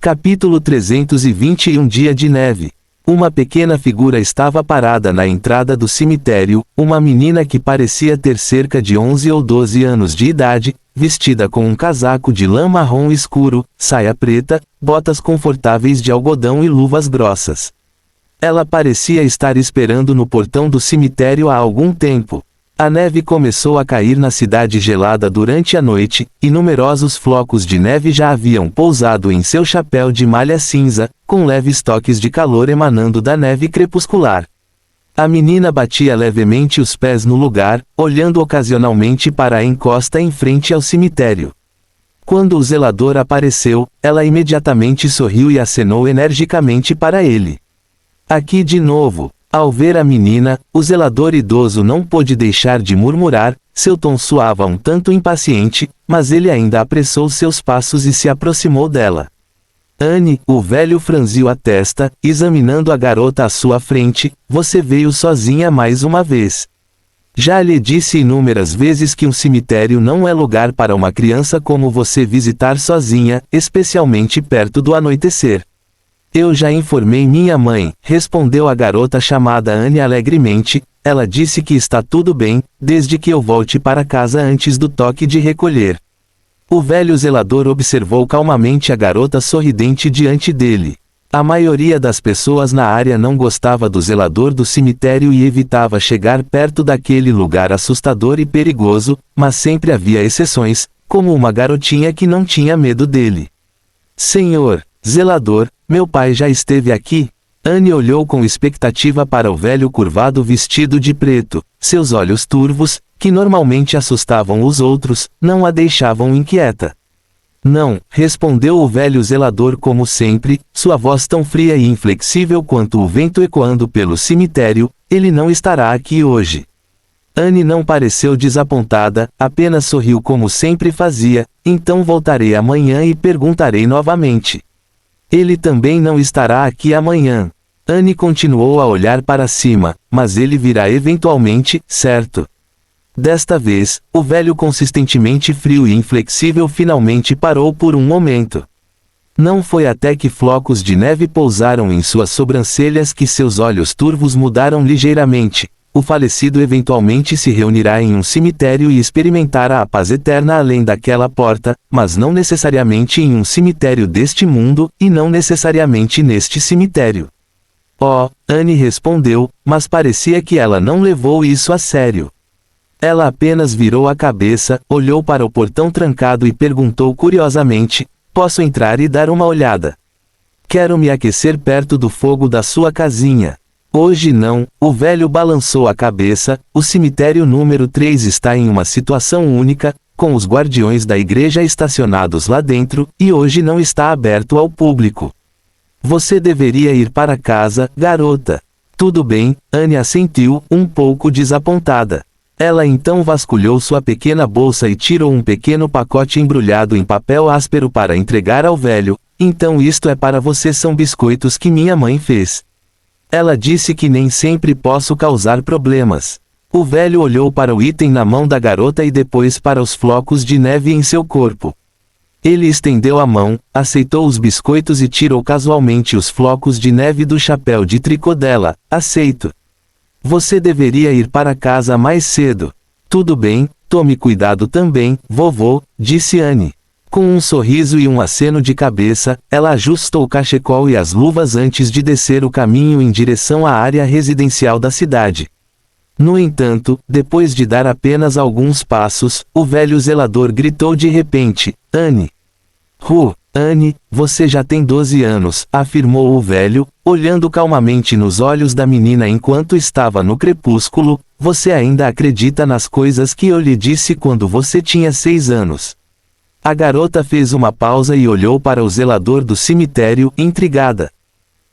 Capítulo 321 Dia de neve. Uma pequena figura estava parada na entrada do cemitério, uma menina que parecia ter cerca de 11 ou 12 anos de idade, vestida com um casaco de lã marrom escuro, saia preta, botas confortáveis de algodão e luvas grossas. Ela parecia estar esperando no portão do cemitério há algum tempo. A neve começou a cair na cidade gelada durante a noite, e numerosos flocos de neve já haviam pousado em seu chapéu de malha cinza, com leves toques de calor emanando da neve crepuscular. A menina batia levemente os pés no lugar, olhando ocasionalmente para a encosta em frente ao cemitério. Quando o zelador apareceu, ela imediatamente sorriu e acenou energicamente para ele. Aqui de novo. Ao ver a menina, o zelador idoso não pôde deixar de murmurar, seu tom soava um tanto impaciente, mas ele ainda apressou seus passos e se aproximou dela. Anne, o velho franziu a testa, examinando a garota à sua frente. Você veio sozinha mais uma vez. Já lhe disse inúmeras vezes que um cemitério não é lugar para uma criança como você visitar sozinha, especialmente perto do anoitecer. Eu já informei minha mãe, respondeu a garota chamada Anne alegremente. Ela disse que está tudo bem, desde que eu volte para casa antes do toque de recolher. O velho zelador observou calmamente a garota sorridente diante dele. A maioria das pessoas na área não gostava do zelador do cemitério e evitava chegar perto daquele lugar assustador e perigoso, mas sempre havia exceções, como uma garotinha que não tinha medo dele. Senhor zelador, meu pai já esteve aqui? Anne olhou com expectativa para o velho curvado vestido de preto. Seus olhos turvos, que normalmente assustavam os outros, não a deixavam inquieta. Não, respondeu o velho zelador como sempre, sua voz tão fria e inflexível quanto o vento ecoando pelo cemitério. Ele não estará aqui hoje. Anne não pareceu desapontada, apenas sorriu como sempre fazia. Então voltarei amanhã e perguntarei novamente. Ele também não estará aqui amanhã. Anne continuou a olhar para cima, mas ele virá eventualmente, certo? Desta vez, o velho consistentemente frio e inflexível finalmente parou por um momento. Não foi até que flocos de neve pousaram em suas sobrancelhas que seus olhos turvos mudaram ligeiramente. O falecido eventualmente se reunirá em um cemitério e experimentará a paz eterna além daquela porta, mas não necessariamente em um cemitério deste mundo, e não necessariamente neste cemitério. Oh, Anne respondeu, mas parecia que ela não levou isso a sério. Ela apenas virou a cabeça, olhou para o portão trancado e perguntou curiosamente, posso entrar e dar uma olhada? Quero me aquecer perto do fogo da sua casinha. Hoje não, o velho balançou a cabeça. O cemitério número 3 está em uma situação única, com os guardiões da igreja estacionados lá dentro, e hoje não está aberto ao público. Você deveria ir para casa, garota. Tudo bem, Anne assentiu, um pouco desapontada. Ela então vasculhou sua pequena bolsa e tirou um pequeno pacote embrulhado em papel áspero para entregar ao velho. Então isto é para você, são biscoitos que minha mãe fez. Ela disse que nem sempre posso causar problemas. O velho olhou para o item na mão da garota e depois para os flocos de neve em seu corpo. Ele estendeu a mão, aceitou os biscoitos e tirou casualmente os flocos de neve do chapéu de tricô dela. Aceito. Você deveria ir para casa mais cedo. Tudo bem, tome cuidado também, vovô, disse Anne. Com um sorriso e um aceno de cabeça, ela ajustou o cachecol e as luvas antes de descer o caminho em direção à área residencial da cidade. No entanto, depois de dar apenas alguns passos, o velho zelador gritou de repente, Anne! Anne, você já tem 12 anos, afirmou o velho, olhando calmamente nos olhos da menina enquanto estava no crepúsculo. Você ainda acredita nas coisas que eu lhe disse quando você tinha 6 anos? A garota fez uma pausa e olhou para o zelador do cemitério, intrigada.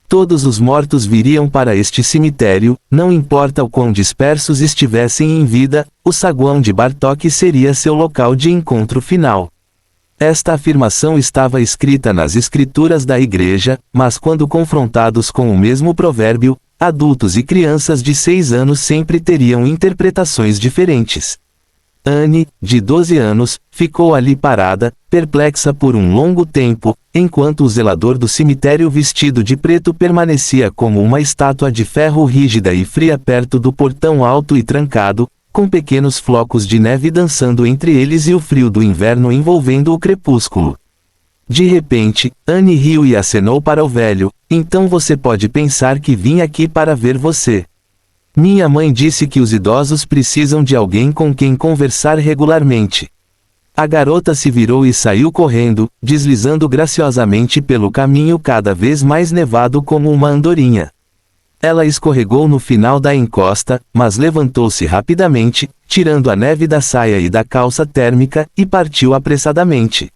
Todos os mortos viriam para este cemitério, não importa o quão dispersos estivessem em vida, o saguão de Bartok seria seu local de encontro final. Esta afirmação estava escrita nas escrituras da igreja, mas quando confrontados com o mesmo provérbio, adultos e crianças de 6 anos sempre teriam interpretações diferentes. Anne, de 12 anos, ficou ali parada, perplexa por um longo tempo, enquanto o zelador do cemitério vestido de preto permanecia como uma estátua de ferro rígida e fria perto do portão alto e trancado, com pequenos flocos de neve dançando entre eles e o frio do inverno envolvendo o crepúsculo. De repente, Anne riu e acenou para o velho. Então você pode pensar que vim aqui para ver você. Minha mãe disse que os idosos precisam de alguém com quem conversar regularmente. A garota se virou e saiu correndo, deslizando graciosamente pelo caminho cada vez mais nevado como uma andorinha. Ela escorregou no final da encosta, mas levantou-se rapidamente, tirando a neve da saia e da calça térmica, e partiu apressadamente.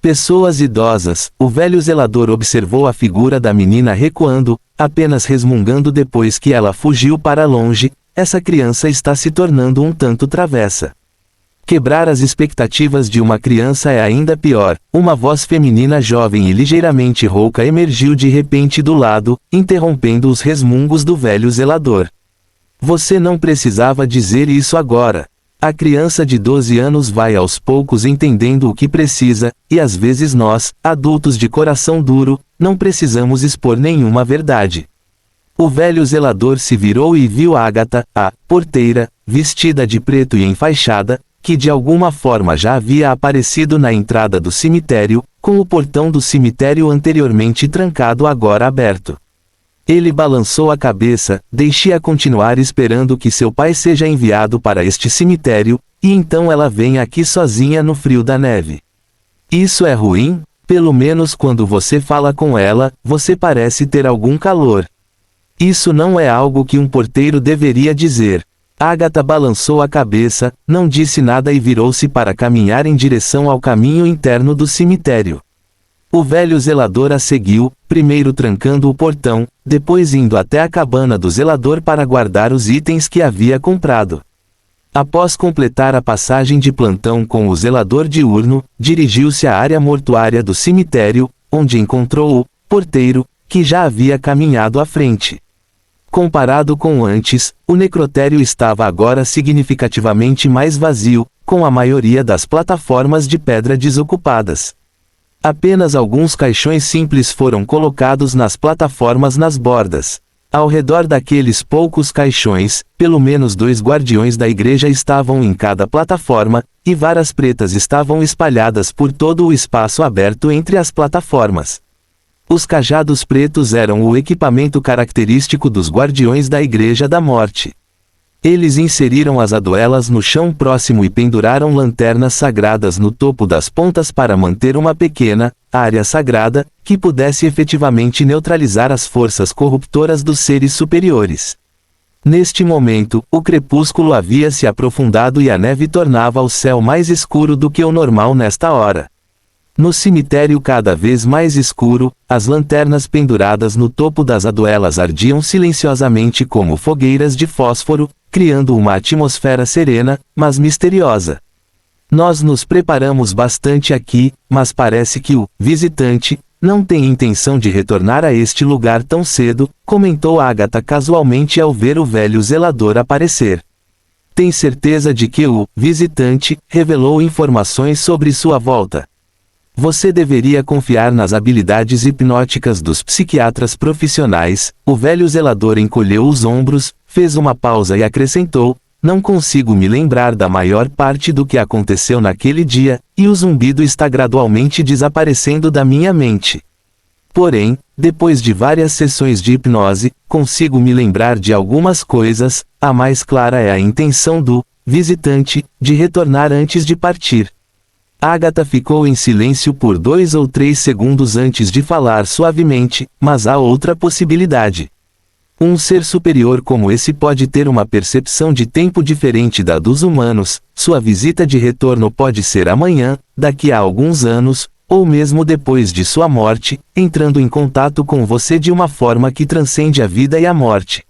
Pessoas idosas, o velho zelador observou a figura da menina recuando, apenas resmungando depois que ela fugiu para longe. Essa criança está se tornando um tanto travessa. Quebrar as expectativas de uma criança é ainda pior. Uma voz feminina jovem e ligeiramente rouca emergiu de repente do lado, interrompendo os resmungos do velho zelador. Você não precisava dizer isso agora. A criança de 12 anos vai aos poucos entendendo o que precisa, e às vezes nós, adultos de coração duro, não precisamos expor nenhuma verdade. O velho zelador se virou e viu Agatha, a porteira, vestida de preto e enfaixada, que de alguma forma já havia aparecido na entrada do cemitério, com o portão do cemitério anteriormente trancado agora aberto. Ele balançou a cabeça, deixe-a continuar esperando que seu pai seja enviado para este cemitério, e então ela vem aqui sozinha no frio da neve. Isso é ruim? Pelo menos quando você fala com ela, você parece ter algum calor. Isso não é algo que um porteiro deveria dizer. Agatha balançou a cabeça, não disse nada e virou-se para caminhar em direção ao caminho interno do cemitério. O velho zelador a seguiu, primeiro trancando o portão, depois indo até a cabana do zelador para guardar os itens que havia comprado. Após completar a passagem de plantão com o zelador diurno, dirigiu-se à área mortuária do cemitério, onde encontrou o porteiro, que já havia caminhado à frente. Comparado com antes, o necrotério estava agora significativamente mais vazio, com a maioria das plataformas de pedra desocupadas. Apenas alguns caixões simples foram colocados nas plataformas nas bordas. Ao redor daqueles poucos caixões, pelo menos 2 guardiões da igreja estavam em cada plataforma, e varas pretas estavam espalhadas por todo o espaço aberto entre as plataformas. Os cajados pretos eram o equipamento característico dos guardiões da Igreja da Morte. Eles inseriram as aduelas no chão próximo e penduraram lanternas sagradas no topo das pontas para manter uma pequena área sagrada, que pudesse efetivamente neutralizar as forças corruptoras dos seres superiores. Neste momento, o crepúsculo havia se aprofundado e a neve tornava o céu mais escuro do que o normal nesta hora. No cemitério cada vez mais escuro, as lanternas penduradas no topo das aduelas ardiam silenciosamente como fogueiras de fósforo, criando uma atmosfera serena, mas misteriosa. Nós nos preparamos bastante aqui, mas parece que o visitante não tem intenção de retornar a este lugar tão cedo, comentou Agatha casualmente ao ver o velho zelador aparecer. Tem certeza de que o visitante revelou informações sobre sua volta? Você deveria confiar nas habilidades hipnóticas dos psiquiatras profissionais. O velho zelador encolheu os ombros, fez uma pausa e acrescentou: não consigo me lembrar da maior parte do que aconteceu naquele dia, e o zumbido está gradualmente desaparecendo da minha mente. Porém, depois de várias sessões de hipnose, consigo me lembrar de algumas coisas. A mais clara é a intenção do visitante de retornar antes de partir. Agatha ficou em silêncio por 2 ou 3 segundos antes de falar suavemente, mas há outra possibilidade. Um ser superior como esse pode ter uma percepção de tempo diferente da dos humanos. Sua visita de retorno pode ser amanhã, daqui a alguns anos, ou mesmo depois de sua morte, entrando em contato com você de uma forma que transcende a vida e a morte.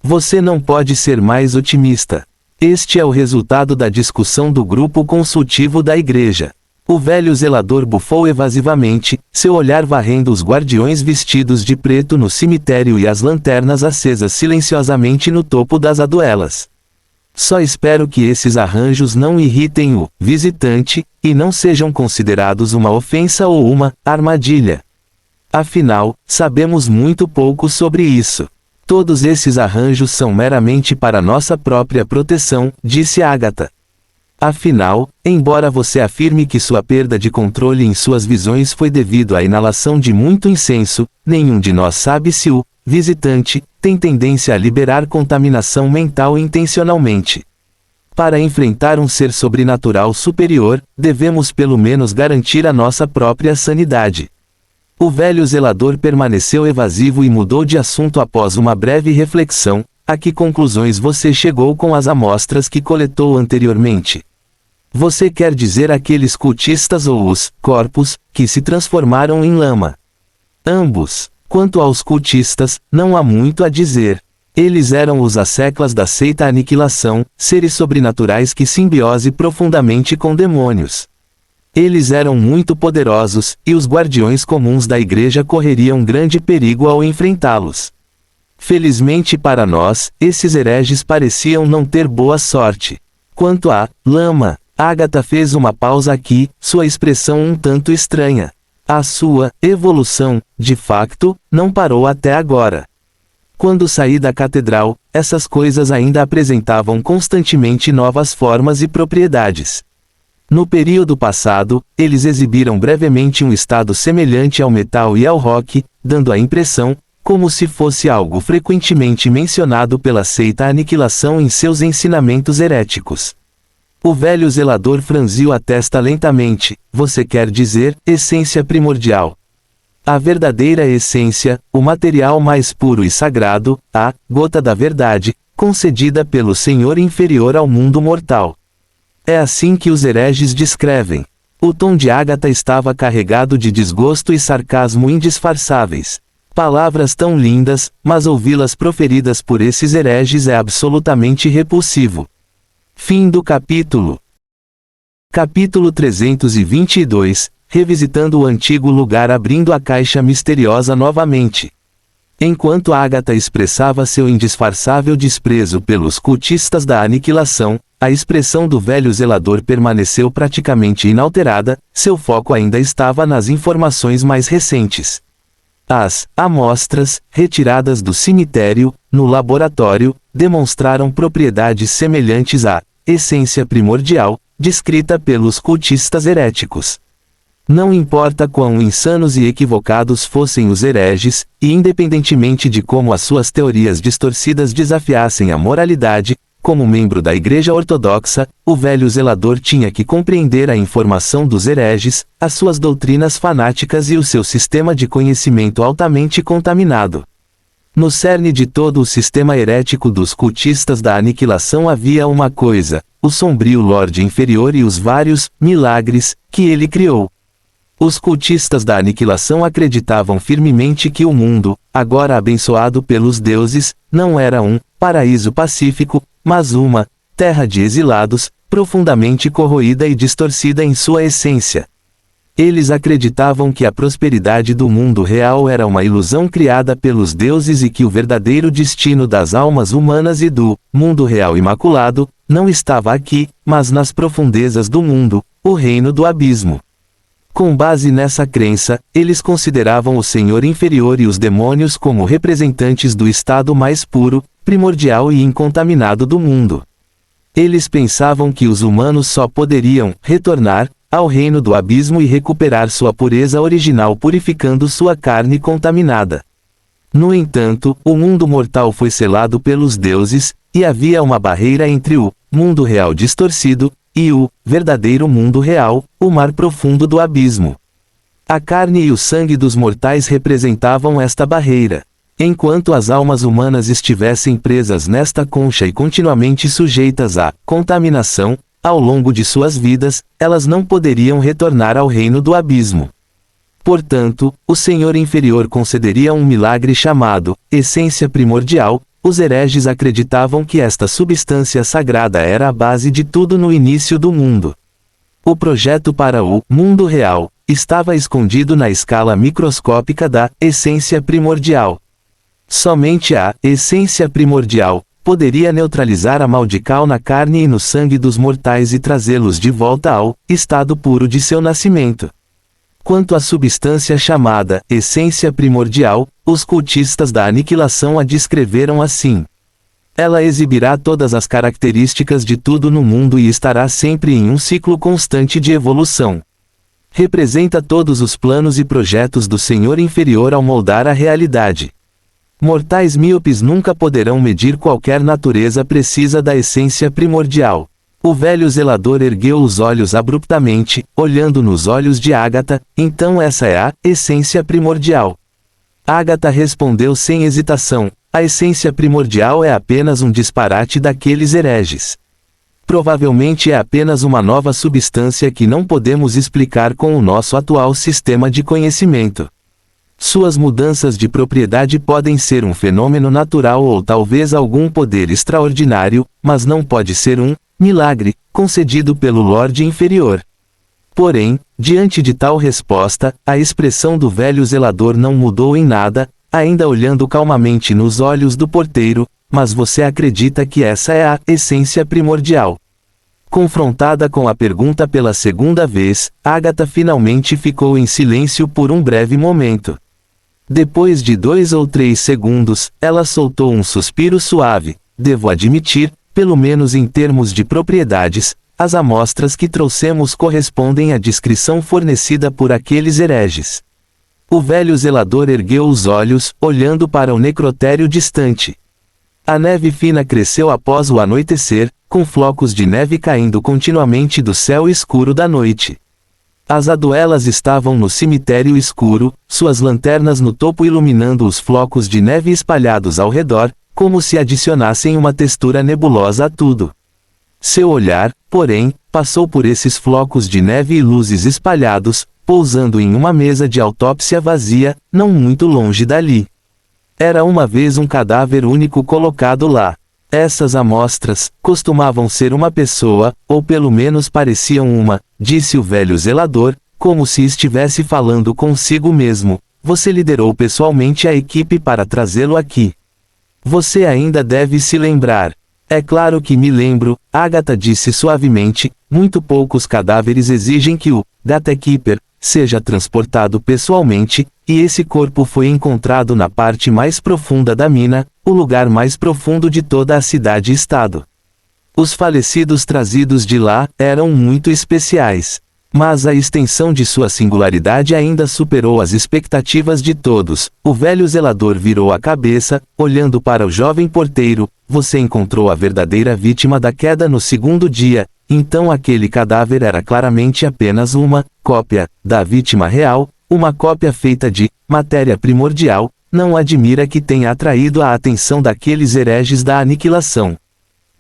Você não pode ser mais otimista. Este é o resultado da discussão do grupo consultivo da igreja. O velho zelador bufou evasivamente, seu olhar varrendo os guardiões vestidos de preto no cemitério e as lanternas acesas silenciosamente no topo das aduelas. Só espero que esses arranjos não irritem o visitante, e não sejam considerados uma ofensa ou uma armadilha. Afinal, sabemos muito pouco sobre isso. Todos esses arranjos são meramente para nossa própria proteção, disse Agatha. Afinal, embora você afirme que sua perda de controle em suas visões foi devido à inalação de muito incenso, nenhum de nós sabe se o visitante tem tendência a liberar contaminação mental intencionalmente. Para enfrentar um ser sobrenatural superior, devemos pelo menos garantir a nossa própria sanidade. O velho zelador permaneceu evasivo e mudou de assunto após uma breve reflexão. A que conclusões você chegou com as amostras que coletou anteriormente? Você quer dizer aqueles cultistas ou os corpos que se transformaram em lama? Ambos. Quanto aos cultistas, não há muito a dizer. Eles eram os asseclas da seita Aniquilação, seres sobrenaturais que simbiose profundamente com demônios. Eles eram muito poderosos, e os guardiões comuns da igreja correriam grande perigo ao enfrentá-los. Felizmente para nós, esses hereges pareciam não ter boa sorte. Quanto à lama, Agatha fez uma pausa aqui, sua expressão um tanto estranha. A sua evolução, de facto, não parou até agora. Quando saí da catedral, essas coisas ainda apresentavam constantemente novas formas e propriedades. No período passado, eles exibiram brevemente um estado semelhante ao metal e ao rock, dando a impressão, como se fosse algo frequentemente mencionado pela seita Aniquilação em seus ensinamentos heréticos. O velho zelador franziu a testa lentamente. Você quer dizer, essência primordial? A verdadeira essência, o material mais puro e sagrado, a gota da verdade, concedida pelo Senhor inferior ao mundo mortal. É assim que os hereges descrevem. O tom de Agatha estava carregado de desgosto e sarcasmo indisfarçáveis. Palavras tão lindas, mas ouvi-las proferidas por esses hereges é absolutamente repulsivo. Fim do capítulo. Capítulo 322, revisitando o antigo lugar, abrindo a caixa misteriosa novamente. Enquanto Agatha expressava seu indisfarçável desprezo pelos cultistas da Aniquilação, a expressão do velho zelador permaneceu praticamente inalterada, seu foco ainda estava nas informações mais recentes. As amostras, retiradas do cemitério, no laboratório, demonstraram propriedades semelhantes à essência primordial, descrita pelos cultistas heréticos. Não importa quão insanos e equivocados fossem os hereges, e independentemente de como as suas teorias distorcidas desafiassem a moralidade, como membro da Igreja Ortodoxa, o velho zelador tinha que compreender a informação dos hereges, as suas doutrinas fanáticas e o seu sistema de conhecimento altamente contaminado. No cerne de todo o sistema herético dos cultistas da Aniquilação havia uma coisa: o sombrio Lorde Inferior e os vários milagres que ele criou. Os cultistas da Aniquilação acreditavam firmemente que o mundo, agora abençoado pelos deuses, não era um paraíso pacífico, mas uma terra de exilados, profundamente corroída e distorcida em sua essência. Eles acreditavam que a prosperidade do mundo real era uma ilusão criada pelos deuses e que o verdadeiro destino das almas humanas e do mundo real imaculado não estava aqui, mas nas profundezas do mundo, o reino do abismo. Com base nessa crença, eles consideravam o Senhor inferior e os demônios como representantes do estado mais puro, primordial e incontaminado do mundo. Eles pensavam que os humanos só poderiam retornar ao reino do abismo e recuperar sua pureza original purificando sua carne contaminada. No entanto, o mundo mortal foi selado pelos deuses, e havia uma barreira entre o mundo real distorcido e o verdadeiro mundo real, o mar profundo do abismo. A carne e o sangue dos mortais representavam esta barreira. Enquanto as almas humanas estivessem presas nesta concha e continuamente sujeitas à contaminação, ao longo de suas vidas, elas não poderiam retornar ao reino do abismo. Portanto, o Senhor inferior concederia um milagre chamado essência primordial. Os hereges acreditavam que esta substância sagrada era a base de tudo no início do mundo. O projeto para o mundo real estava escondido na escala microscópica da essência primordial. Somente a essência primordial poderia neutralizar a maldical na carne e no sangue dos mortais e trazê-los de volta ao estado puro de seu nascimento. Quanto à substância chamada essência primordial, os cultistas da aniquilação a descreveram assim: ela exibirá todas as características de tudo no mundo e estará sempre em um ciclo constante de evolução. Representa todos os planos e projetos do Senhor inferior ao moldar a realidade. Mortais míopes nunca poderão medir qualquer natureza precisa da essência primordial. O velho zelador ergueu os olhos abruptamente, olhando nos olhos de Ágata. Então essa é a essência primordial. Ágata respondeu sem hesitação: a essência primordial é apenas um disparate daqueles hereges. Provavelmente é apenas uma nova substância que não podemos explicar com o nosso atual sistema de conhecimento. Suas mudanças de propriedade podem ser um fenômeno natural ou talvez algum poder extraordinário, mas não pode ser um milagre concedido pelo Lorde inferior. Porém, diante de tal resposta, a expressão do velho zelador não mudou em nada, ainda olhando calmamente nos olhos do porteiro. Mas você acredita que essa é a essência primordial? Confrontada com a pergunta pela segunda vez, Ágata finalmente ficou em silêncio por um breve momento. Depois de 2 ou 3 segundos, ela soltou um suspiro suave. Devo admitir, pelo menos em termos de propriedades, as amostras que trouxemos correspondem à descrição fornecida por aqueles hereges. O velho zelador ergueu os olhos, olhando para o necrotério distante. A neve fina cresceu após o anoitecer, com flocos de neve caindo continuamente do céu escuro da noite. As aduelas estavam no cemitério escuro, suas lanternas no topo iluminando os flocos de neve espalhados ao redor, como se adicionassem uma textura nebulosa a tudo. Seu olhar, porém, passou por esses flocos de neve e luzes espalhados, pousando em uma mesa de autópsia vazia, não muito longe dali. Era uma vez um cadáver único colocado lá. Essas amostras costumavam ser uma pessoa, ou pelo menos pareciam uma, disse o velho zelador, como se estivesse falando consigo mesmo. Você liderou pessoalmente a equipe para trazê-lo aqui. Você ainda deve se lembrar. É claro que me lembro, Ágata disse suavemente. Muito poucos cadáveres exigem que o Gatekeeper seja transportado pessoalmente, e esse corpo foi encontrado na parte mais profunda da mina, o lugar mais profundo de toda a cidade-estado. Os falecidos trazidos de lá eram muito especiais. Mas a extensão de sua singularidade ainda superou as expectativas de todos. O velho zelador virou a cabeça, olhando para o jovem porteiro. Você encontrou a verdadeira vítima da queda no segundo dia. Então aquele cadáver era claramente apenas uma cópia da vítima real, uma cópia feita de matéria primordial. Não admira que tenha atraído a atenção daqueles hereges da aniquilação.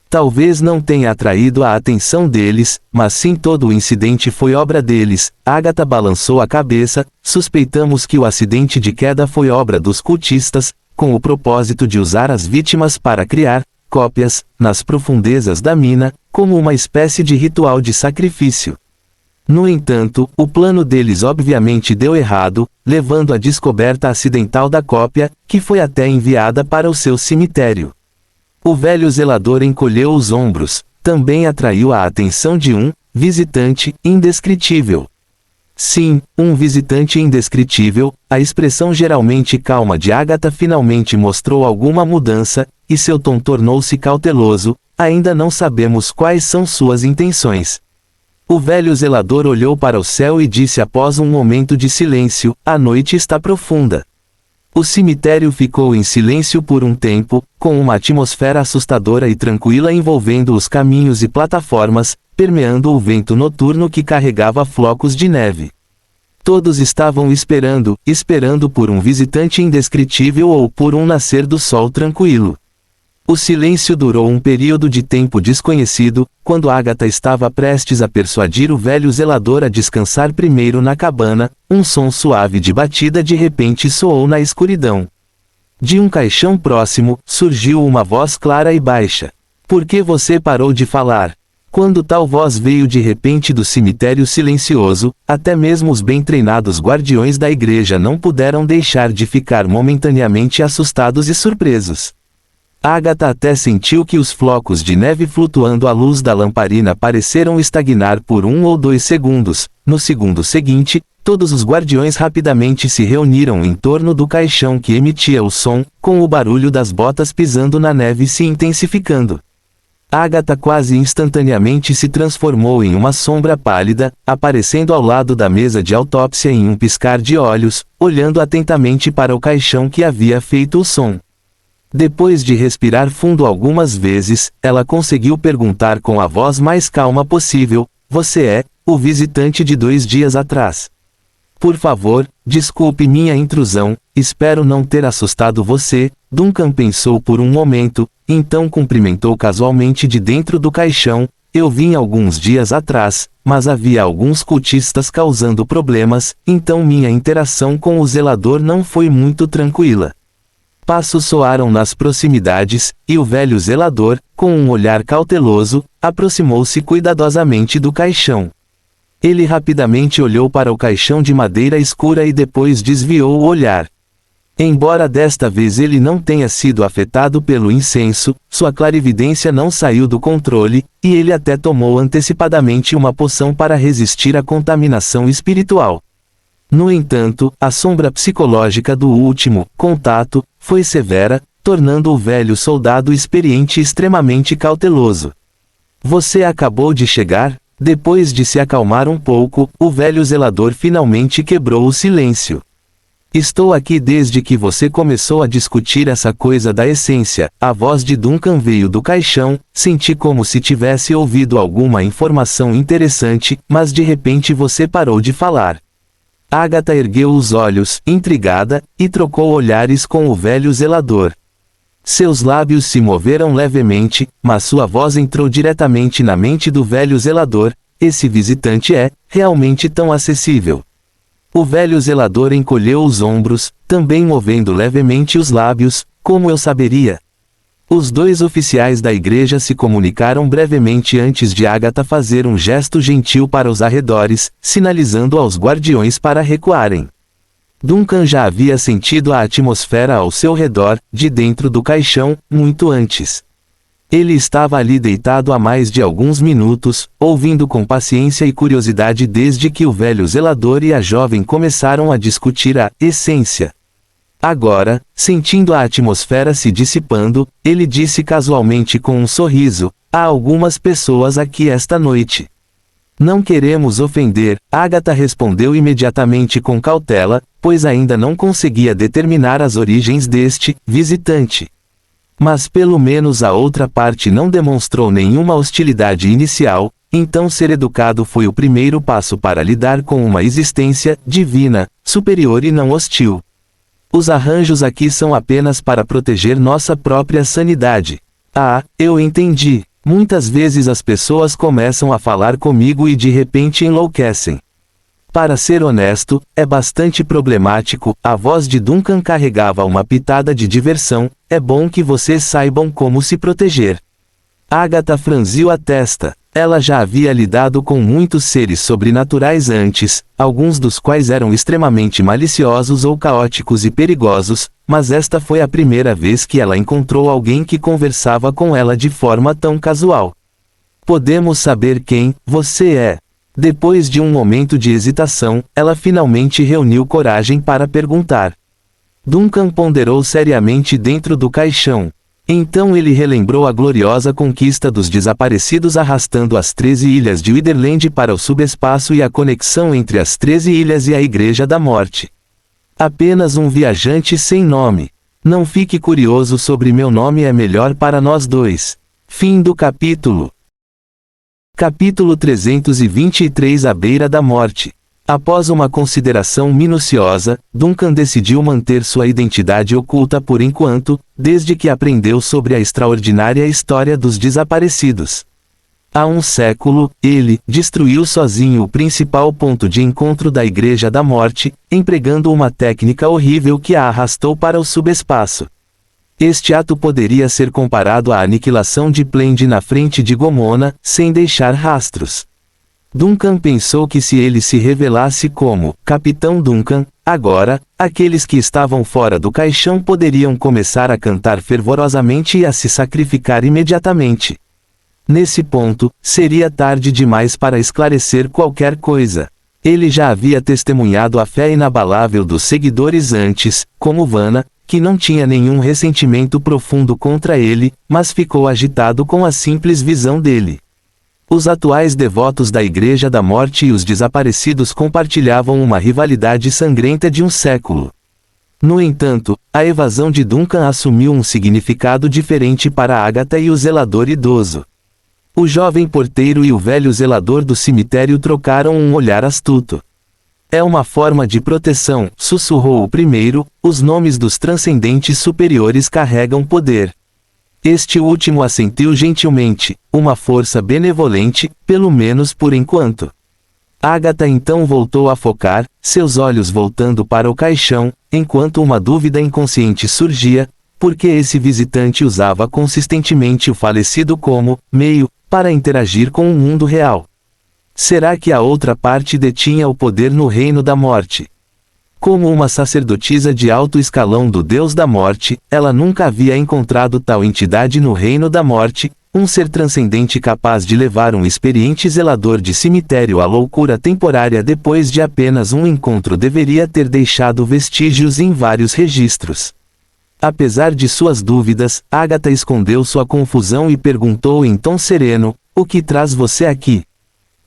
Talvez não tenha atraído a atenção deles, mas sim todo o incidente foi obra deles. Ágata balançou a cabeça. Suspeitamos que o acidente de queda foi obra dos cultistas, com o propósito de usar as vítimas para criar cópias nas profundezas da mina, como uma espécie de ritual de sacrifício. No entanto, o plano deles obviamente deu errado, levando à descoberta acidental da cópia, que foi até enviada para o seu cemitério. O velho zelador encolheu os ombros. Também atraiu a atenção de um visitante indescritível. Sim, um visitante indescritível. A expressão geralmente calma de Ágata finalmente mostrou alguma mudança, e seu tom tornou-se cauteloso. Ainda não sabemos quais são suas intenções. O velho zelador olhou para o céu e disse após um momento de silêncio: a noite está profunda. O cemitério ficou em silêncio por um tempo, com uma atmosfera assustadora e tranquila envolvendo os caminhos e plataformas, permeando o vento noturno que carregava flocos de neve. Todos estavam esperando por um visitante indescritível ou por um nascer do sol tranquilo. O silêncio durou um período de tempo desconhecido. Quando Ágata estava prestes a persuadir o velho zelador a descansar primeiro na cabana, um som suave de batida de repente soou na escuridão. De um caixão próximo, surgiu uma voz clara e baixa. Por que você parou de falar? Quando tal voz veio de repente do cemitério silencioso, até mesmo os bem treinados guardiões da igreja não puderam deixar de ficar momentaneamente assustados e surpresos. Agatha até sentiu que os flocos de neve flutuando à luz da lamparina pareceram estagnar por 1 ou 2 segundos. No segundo seguinte, todos os guardiões rapidamente se reuniram em torno do caixão que emitia o som, com o barulho das botas pisando na neve se intensificando. Agatha quase instantaneamente se transformou em uma sombra pálida, aparecendo ao lado da mesa de autópsia em um piscar de olhos, olhando atentamente para o caixão que havia feito o som. Depois de respirar fundo algumas vezes, ela conseguiu perguntar com a voz mais calma possível: "Você é o visitante de 2 dias atrás? Por favor, desculpe minha intrusão, espero não ter assustado você." Duncan pensou por um momento, então cumprimentou casualmente de dentro do caixão: "Eu vim alguns dias atrás, mas havia alguns cultistas causando problemas, então minha interação com o zelador não foi muito tranquila." Passos soaram nas proximidades, e o velho zelador, com um olhar cauteloso, aproximou-se cuidadosamente do caixão. Ele rapidamente olhou para o caixão de madeira escura e depois desviou o olhar. Embora desta vez ele não tenha sido afetado pelo incenso, sua clarividência não saiu do controle, e ele até tomou antecipadamente uma poção para resistir à contaminação espiritual. No entanto, a sombra psicológica do último contato foi severa, tornando o velho soldado experiente extremamente cauteloso. "Você acabou de chegar?" Depois de se acalmar um pouco, o velho zelador finalmente quebrou o silêncio. "Estou aqui desde que você começou a discutir essa coisa da essência." A voz de Duncan veio do caixão. "Senti como se tivesse ouvido alguma informação interessante, mas de repente você parou de falar." Agatha ergueu os olhos, intrigada, e trocou olhares com o velho zelador. Seus lábios se moveram levemente, mas sua voz entrou diretamente na mente do velho zelador: "Esse visitante é, realmente tão acessível?" O velho zelador encolheu os ombros, também movendo levemente os lábios: "Como eu saberia?" Os 2 oficiais da igreja se comunicaram brevemente antes de Agatha fazer um gesto gentil para os arredores, sinalizando aos guardiões para recuarem. Duncan já havia sentido a atmosfera ao seu redor, de dentro do caixão, muito antes. Ele estava ali deitado há mais de alguns minutos, ouvindo com paciência e curiosidade desde que o velho zelador e a jovem começaram a discutir a essência. Agora, sentindo a atmosfera se dissipando, ele disse casualmente com um sorriso: "Há algumas pessoas aqui esta noite." "Não queremos ofender", Agatha respondeu imediatamente com cautela, pois ainda não conseguia determinar as origens deste visitante. Mas pelo menos a outra parte não demonstrou nenhuma hostilidade inicial, então ser educado foi o primeiro passo para lidar com uma existência divina, superior e não hostil. "Os arranjos aqui são apenas para proteger nossa própria sanidade." "Ah, eu entendi. Muitas vezes as pessoas começam a falar comigo e de repente enlouquecem." "Para ser honesto, é bastante problemático." A voz de Duncan carregava uma pitada de diversão. "É bom que vocês saibam como se proteger." Agatha franziu a testa. Ela já havia lidado com muitos seres sobrenaturais antes, alguns dos quais eram extremamente maliciosos ou caóticos e perigosos, mas esta foi a primeira vez que ela encontrou alguém que conversava com ela de forma tão casual. "Podemos saber quem você é?" Depois de um momento de hesitação, ela finalmente reuniu coragem para perguntar. Duncan ponderou seriamente dentro do caixão. Então ele relembrou a gloriosa conquista dos desaparecidos arrastando as 13 ilhas de Witherland para o subespaço e a conexão entre as 13 ilhas e a Igreja da Morte. "Apenas um viajante sem nome. Não fique curioso sobre meu nome, é melhor para nós dois." Fim do capítulo. Capítulo 323 À beira da morte. Após uma consideração minuciosa, Duncan decidiu manter sua identidade oculta por enquanto, desde que aprendeu sobre a extraordinária história dos desaparecidos. Há um século, ele destruiu sozinho o principal ponto de encontro da Igreja da Morte, empregando uma técnica horrível que a arrastou para o subespaço. Este ato poderia ser comparado à aniquilação de Plend na frente de Gomona, sem deixar rastros. Duncan pensou que se ele se revelasse como Capitão Duncan, agora, aqueles que estavam fora do caixão poderiam começar a cantar fervorosamente e a se sacrificar imediatamente. Nesse ponto, seria tarde demais para esclarecer qualquer coisa. Ele já havia testemunhado a fé inabalável dos seguidores antes, como Vanna, que não tinha nenhum ressentimento profundo contra ele, mas ficou agitado com a simples visão dele. Os atuais devotos da Igreja da Morte e os desaparecidos compartilhavam uma rivalidade sangrenta de um século. No entanto, a evasão de Duncan assumiu um significado diferente para Agatha e o zelador idoso. O jovem porteiro e o velho zelador do cemitério trocaram um olhar astuto. É uma forma de proteção, sussurrou o primeiro, os nomes dos transcendentes superiores carregam poder. Este último assentiu gentilmente, uma força benevolente, pelo menos por enquanto. Agatha então voltou a focar, seus olhos voltando para o caixão, enquanto uma dúvida inconsciente surgia, porque esse visitante usava consistentemente o falecido como meio para interagir com o mundo real. Será que a outra parte detinha o poder no reino da morte? Como uma sacerdotisa de alto escalão do Deus da Morte, ela nunca havia encontrado tal entidade no reino da morte, um ser transcendente capaz de levar um experiente zelador de cemitério à loucura temporária depois de apenas um encontro deveria ter deixado vestígios em vários registros. Apesar de suas dúvidas, Agatha escondeu sua confusão e perguntou em tom sereno, o que traz você aqui?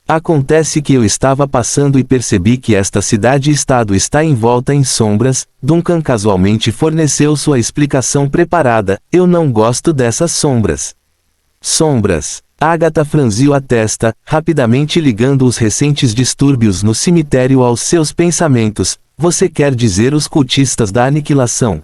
Acontece que eu estava passando e percebi que esta cidade-estado está envolta em sombras. Duncan casualmente forneceu sua explicação preparada, eu não gosto dessas sombras. Sombras. Agatha franziu a testa, rapidamente ligando os recentes distúrbios no cemitério aos seus pensamentos, você quer dizer os cultistas da aniquilação?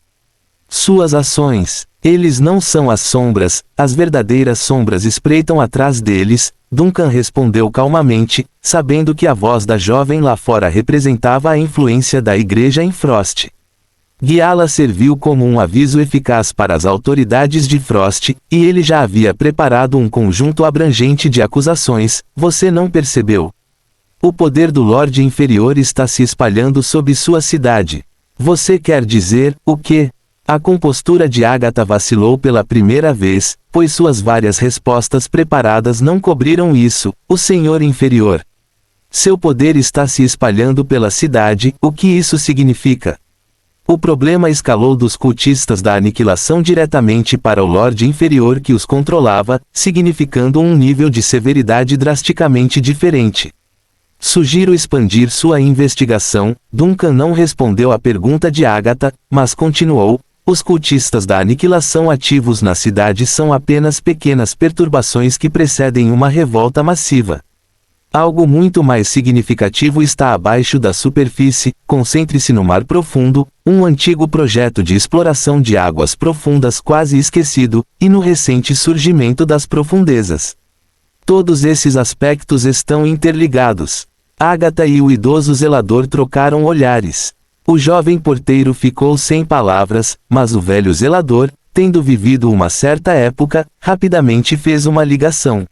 Suas ações. Eles não são as sombras, as verdadeiras sombras espreitam atrás deles, Duncan respondeu calmamente, sabendo que a voz da jovem lá fora representava a influência da igreja em Frost. Guiá-la serviu como um aviso eficaz para as autoridades de Frost, e ele já havia preparado um conjunto abrangente de acusações, você não percebeu? O poder do Lorde Inferior está se espalhando sobre sua cidade. Você quer dizer, o quê? A compostura de Agatha vacilou pela primeira vez, pois suas várias respostas preparadas não cobriram isso, o Senhor Inferior. Seu poder está se espalhando pela cidade, o que isso significa? O problema escalou dos cultistas da aniquilação diretamente para o Lorde Inferior que os controlava, significando um nível de severidade drasticamente diferente. Sugiro expandir sua investigação. Duncan não respondeu à pergunta de Agatha, mas continuou, os cultistas da aniquilação ativos na cidade são apenas pequenas perturbações que precedem uma revolta massiva. Algo muito mais significativo está abaixo da superfície, concentre-se no mar profundo, um antigo projeto de exploração de águas profundas quase esquecido, e no recente surgimento das profundezas. Todos esses aspectos estão interligados. Agatha e o idoso zelador trocaram olhares. O jovem porteiro ficou sem palavras, mas o velho zelador, tendo vivido uma certa época, rapidamente fez uma ligação.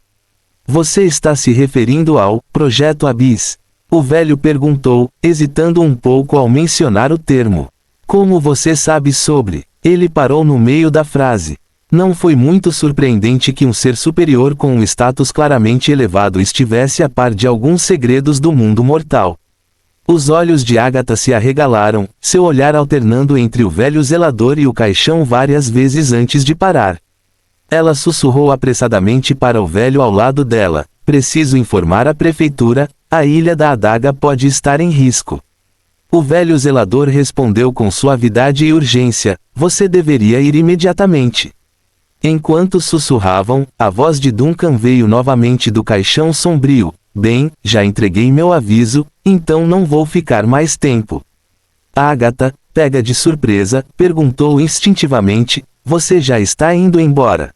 Você está se referindo ao Projeto Abyss? O velho perguntou, hesitando um pouco ao mencionar o termo. Como você sabe sobre? Ele parou no meio da frase. Não foi muito surpreendente que um ser superior com um status claramente elevado estivesse a par de alguns segredos do mundo mortal. Os olhos de Agatha se arregalaram, seu olhar alternando entre o velho zelador e o caixão várias vezes antes de parar. Ela sussurrou apressadamente para o velho ao lado dela, preciso informar a prefeitura, a Ilha da Adaga pode estar em risco. O velho zelador respondeu com suavidade e urgência, você deveria ir imediatamente. Enquanto sussurravam, a voz de Duncan veio novamente do caixão sombrio, bem, já entreguei meu aviso, então não vou ficar mais tempo. Agatha, pega de surpresa, perguntou instintivamente, você já está indo embora?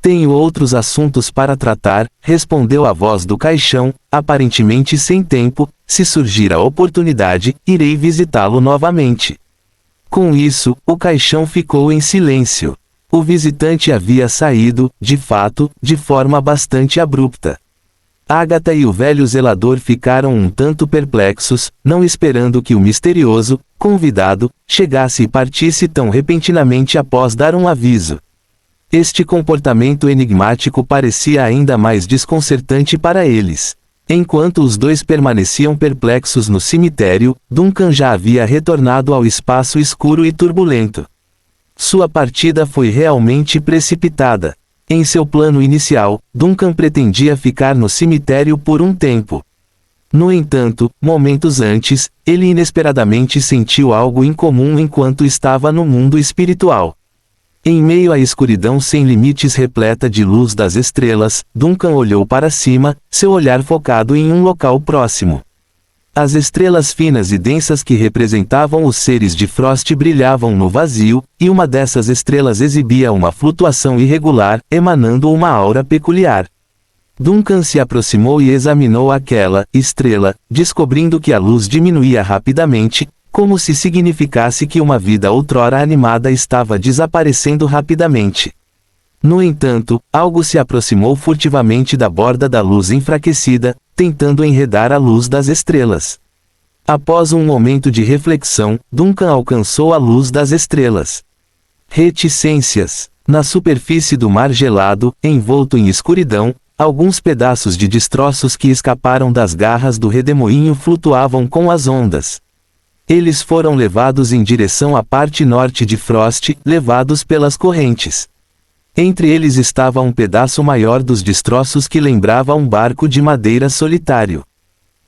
Tenho outros assuntos para tratar, respondeu a voz do caixão, aparentemente sem tempo, se surgir a oportunidade, irei visitá-lo novamente. Com isso, o caixão ficou em silêncio. O visitante havia saído, de fato, de forma bastante abrupta. Agatha e o velho zelador ficaram um tanto perplexos, não esperando que o misterioso convidado chegasse e partisse tão repentinamente após dar um aviso. Este comportamento enigmático parecia ainda mais desconcertante para eles. Enquanto os dois permaneciam perplexos no cemitério, Duncan já havia retornado ao espaço escuro e turbulento. Sua partida foi realmente precipitada. Em seu plano inicial, Duncan pretendia ficar no cemitério por um tempo. No entanto, momentos antes, ele inesperadamente sentiu algo incomum enquanto estava no mundo espiritual. Em meio à escuridão sem limites repleta de luz das estrelas, Duncan olhou para cima, seu olhar focado em um local próximo. As estrelas finas e densas que representavam os seres de Frost brilhavam no vazio, e uma dessas estrelas exibia uma flutuação irregular, emanando uma aura peculiar. Duncan se aproximou e examinou aquela estrela, descobrindo que a luz diminuía rapidamente, como se significasse que uma vida outrora animada estava desaparecendo rapidamente. No entanto, algo se aproximou furtivamente da borda da luz enfraquecida, tentando enredar a luz das estrelas. Após um momento de reflexão, Duncan alcançou a luz das estrelas. Reticências. Na superfície do mar gelado, envolto em escuridão, alguns pedaços de destroços que escaparam das garras do redemoinho flutuavam com as ondas. Eles foram levados em direção à parte norte de Frost, levados pelas correntes. Entre eles estava um pedaço maior dos destroços que lembrava um barco de madeira solitário.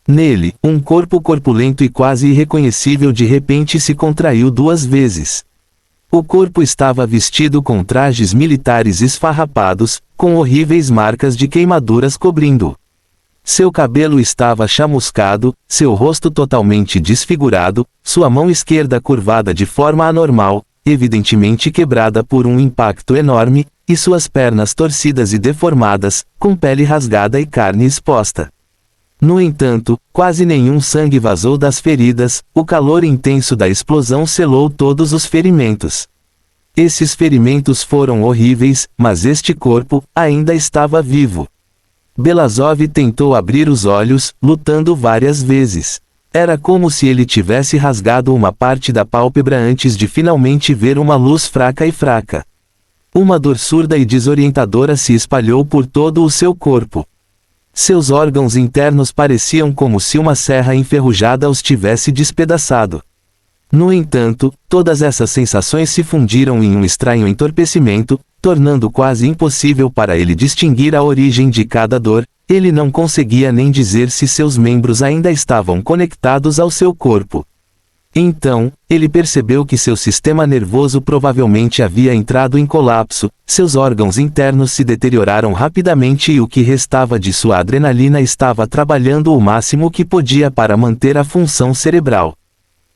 Nele, um corpo corpulento e quase irreconhecível de repente se contraiu 2 vezes. O corpo estava vestido com trajes militares esfarrapados, com horríveis marcas de queimaduras cobrindo-o. Seu cabelo estava chamuscado, seu rosto totalmente desfigurado, sua mão esquerda curvada de forma anormal, evidentemente quebrada por um impacto enorme, e suas pernas torcidas e deformadas, com pele rasgada e carne exposta. No entanto, quase nenhum sangue vazou das feridas, o calor intenso da explosão selou todos os ferimentos. Esses ferimentos foram horríveis, mas este corpo ainda estava vivo. Belazov tentou abrir os olhos, lutando várias vezes. Era como se ele tivesse rasgado uma parte da pálpebra antes de finalmente ver uma luz fraca e fraca. Uma dor surda e desorientadora se espalhou por todo o seu corpo. Seus órgãos internos pareciam como se uma serra enferrujada os tivesse despedaçado. No entanto, todas essas sensações se fundiram em um estranho entorpecimento, tornando quase impossível para ele distinguir a origem de cada dor. Ele não conseguia nem dizer se seus membros ainda estavam conectados ao seu corpo. Então, ele percebeu que seu sistema nervoso provavelmente havia entrado em colapso, seus órgãos internos se deterioraram rapidamente e o que restava de sua adrenalina estava trabalhando o máximo que podia para manter a função cerebral.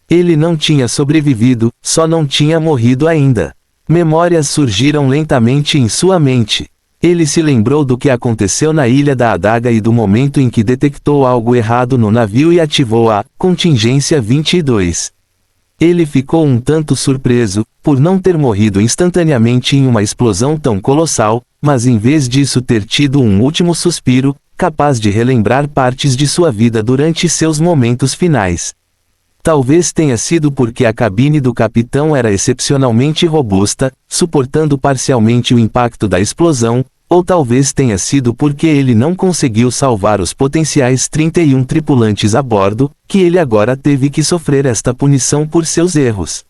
Ele não tinha sobrevivido, só não tinha morrido ainda. Memórias surgiram lentamente em sua mente. Ele se lembrou do que aconteceu na Ilha da Adaga e do momento em que detectou algo errado no navio e ativou a contingência 22. Ele ficou um tanto surpreso, por não ter morrido instantaneamente em uma explosão tão colossal, mas em vez disso ter tido um último suspiro, capaz de relembrar partes de sua vida durante seus momentos finais. Talvez tenha sido porque a cabine do capitão era excepcionalmente robusta, suportando parcialmente o impacto da explosão, ou talvez tenha sido porque ele não conseguiu salvar os potenciais 31 tripulantes a bordo, que ele agora teve que sofrer esta punição por seus erros.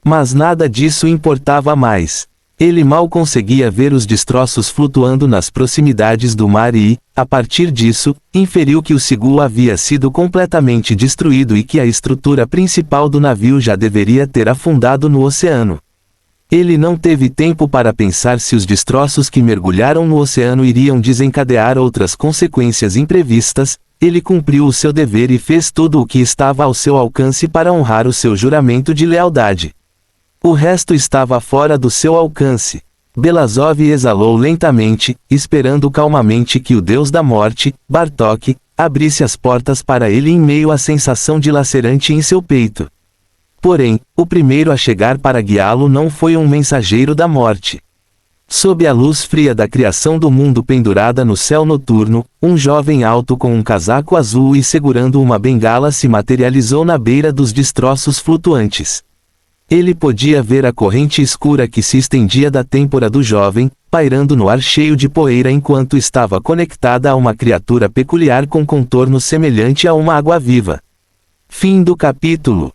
Mas nada disso importava mais. Ele mal conseguia ver os destroços flutuando nas proximidades do mar e, a partir disso, inferiu que o Sigul havia sido completamente destruído e que a estrutura principal do navio já deveria ter afundado no oceano. Ele não teve tempo para pensar se os destroços que mergulharam no oceano iriam desencadear outras consequências imprevistas. Ele cumpriu o seu dever e fez tudo o que estava ao seu alcance para honrar o seu juramento de lealdade. O resto estava fora do seu alcance. Belazov exalou lentamente, esperando calmamente que o deus da morte, Bartok, abrisse as portas para ele em meio à sensação dilacerante em seu peito. Porém, o primeiro a chegar para guiá-lo não foi um mensageiro da morte. Sob a luz fria da criação do mundo pendurada no céu noturno, um jovem alto com um casaco azul e segurando uma bengala se materializou na beira dos destroços flutuantes. Ele podia ver a corrente escura que se estendia da têmpora do jovem, pairando no ar cheio de poeira enquanto estava conectada a uma criatura peculiar com contorno semelhante a uma água-viva. Fim do capítulo.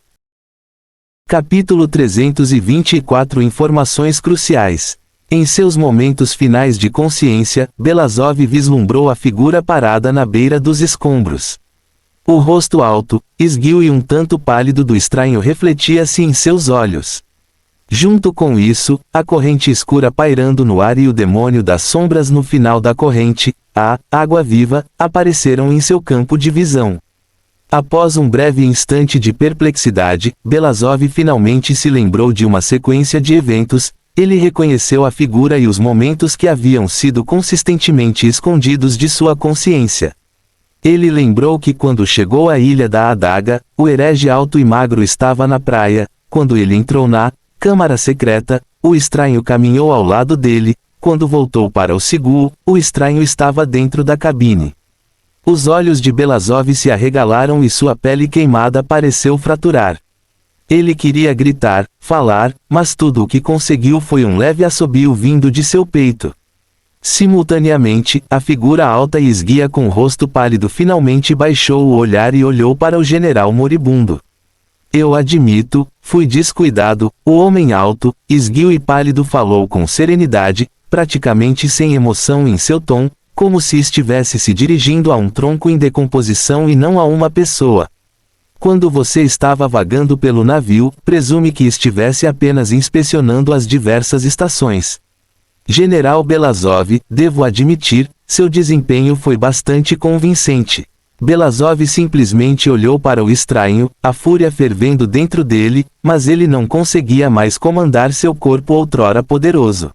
Capítulo 324 Informações cruciais. Em seus momentos finais de consciência, Belazov vislumbrou a figura parada na beira dos escombros. O rosto alto, esguio e um tanto pálido do estranho refletia-se em seus olhos. Junto com isso, a corrente escura pairando no ar e o demônio das sombras no final da corrente, a água-viva, apareceram em seu campo de visão. Após um breve instante de perplexidade, Belazov finalmente se lembrou de uma sequência de eventos. Ele reconheceu a figura e os momentos que haviam sido consistentemente escondidos de sua consciência. Ele lembrou que quando chegou à ilha da adaga, o herege alto e magro estava na praia. Quando ele entrou na câmara secreta, o estranho caminhou ao lado dele. Quando voltou para o Sigul, o estranho estava dentro da cabine. Os olhos de Belazov se arregalaram e sua pele queimada pareceu fraturar. Ele queria gritar, falar, mas tudo o que conseguiu foi um leve assobio vindo de seu peito. Simultaneamente, a figura alta e esguia com o rosto pálido finalmente baixou o olhar e olhou para o general moribundo. Eu admito, fui descuidado, o homem alto, esguio e pálido falou com serenidade, praticamente sem emoção em seu tom, como se estivesse se dirigindo a um tronco em decomposição e não a uma pessoa. Quando você estava vagando pelo navio, presume que estivesse apenas inspecionando as diversas estações. General Belazov, devo admitir, seu desempenho foi bastante convincente. Belazov simplesmente olhou para o estranho, a fúria fervendo dentro dele, mas ele não conseguia mais comandar seu corpo outrora poderoso.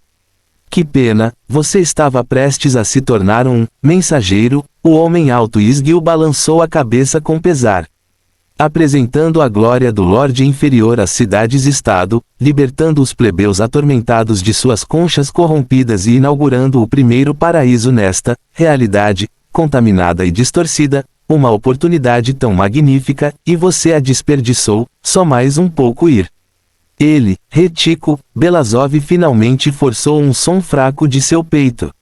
Que pena, você estava prestes a se tornar um mensageiro. O homem alto e esguio balançou a cabeça com pesar. Apresentando a glória do Lorde Inferior às cidades-estado, libertando os plebeus atormentados de suas conchas corrompidas e inaugurando o primeiro paraíso nesta realidade, contaminada e distorcida, uma oportunidade tão magnífica, e você a desperdiçou, só mais um pouco ir. Ele, retico, Belazov finalmente forçou um som fraco de seu peito.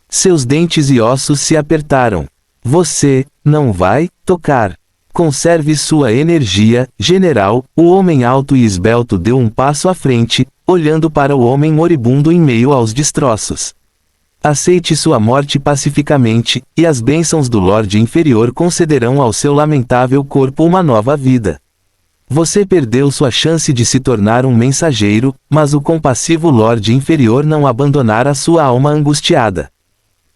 Seus dentes e ossos se apertaram. Você não vai tocar. Conserve sua energia, general. O homem alto e esbelto deu um passo à frente, olhando para o homem moribundo em meio aos destroços. Aceite sua morte pacificamente, e as bênçãos do Lorde Inferior concederão ao seu lamentável corpo uma nova vida. Você perdeu sua chance de se tornar um mensageiro, mas o compassivo Lorde Inferior não abandonará sua alma angustiada.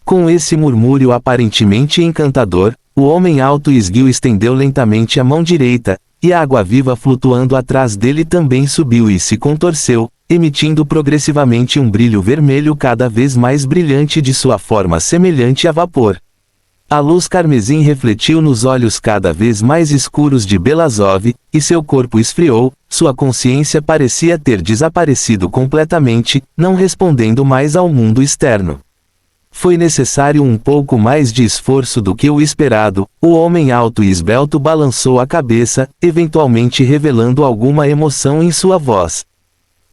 Com esse murmúrio aparentemente encantador, o homem alto e esguio estendeu lentamente a mão direita, e a água-viva flutuando atrás dele também subiu e se contorceu, emitindo progressivamente um brilho vermelho cada vez mais brilhante de sua forma semelhante a vapor. A luz carmesim refletiu nos olhos cada vez mais escuros de Belazov, e seu corpo esfriou, sua consciência parecia ter desaparecido completamente, não respondendo mais ao mundo externo. Foi necessário um pouco mais de esforço do que o esperado. O homem alto e esbelto balançou a cabeça, eventualmente revelando alguma emoção em sua voz.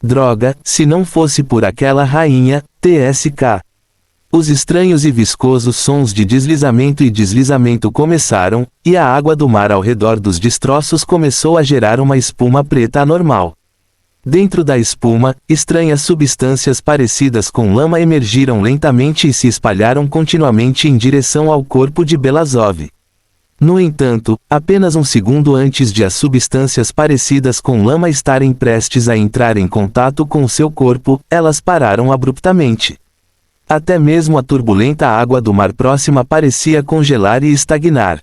Droga, se não fosse por aquela rainha, TSK. Os estranhos e viscosos sons de deslizamento e deslizamento começaram, e a água do mar ao redor dos destroços começou a gerar uma espuma preta anormal. Dentro da espuma, estranhas substâncias parecidas com lama emergiram lentamente e se espalharam continuamente em direção ao corpo de Belazov. No entanto, apenas um segundo antes de as substâncias parecidas com lama estarem prestes a entrar em contato com seu corpo, elas pararam abruptamente. Até mesmo a turbulenta água do mar próxima parecia congelar e estagnar.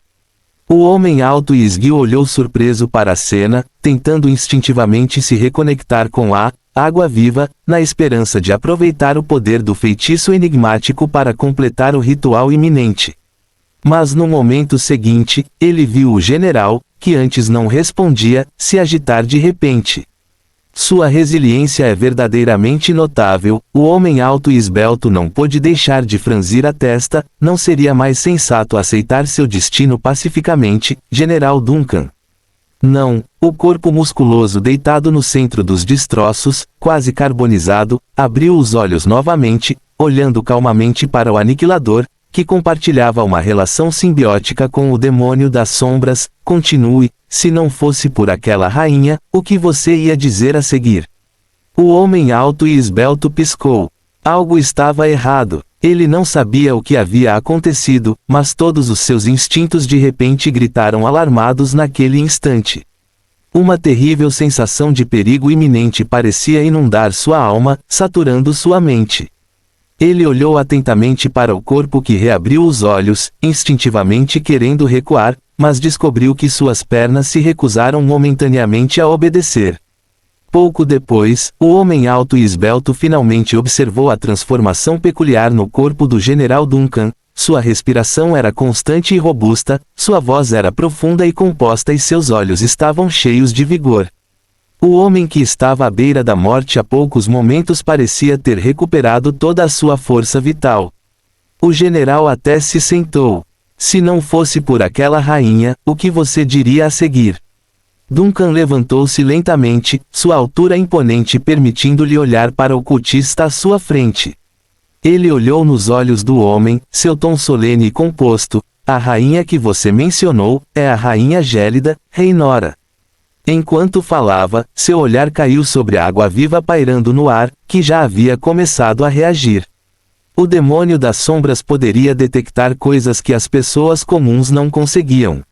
O homem alto e esguio olhou surpreso para a cena, tentando instintivamente se reconectar com a água-viva, na esperança de aproveitar o poder do feitiço enigmático para completar o ritual iminente. Mas no momento seguinte, ele viu o general, que antes não respondia, se agitar de repente. Sua resiliência é verdadeiramente notável. O homem alto e esbelto não pôde deixar de franzir a testa. Não seria mais sensato aceitar seu destino pacificamente, General Duncan? Não. O corpo musculoso deitado no centro dos destroços, quase carbonizado, abriu os olhos novamente, olhando calmamente para o aniquilador, que compartilhava uma relação simbiótica com o demônio das sombras. Continue. Se não fosse por aquela rainha, o que você ia dizer a seguir? O homem alto e esbelto piscou. Algo estava errado. Ele não sabia o que havia acontecido, mas todos os seus instintos de repente gritaram alarmados naquele instante. Uma terrível sensação de perigo iminente parecia inundar sua alma, saturando sua mente. Ele olhou atentamente para o corpo que reabriu os olhos, instintivamente querendo recuar, mas descobriu que suas pernas se recusaram momentaneamente a obedecer. Pouco depois, o homem alto e esbelto finalmente observou a transformação peculiar no corpo do General Duncan. Sua respiração era constante e robusta, sua voz era profunda e composta e seus olhos estavam cheios de vigor. O homem que estava à beira da morte há poucos momentos parecia ter recuperado toda a sua força vital. O general até se sentou. Se não fosse por aquela rainha, o que você diria a seguir? Duncan levantou-se lentamente, sua altura imponente permitindo-lhe olhar para o cultista à sua frente. Ele olhou nos olhos do homem, seu tom solene e composto. A rainha que você mencionou, é a rainha gélida, Rhaenora. Enquanto falava, seu olhar caiu sobre a água-viva pairando no ar, que já havia começado a reagir. O demônio das sombras poderia detectar coisas que as pessoas comuns não conseguiam.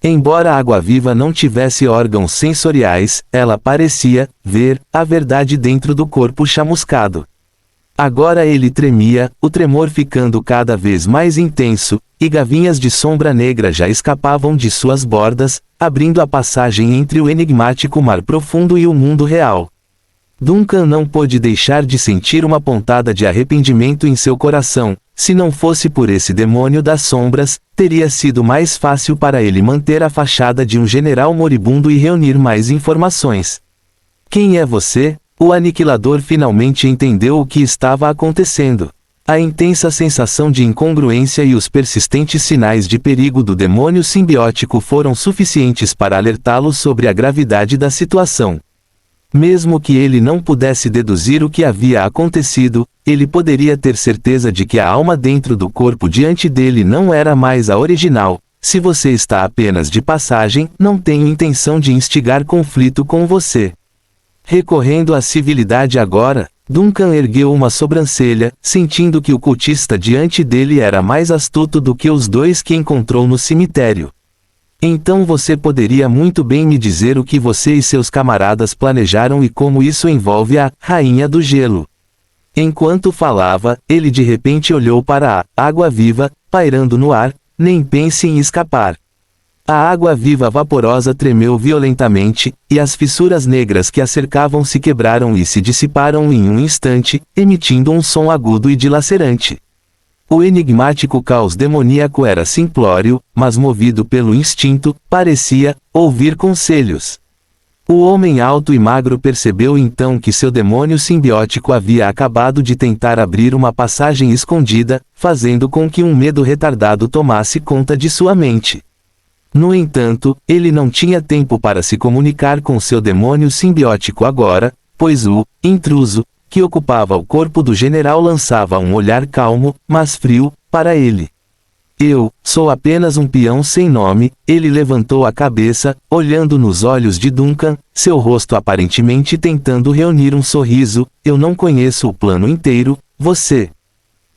Embora a água-viva não tivesse órgãos sensoriais, ela parecia ver a verdade dentro do corpo chamuscado. Agora ele tremia, o tremor ficando cada vez mais intenso, e gavinhas de sombra negra já escapavam de suas bordas, abrindo a passagem entre o enigmático mar profundo e o mundo real. Duncan não pôde deixar de sentir uma pontada de arrependimento em seu coração. Se não fosse por esse demônio das sombras, teria sido mais fácil para ele manter a fachada de um general moribundo e reunir mais informações. Quem é você? O aniquilador finalmente entendeu o que estava acontecendo. A intensa sensação de incongruência e os persistentes sinais de perigo do demônio simbiótico foram suficientes para alertá-lo sobre a gravidade da situação. Mesmo que ele não pudesse deduzir o que havia acontecido, ele poderia ter certeza de que a alma dentro do corpo diante dele não era mais a original. Se você está apenas de passagem, não tenho intenção de instigar conflito com você. Recorrendo à civilidade agora, Duncan ergueu uma sobrancelha, sentindo que o cultista diante dele era mais astuto do que os dois que encontrou no cemitério. Então você poderia muito bem me dizer o que você e seus camaradas planejaram e como isso envolve a Rainha do Gelo. Enquanto falava, ele de repente olhou para a água-viva, pairando no ar. Nem pense em escapar. A água-viva vaporosa tremeu violentamente, e as fissuras negras que a cercavam se quebraram e se dissiparam em um instante, emitindo um som agudo e dilacerante. O enigmático caos demoníaco era simplório, mas movido pelo instinto, parecia ouvir conselhos. O homem alto e magro percebeu então que seu demônio simbiótico havia acabado de tentar abrir uma passagem escondida, fazendo com que um medo retardado tomasse conta de sua mente. No entanto, ele não tinha tempo para se comunicar com seu demônio simbiótico agora, pois o intruso, que ocupava o corpo do general lançava um olhar calmo, mas frio, para ele. Eu sou apenas um peão sem nome. Ele levantou a cabeça, olhando nos olhos de Duncan, seu rosto aparentemente tentando reunir um sorriso. Eu não conheço o plano inteiro, você.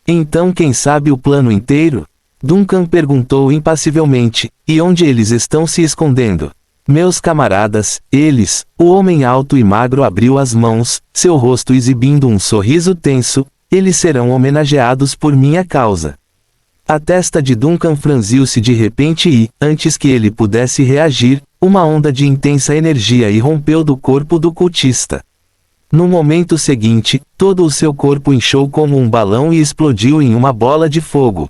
Então quem sabe o plano inteiro? Duncan perguntou impassivelmente. E onde eles estão se escondendo? Meus camaradas, eles. O homem alto e magro abriu as mãos, seu rosto exibindo um sorriso tenso. Eles serão homenageados por minha causa. A testa de Duncan franziu-se de repente e, antes que ele pudesse reagir, uma onda de intensa energia irrompeu do corpo do cultista. No momento seguinte, todo o seu corpo inchou como um balão e explodiu em uma bola de fogo.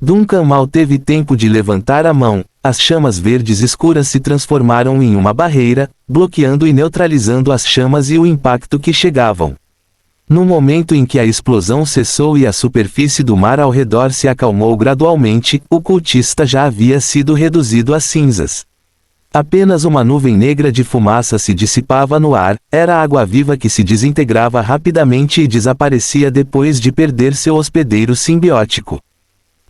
Duncan mal teve tempo de levantar a mão, as chamas verdes escuras se transformaram em uma barreira, bloqueando e neutralizando as chamas e o impacto que chegavam. No momento em que a explosão cessou e a superfície do mar ao redor se acalmou gradualmente, o cultista já havia sido reduzido a cinzas. Apenas uma nuvem negra de fumaça se dissipava no ar, era a água-viva que se desintegrava rapidamente e desaparecia depois de perder seu hospedeiro simbiótico.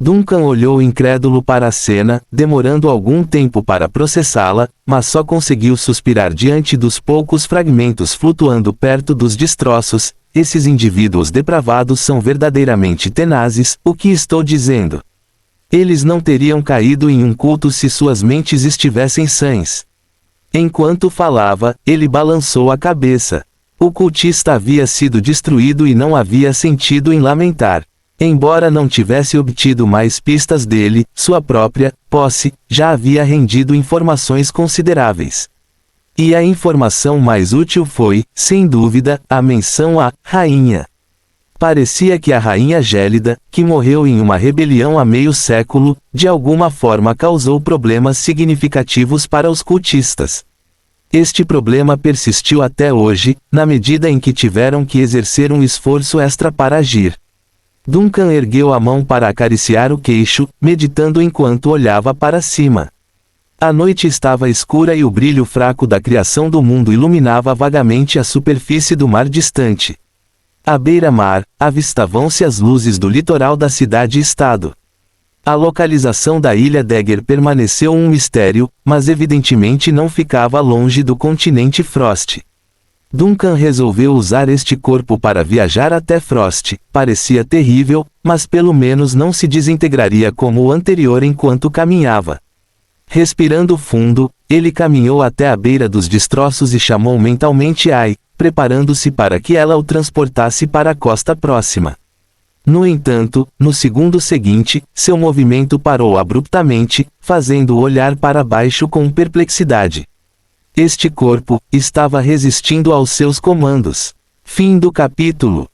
Duncan olhou incrédulo para a cena, demorando algum tempo para processá-la, mas só conseguiu suspirar diante dos poucos fragmentos flutuando perto dos destroços. Esses indivíduos depravados são verdadeiramente tenazes, o que estou dizendo? Eles não teriam caído em um culto se suas mentes estivessem sãs. Enquanto falava, ele balançou a cabeça. O cultista havia sido destruído e não havia sentido em lamentar. Embora não tivesse obtido mais pistas dele, sua própria posse já havia rendido informações consideráveis. E a informação mais útil foi, sem dúvida, a menção à rainha. Parecia que a rainha gélida, que morreu em uma rebelião há meio século, de alguma forma causou problemas significativos para os cultistas. Este problema persistiu até hoje, na medida em que tiveram que exercer um esforço extra para agir. Duncan ergueu a mão para acariciar o queixo, meditando enquanto olhava para cima. A noite estava escura e o brilho fraco da criação do mundo iluminava vagamente a superfície do mar distante. À beira-mar, avistavam-se as luzes do litoral da cidade-estado. A localização da ilha Dagger permaneceu um mistério, mas evidentemente não ficava longe do continente Frost. Duncan resolveu usar este corpo para viajar até Frost. Parecia terrível, mas pelo menos não se desintegraria como o anterior enquanto caminhava. Respirando fundo, ele caminhou até a beira dos destroços e chamou mentalmente Ai, preparando-se para que ela o transportasse para a costa próxima. No entanto, no segundo seguinte, seu movimento parou abruptamente, fazendo-o olhar para baixo com perplexidade. Este corpo estava resistindo aos seus comandos. Fim do capítulo.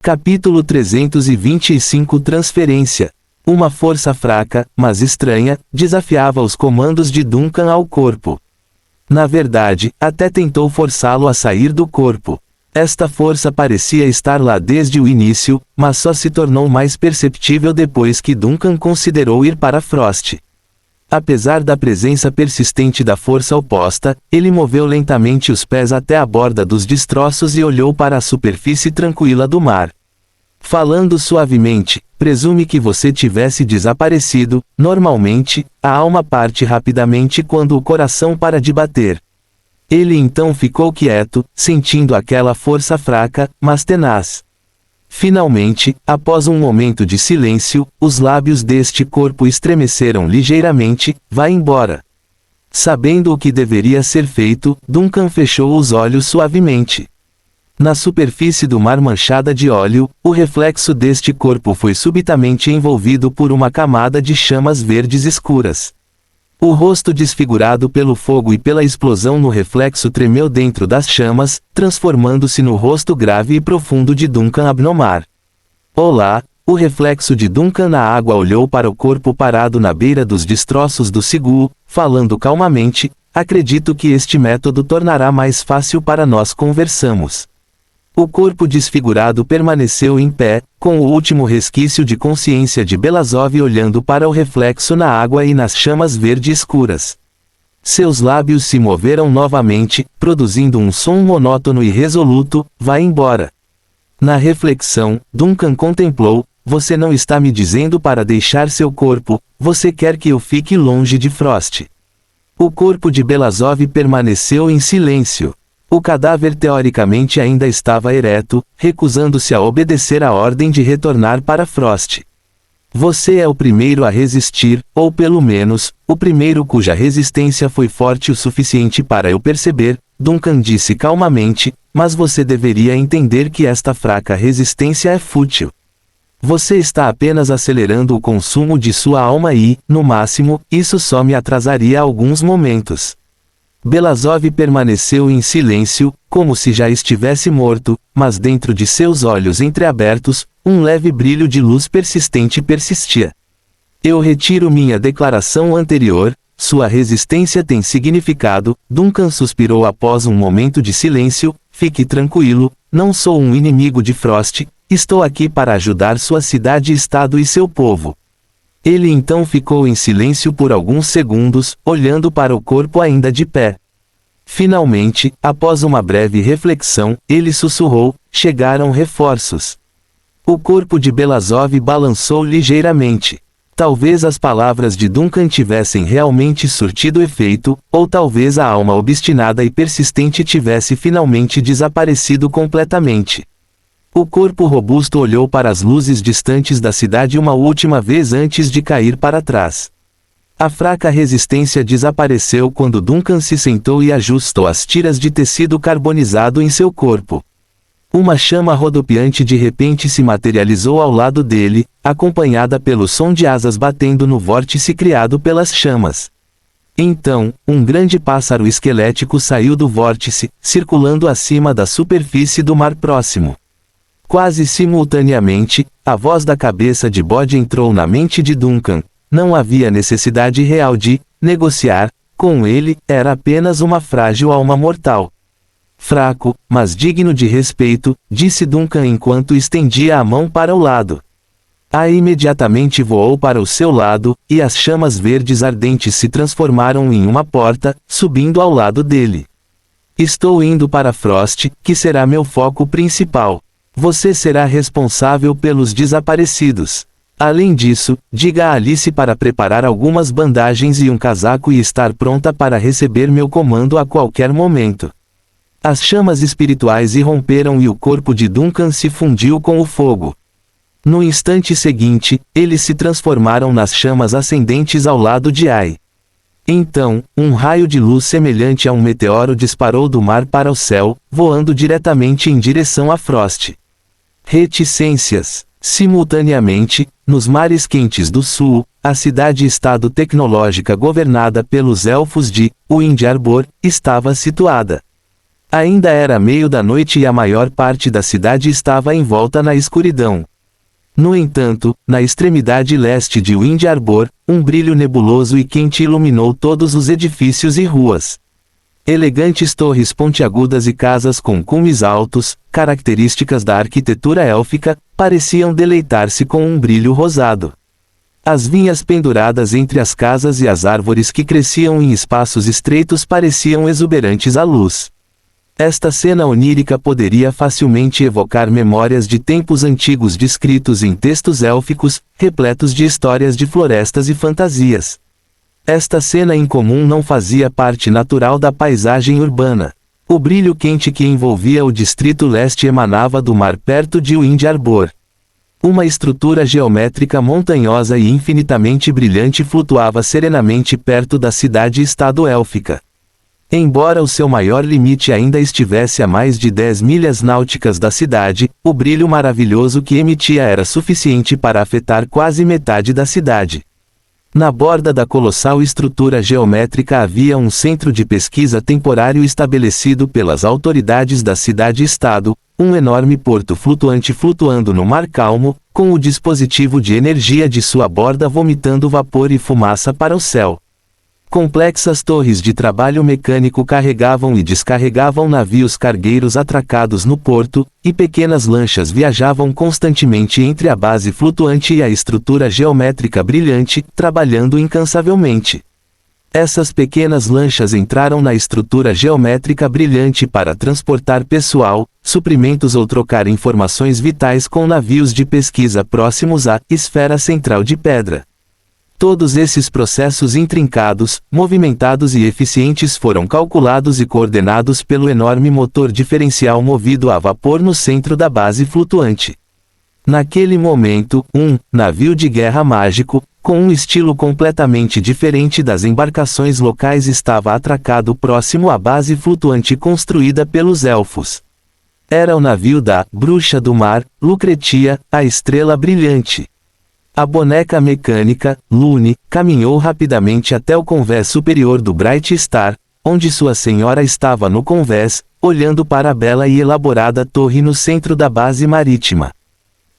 Capítulo 325 Transferência. Uma força fraca, mas estranha, desafiava os comandos de Duncan ao corpo. Na verdade, até tentou forçá-lo a sair do corpo. Esta força parecia estar lá desde o início, mas só se tornou mais perceptível depois que Duncan considerou ir para Frost. Apesar da presença persistente da força oposta, ele moveu lentamente os pés até a borda dos destroços e olhou para a superfície tranquila do mar. Falando suavemente, presume que você tivesse desaparecido. Normalmente, a alma parte rapidamente quando o coração para de bater. Ele então ficou quieto, sentindo aquela força fraca, mas tenaz. Finalmente, após um momento de silêncio, os lábios deste corpo estremeceram ligeiramente. Vá embora. Sabendo o que deveria ser feito, Duncan fechou os olhos suavemente. Na superfície do mar manchada de óleo, o reflexo deste corpo foi subitamente envolvido por uma camada de chamas verdes escuras. O rosto desfigurado pelo fogo e pela explosão no reflexo tremeu dentro das chamas, transformando-se no rosto grave e profundo de Duncan Abnomar. Olá! O reflexo de Duncan na água olhou para o corpo parado na beira dos destroços do Sigul, falando calmamente. Acredito que este método tornará mais fácil para nós conversarmos. O corpo desfigurado permaneceu em pé, com o último resquício de consciência de Belasov olhando para o reflexo na água e nas chamas verde escuras. Seus lábios se moveram novamente, produzindo um som monótono e resoluto. Vá embora. Na reflexão, Duncan contemplou. Você não está me dizendo para deixar seu corpo, você quer que eu fique longe de Frost. O corpo de Belasov permaneceu em silêncio. O cadáver teoricamente ainda estava ereto, recusando-se a obedecer a ordem de retornar para Frost. Você é o primeiro a resistir, ou pelo menos, o primeiro cuja resistência foi forte o suficiente para eu perceber, Duncan disse calmamente, mas você deveria entender que esta fraca resistência é fútil. Você está apenas acelerando o consumo de sua alma e, no máximo, isso só me atrasaria alguns momentos. Belasov permaneceu em silêncio, como se já estivesse morto, mas dentro de seus olhos entreabertos, um leve brilho de luz persistente persistia. Eu retiro minha declaração anterior, sua resistência tem significado. Duncan suspirou após um momento de silêncio. Fique tranquilo, não sou um inimigo de Frost, estou aqui para ajudar sua cidade-estado e seu povo. Ele então ficou em silêncio por alguns segundos, olhando para o corpo ainda de pé. Finalmente, após uma breve reflexão, ele sussurrou: chegaram reforços. O corpo de Belasov balançou ligeiramente. Talvez as palavras de Duncan tivessem realmente surtido efeito, ou talvez a alma obstinada e persistente tivesse finalmente desaparecido completamente. O corpo robusto olhou para as luzes distantes da cidade uma última vez antes de cair para trás. A fraca resistência desapareceu quando Duncan se sentou e ajustou as tiras de tecido carbonizado em seu corpo. Uma chama rodopiante de repente se materializou ao lado dele, acompanhada pelo som de asas batendo no vórtice criado pelas chamas. Então, um grande pássaro esquelético saiu do vórtice, circulando acima da superfície do mar próximo. Quase simultaneamente, a voz da cabeça de bode entrou na mente de Duncan. Não havia necessidade real de negociar com ele, era apenas uma frágil alma mortal. Fraco, mas digno de respeito, disse Duncan enquanto estendia a mão para o lado. A imediatamente voou para o seu lado, e as chamas verdes ardentes se transformaram em uma porta, subindo ao lado dele. Estou indo para Frost, que será meu foco principal. Você será responsável pelos desaparecidos. Além disso, diga a Alice para preparar algumas bandagens e um casaco e estar pronta para receber meu comando a qualquer momento. As chamas espirituais irromperam e o corpo de Duncan se fundiu com o fogo. No instante seguinte, eles se transformaram nas chamas ascendentes ao lado de Ai. Então, um raio de luz semelhante a um meteoro disparou do mar para o céu, voando diretamente em direção a Frost. Reticências. Simultaneamente, nos mares quentes do sul, a cidade-estado tecnológica governada pelos elfos de Wind Arbor estava situada. Ainda era meio da noite e a maior parte da cidade estava envolta na escuridão. No entanto, na extremidade leste de Wind Arbor, um brilho nebuloso e quente iluminou todos os edifícios e ruas. Elegantes torres pontiagudas e casas com cumes altos, características da arquitetura élfica, pareciam deleitar-se com um brilho rosado. As vinhas penduradas entre as casas e as árvores que cresciam em espaços estreitos pareciam exuberantes à luz. Esta cena onírica poderia facilmente evocar memórias de tempos antigos descritos em textos élficos, repletos de histórias de florestas e fantasias. Esta cena incomum não fazia parte natural da paisagem urbana. O brilho quente que envolvia o distrito leste emanava do mar perto de Wind Arbor. Uma estrutura geométrica montanhosa e infinitamente brilhante flutuava serenamente perto da cidade-estado élfica. Embora o seu maior limite ainda estivesse a mais de 10 milhas náuticas da cidade, o brilho maravilhoso que emitia era suficiente para afetar quase metade da cidade. Na borda da colossal estrutura geométrica havia um centro de pesquisa temporário estabelecido pelas autoridades da cidade-estado, um enorme porto flutuante flutuando no mar calmo, com o dispositivo de energia de sua borda vomitando vapor e fumaça para o céu. Complexas torres de trabalho mecânico carregavam e descarregavam navios cargueiros atracados no porto, e pequenas lanchas viajavam constantemente entre a base flutuante e a estrutura geométrica brilhante, trabalhando incansavelmente. Essas pequenas lanchas entraram na estrutura geométrica brilhante para transportar pessoal, suprimentos ou trocar informações vitais com navios de pesquisa próximos à esfera central de pedra. Todos esses processos intrincados, movimentados e eficientes foram calculados e coordenados pelo enorme motor diferencial movido a vapor no centro da base flutuante. Naquele momento, um navio de guerra mágico, com um estilo completamente diferente das embarcações locais estava atracado próximo à base flutuante construída pelos elfos. Era o navio da Bruxa do Mar, Lucretia, a Estrela Brilhante. A boneca mecânica, Lune, caminhou rapidamente até o convés superior do Bright Star, onde sua senhora estava no convés, olhando para a bela e elaborada torre no centro da base marítima.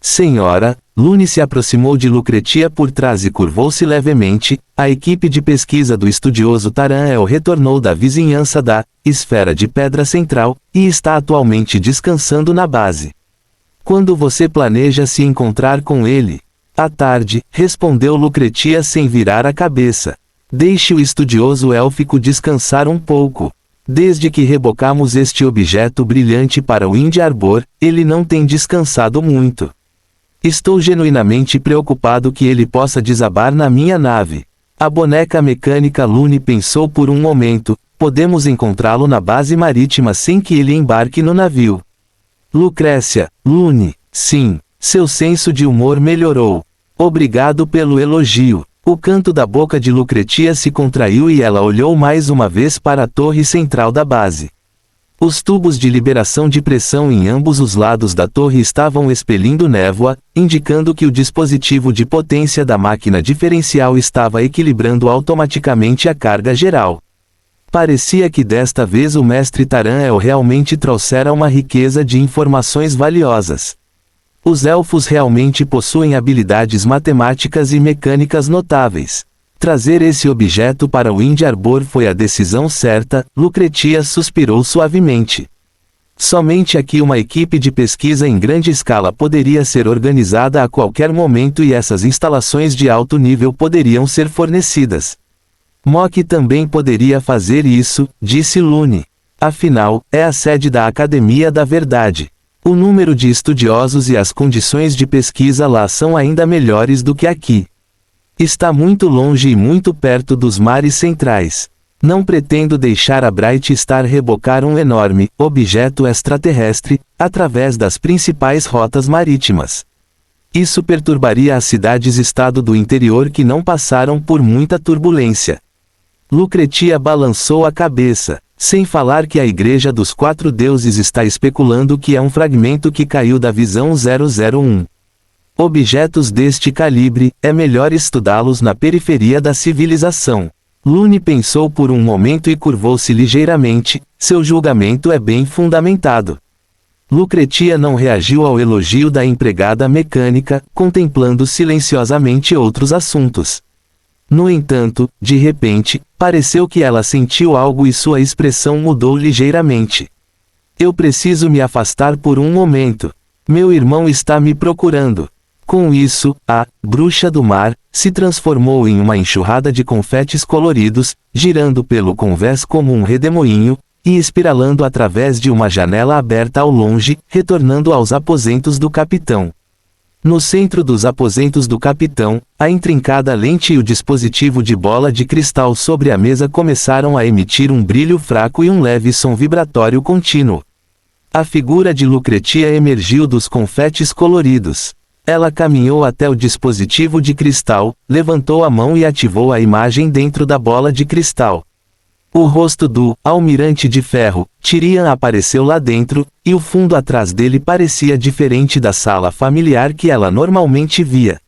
Senhora, Lune se aproximou de Lucretia por trás e curvou-se levemente. A equipe de pesquisa do estudioso Taran-El retornou da vizinhança da esfera de pedra central, e está atualmente descansando na base. Quando você planeja se encontrar com ele? À tarde, respondeu Lucretia sem virar a cabeça. Deixe o estudioso élfico descansar um pouco. Desde que rebocamos este objeto brilhante para o Ind Arbor, ele não tem descansado muito. Estou genuinamente preocupado que ele possa desabar na minha nave. A boneca mecânica Lune pensou por um momento. Podemos encontrá-lo na base marítima sem que ele embarque no navio. Lucrécia, Lune, sim, seu senso de humor melhorou. Obrigado pelo elogio. O canto da boca de Lucretia se contraiu e ela olhou mais uma vez para a torre central da base. Os tubos de liberação de pressão em ambos os lados da torre estavam expelindo névoa, indicando que o dispositivo de potência da máquina diferencial estava equilibrando automaticamente a carga geral. Parecia que desta vez o mestre Taran-El realmente trouxera uma riqueza de informações valiosas. Os elfos realmente possuem habilidades matemáticas e mecânicas notáveis. Trazer esse objeto para o Ind Arbor foi a decisão certa. Lucretia suspirou suavemente. Somente aqui uma equipe de pesquisa em grande escala poderia ser organizada a qualquer momento e essas instalações de alto nível poderiam ser fornecidas. Mok também poderia fazer isso, disse Lune. Afinal, é a sede da Academia da Verdade. O número de estudiosos e as condições de pesquisa lá são ainda melhores do que aqui. Está muito longe e muito perto dos mares centrais. Não pretendo deixar a Bright Star rebocar um enorme objeto extraterrestre através das principais rotas marítimas. Isso perturbaria as cidades-estado do interior que não passaram por muita turbulência. Lucretia balançou a cabeça, sem falar que a Igreja dos Quatro Deuses está especulando que é um fragmento que caiu da Visão 001. Objetos deste calibre, é melhor estudá-los na periferia da civilização. Lune pensou por um momento e curvou-se ligeiramente. Seu julgamento é bem fundamentado. Lucretia não reagiu ao elogio da empregada mecânica, contemplando silenciosamente outros assuntos. No entanto, de repente, pareceu que ela sentiu algo e sua expressão mudou ligeiramente. Eu preciso me afastar por um momento. Meu irmão está me procurando. Com isso, a bruxa do mar se transformou em uma enxurrada de confetes coloridos, girando pelo convés como um redemoinho, e espiralando através de uma janela aberta ao longe, retornando aos aposentos do capitão. No centro dos aposentos do capitão, a intrincada lente e o dispositivo de bola de cristal sobre a mesa começaram a emitir um brilho fraco e um leve som vibratório contínuo. A figura de Lucretia emergiu dos confetes coloridos. Ela caminhou até o dispositivo de cristal, levantou a mão e ativou a imagem dentro da bola de cristal. O rosto do almirante de ferro, Tyrian, apareceu lá dentro, e o fundo atrás dele parecia diferente da sala familiar que ela normalmente via.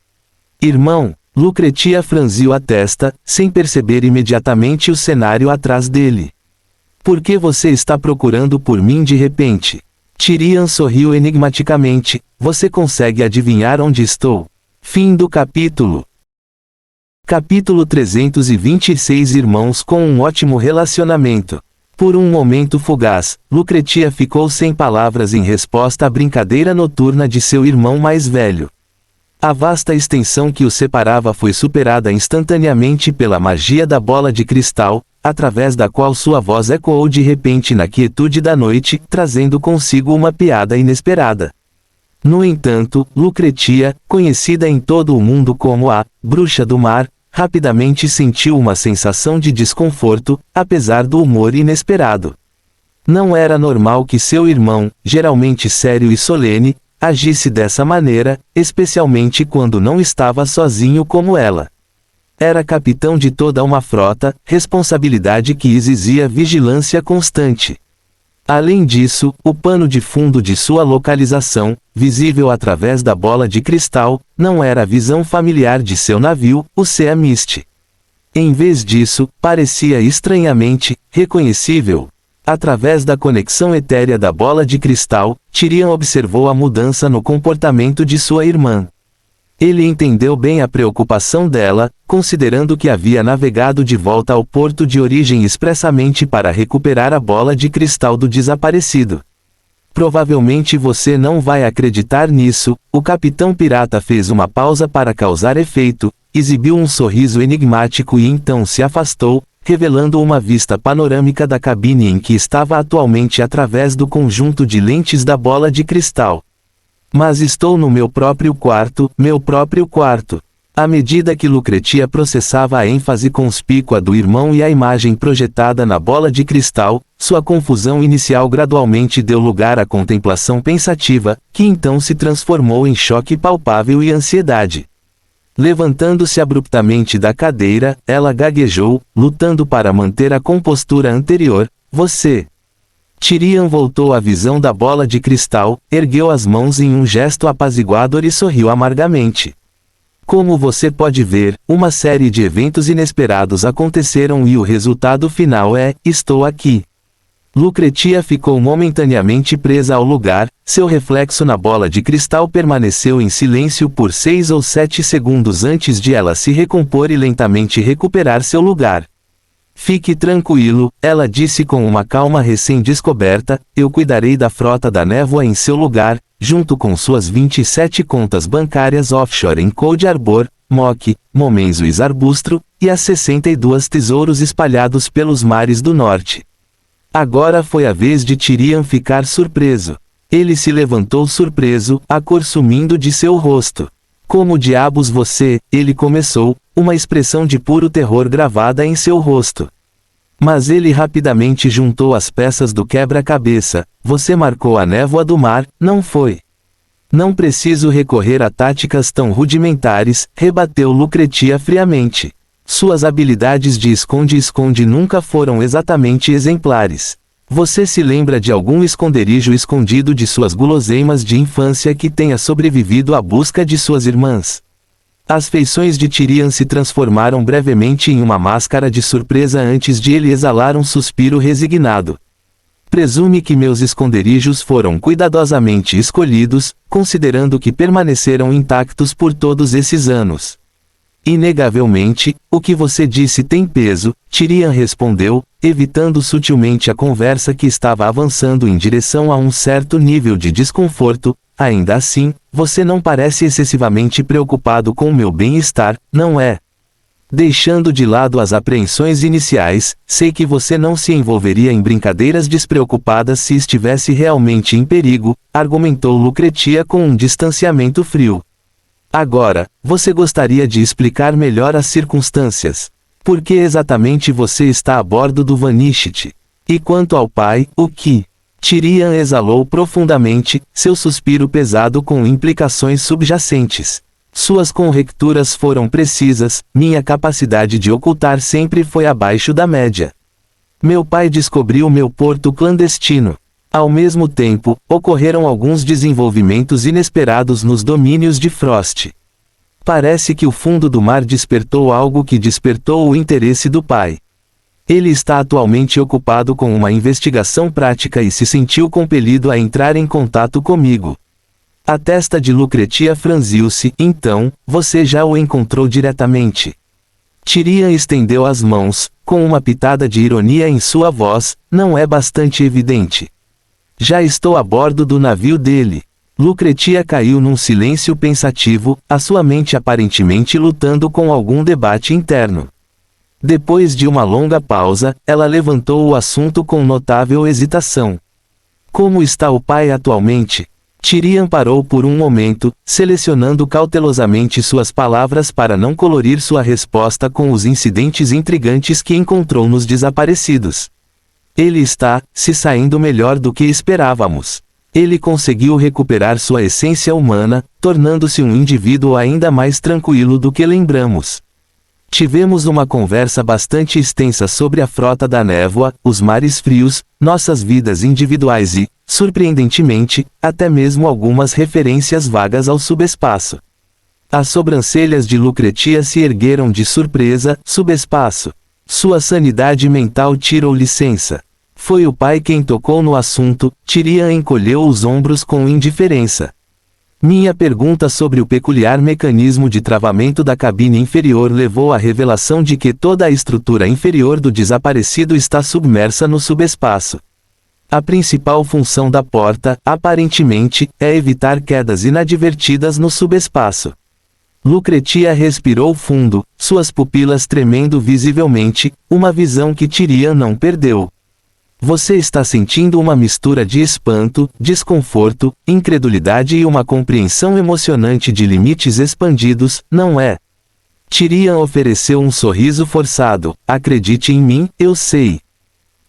Irmão, Lucretia franziu a testa, sem perceber imediatamente o cenário atrás dele. Por que você está procurando por mim de repente? Tyrian sorriu enigmaticamente. Você consegue adivinhar onde estou? Fim do capítulo. Capítulo 326. Irmãos com um ótimo relacionamento. Por um momento fugaz, Lucretia ficou sem palavras em resposta à brincadeira noturna de seu irmão mais velho. A vasta extensão que o separava foi superada instantaneamente pela magia da bola de cristal, através da qual sua voz ecoou de repente na quietude da noite, trazendo consigo uma piada inesperada. No entanto, Lucretia, conhecida em todo o mundo como a bruxa do mar, rapidamente sentiu uma sensação de desconforto, apesar do humor inesperado. Não era normal que seu irmão, geralmente sério e solene, agisse dessa maneira, especialmente quando não estava sozinho como ela. Era capitão de toda uma frota, responsabilidade que exigia vigilância constante. Além disso, o pano de fundo de sua localização, visível através da bola de cristal, não era a visão familiar de seu navio, o Sea Mist. Em vez disso, parecia estranhamente reconhecível. Através da conexão etérea da bola de cristal, Tyrion observou a mudança no comportamento de sua irmã. Ele entendeu bem a preocupação dela, considerando que havia navegado de volta ao porto de origem expressamente para recuperar a bola de cristal do desaparecido. Provavelmente você não vai acreditar nisso, o capitão pirata fez uma pausa para causar efeito, exibiu um sorriso enigmático e então se afastou, revelando uma vista panorâmica da cabine em que estava atualmente através do conjunto de lentes da bola de cristal. Mas estou no meu próprio quarto, meu próprio quarto. À medida que Lucretia processava a ênfase conspícua do irmão e a imagem projetada na bola de cristal, sua confusão inicial gradualmente deu lugar à contemplação pensativa, que então se transformou em choque palpável e ansiedade. Levantando-se abruptamente da cadeira, ela gaguejou, lutando para manter a compostura anterior. Você. Tyrion voltou à visão da bola de cristal, ergueu as mãos em um gesto apaziguador e sorriu amargamente. Como você pode ver, uma série de eventos inesperados aconteceram e o resultado final é: estou aqui. Lucretia ficou momentaneamente presa ao lugar, seu reflexo na bola de cristal permaneceu em silêncio por 6 ou 7 segundos antes de ela se recompor e lentamente recuperar seu lugar. Fique tranquilo, ela disse com uma calma recém-descoberta, eu cuidarei da frota da névoa em seu lugar, junto com suas 27 contas bancárias offshore em Cold Harbor, Mock, Momenzuis Arbustro, e as 62 tesouros espalhados pelos mares do norte. Agora foi a vez de Tyrion ficar surpreso. Ele se levantou surpreso, a cor sumindo de seu rosto. Como diabos você, ele começou, uma expressão de puro terror gravada em seu rosto. Mas ele rapidamente juntou as peças do quebra-cabeça. Você marcou a névoa do mar, não foi? Não preciso recorrer a táticas tão rudimentares, rebateu Lucretia friamente. Suas habilidades de esconde-esconde nunca foram exatamente exemplares. Você se lembra de algum esconderijo escondido de suas guloseimas de infância que tenha sobrevivido à busca de suas irmãs? As feições de Tyrion se transformaram brevemente em uma máscara de surpresa antes de ele exalar um suspiro resignado. Presume que meus esconderijos foram cuidadosamente escolhidos, considerando que permaneceram intactos por todos esses anos. Inegavelmente, o que você disse tem peso, Tyrion respondeu, evitando sutilmente a conversa que estava avançando em direção a um certo nível de desconforto. Ainda assim, você não parece excessivamente preocupado com o meu bem-estar, não é? Deixando de lado as apreensões iniciais, sei que você não se envolveria em brincadeiras despreocupadas se estivesse realmente em perigo, argumentou Lucretia com um distanciamento frio. Agora, você gostaria de explicar melhor as circunstâncias. Por que exatamente você está a bordo do Vanishit? E quanto ao pai, o que? Tyrion exalou profundamente, seu suspiro pesado com implicações subjacentes. Suas conjecturas foram precisas, minha capacidade de ocultar sempre foi abaixo da média. Meu pai descobriu meu porto clandestino. Ao mesmo tempo, ocorreram alguns desenvolvimentos inesperados nos domínios de Frost. Parece que o fundo do mar despertou algo que despertou o interesse do pai. Ele está atualmente ocupado com uma investigação prática e se sentiu compelido a entrar em contato comigo. A testa de Lucretia franziu-se. Então, você já o encontrou diretamente? Tyrion estendeu as mãos, com uma pitada de ironia em sua voz, não é bastante evidente. Já estou a bordo do navio dele. Lucretia caiu num silêncio pensativo, a sua mente aparentemente lutando com algum debate interno. Depois de uma longa pausa, ela levantou o assunto com notável hesitação. Como está o pai atualmente? Tyrion parou por um momento, selecionando cautelosamente suas palavras para não colorir sua resposta com os incidentes intrigantes que encontrou nos desaparecidos. Ele está, se saindo melhor do que esperávamos. Ele conseguiu recuperar sua essência humana, tornando-se um indivíduo ainda mais tranquilo do que lembramos. Tivemos uma conversa bastante extensa sobre a frota da névoa, os mares frios, nossas vidas individuais e, surpreendentemente, até mesmo algumas referências vagas ao subespaço. As sobrancelhas de Lucretia se ergueram de surpresa. Subespaço. Sua sanidade mental tirou licença. Foi o pai quem tocou no assunto. Tyrion encolheu os ombros com indiferença. Minha pergunta sobre o peculiar mecanismo de travamento da cabine inferior levou à revelação de que toda a estrutura inferior do desaparecido está submersa no subespaço. A principal função da porta, aparentemente, é evitar quedas inadvertidas no subespaço. Lucretia respirou fundo, suas pupilas tremendo visivelmente, uma visão que Tyrion não perdeu. Você está sentindo uma mistura de espanto, desconforto, incredulidade e uma compreensão emocionante de limites expandidos, não é? Tyrion ofereceu um sorriso forçado. Acredite em mim, eu sei.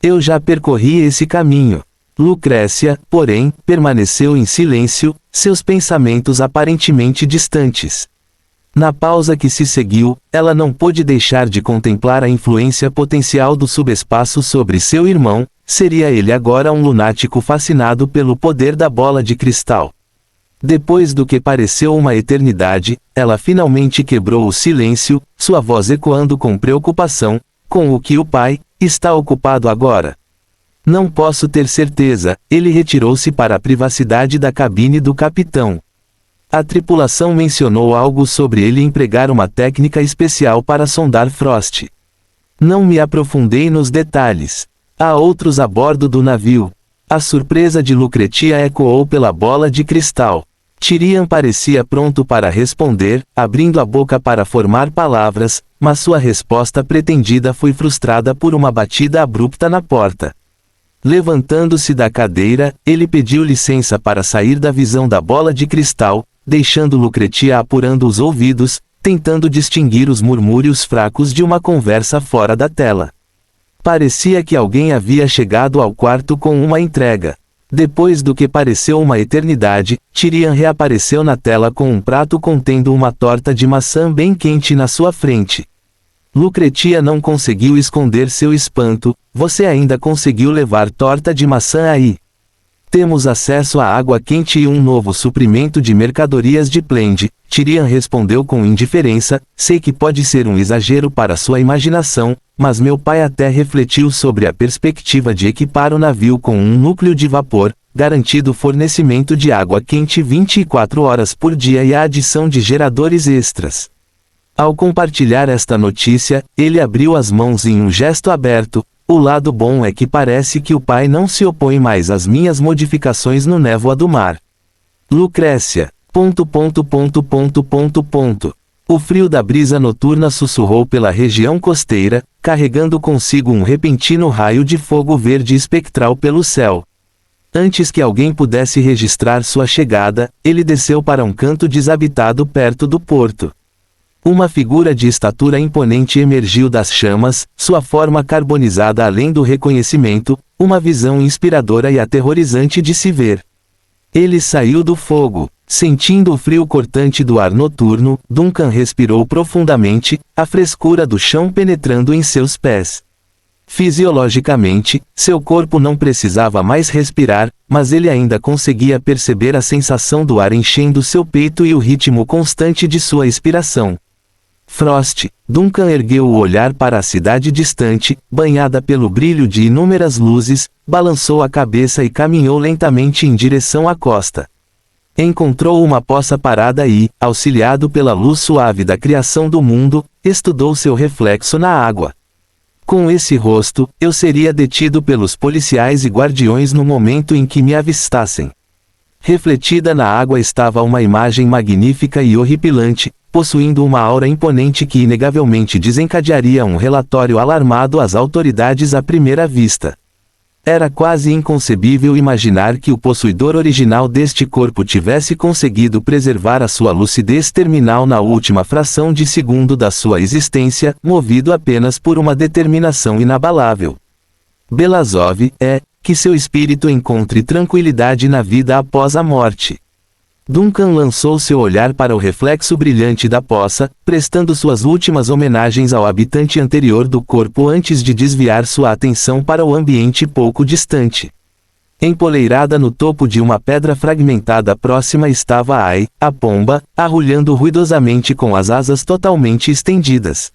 Eu já percorri esse caminho. Lucrécia, porém, permaneceu em silêncio, seus pensamentos aparentemente distantes. Na pausa que se seguiu, ela não pôde deixar de contemplar a influência potencial do subespaço sobre seu irmão. Seria ele agora um lunático fascinado pelo poder da bola de cristal? Depois do que pareceu uma eternidade, ela finalmente quebrou o silêncio, sua voz ecoando com preocupação. Com o que o pai está ocupado agora? Não posso ter certeza. Ele retirou-se para a privacidade da cabine do capitão. A tripulação mencionou algo sobre ele empregar uma técnica especial para sondar Frost. Não me aprofundei nos detalhes. Há outros a bordo do navio. A surpresa de Lucretia ecoou pela bola de cristal. Tyrion parecia pronto para responder, abrindo a boca para formar palavras, mas sua resposta pretendida foi frustrada por uma batida abrupta na porta. Levantando-se da cadeira, ele pediu licença para sair da visão da bola de cristal, deixando Lucretia apurando os ouvidos, tentando distinguir os murmúrios fracos de uma conversa fora da tela. Parecia que alguém havia chegado ao quarto com uma entrega. Depois do que pareceu uma eternidade, Tyrion reapareceu na tela com um prato contendo uma torta de maçã bem quente na sua frente. Lucretia não conseguiu esconder seu espanto. Você ainda conseguiu levar torta de maçã aí? Temos acesso a água quente e um novo suprimento de mercadorias de Plend. Tyrion respondeu com indiferença. Sei que pode ser um exagero para sua imaginação, mas meu pai até refletiu sobre a perspectiva de equipar o navio com um núcleo de vapor, garantido fornecimento de água quente 24 horas por dia e a adição de geradores extras. Ao compartilhar esta notícia, ele abriu as mãos em um gesto aberto. O lado bom é que parece que o pai não se opõe mais às minhas modificações no névoa do mar. Lucrécia. O frio da brisa noturna sussurrou pela região costeira, carregando consigo um repentino raio de fogo verde espectral pelo céu. Antes que alguém pudesse registrar sua chegada, ele desceu para um canto desabitado perto do porto. Uma figura de estatura imponente emergiu das chamas, sua forma carbonizada além do reconhecimento, uma visão inspiradora e aterrorizante de se ver. Ele saiu do fogo. Sentindo o frio cortante do ar noturno, Duncan respirou profundamente, a frescura do chão penetrando em seus pés. Fisiologicamente, seu corpo não precisava mais respirar, mas ele ainda conseguia perceber a sensação do ar enchendo seu peito e o ritmo constante de sua expiração. Frost. Duncan ergueu o olhar para a cidade distante, banhada pelo brilho de inúmeras luzes, balançou a cabeça e caminhou lentamente em direção à costa. Encontrou uma poça parada e, auxiliado pela luz suave da criação do mundo, estudou seu reflexo na água. Com esse rosto, eu seria detido pelos policiais e guardiões no momento em que me avistassem. Refletida na água estava uma imagem magnífica e horripilante, possuindo uma aura imponente que inegavelmente desencadearia um relatório alarmado às autoridades à primeira vista. Era quase inconcebível imaginar que o possuidor original deste corpo tivesse conseguido preservar a sua lucidez terminal na última fração de segundo da sua existência, movido apenas por uma determinação inabalável. Belasov é, que seu espírito encontre tranquilidade na vida após a morte. Duncan lançou seu olhar para o reflexo brilhante da poça, prestando suas últimas homenagens ao habitante anterior do corpo antes de desviar sua atenção para o ambiente pouco distante. Empoleirada no topo de uma pedra fragmentada próxima estava Ai, a pomba, arrulhando ruidosamente com as asas totalmente estendidas.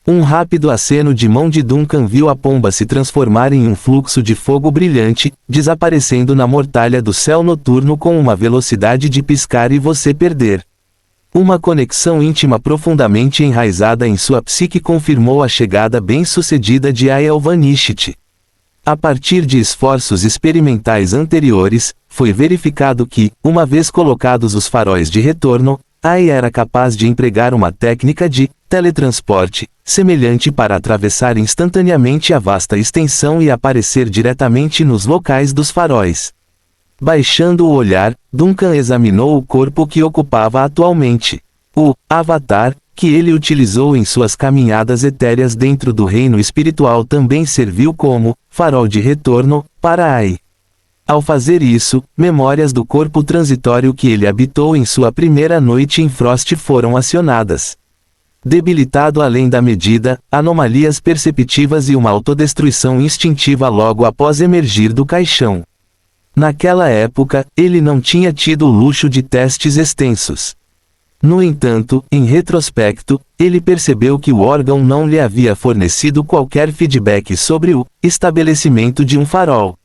Um rápido aceno de mão de Duncan viu a pomba se transformar em um fluxo de fogo brilhante, desaparecendo na mortalha do céu noturno com uma velocidade de piscar e você perder. Uma conexão íntima profundamente enraizada em sua psique confirmou a chegada bem-sucedida de Ai ao Vanishit. A partir de esforços experimentais anteriores, foi verificado que, uma vez colocados os faróis de retorno, Ai era capaz de empregar uma técnica de teletransporte, semelhante para atravessar instantaneamente a vasta extensão e aparecer diretamente nos locais dos faróis. Baixando o olhar, Duncan examinou o corpo que ocupava atualmente. O avatar, que ele utilizou em suas caminhadas etéreas dentro do reino espiritual também serviu como farol de retorno para Ai. Ao fazer isso, memórias do corpo transitório que ele habitou em sua primeira noite em Frost foram acionadas. Debilitado além da medida, anomalias perceptivas e uma autodestruição instintiva logo após emergir do caixão. Naquela época, ele não tinha tido o luxo de testes extensos. No entanto, em retrospecto, ele percebeu que o órgão não lhe havia fornecido qualquer feedback sobre o estabelecimento de um farol.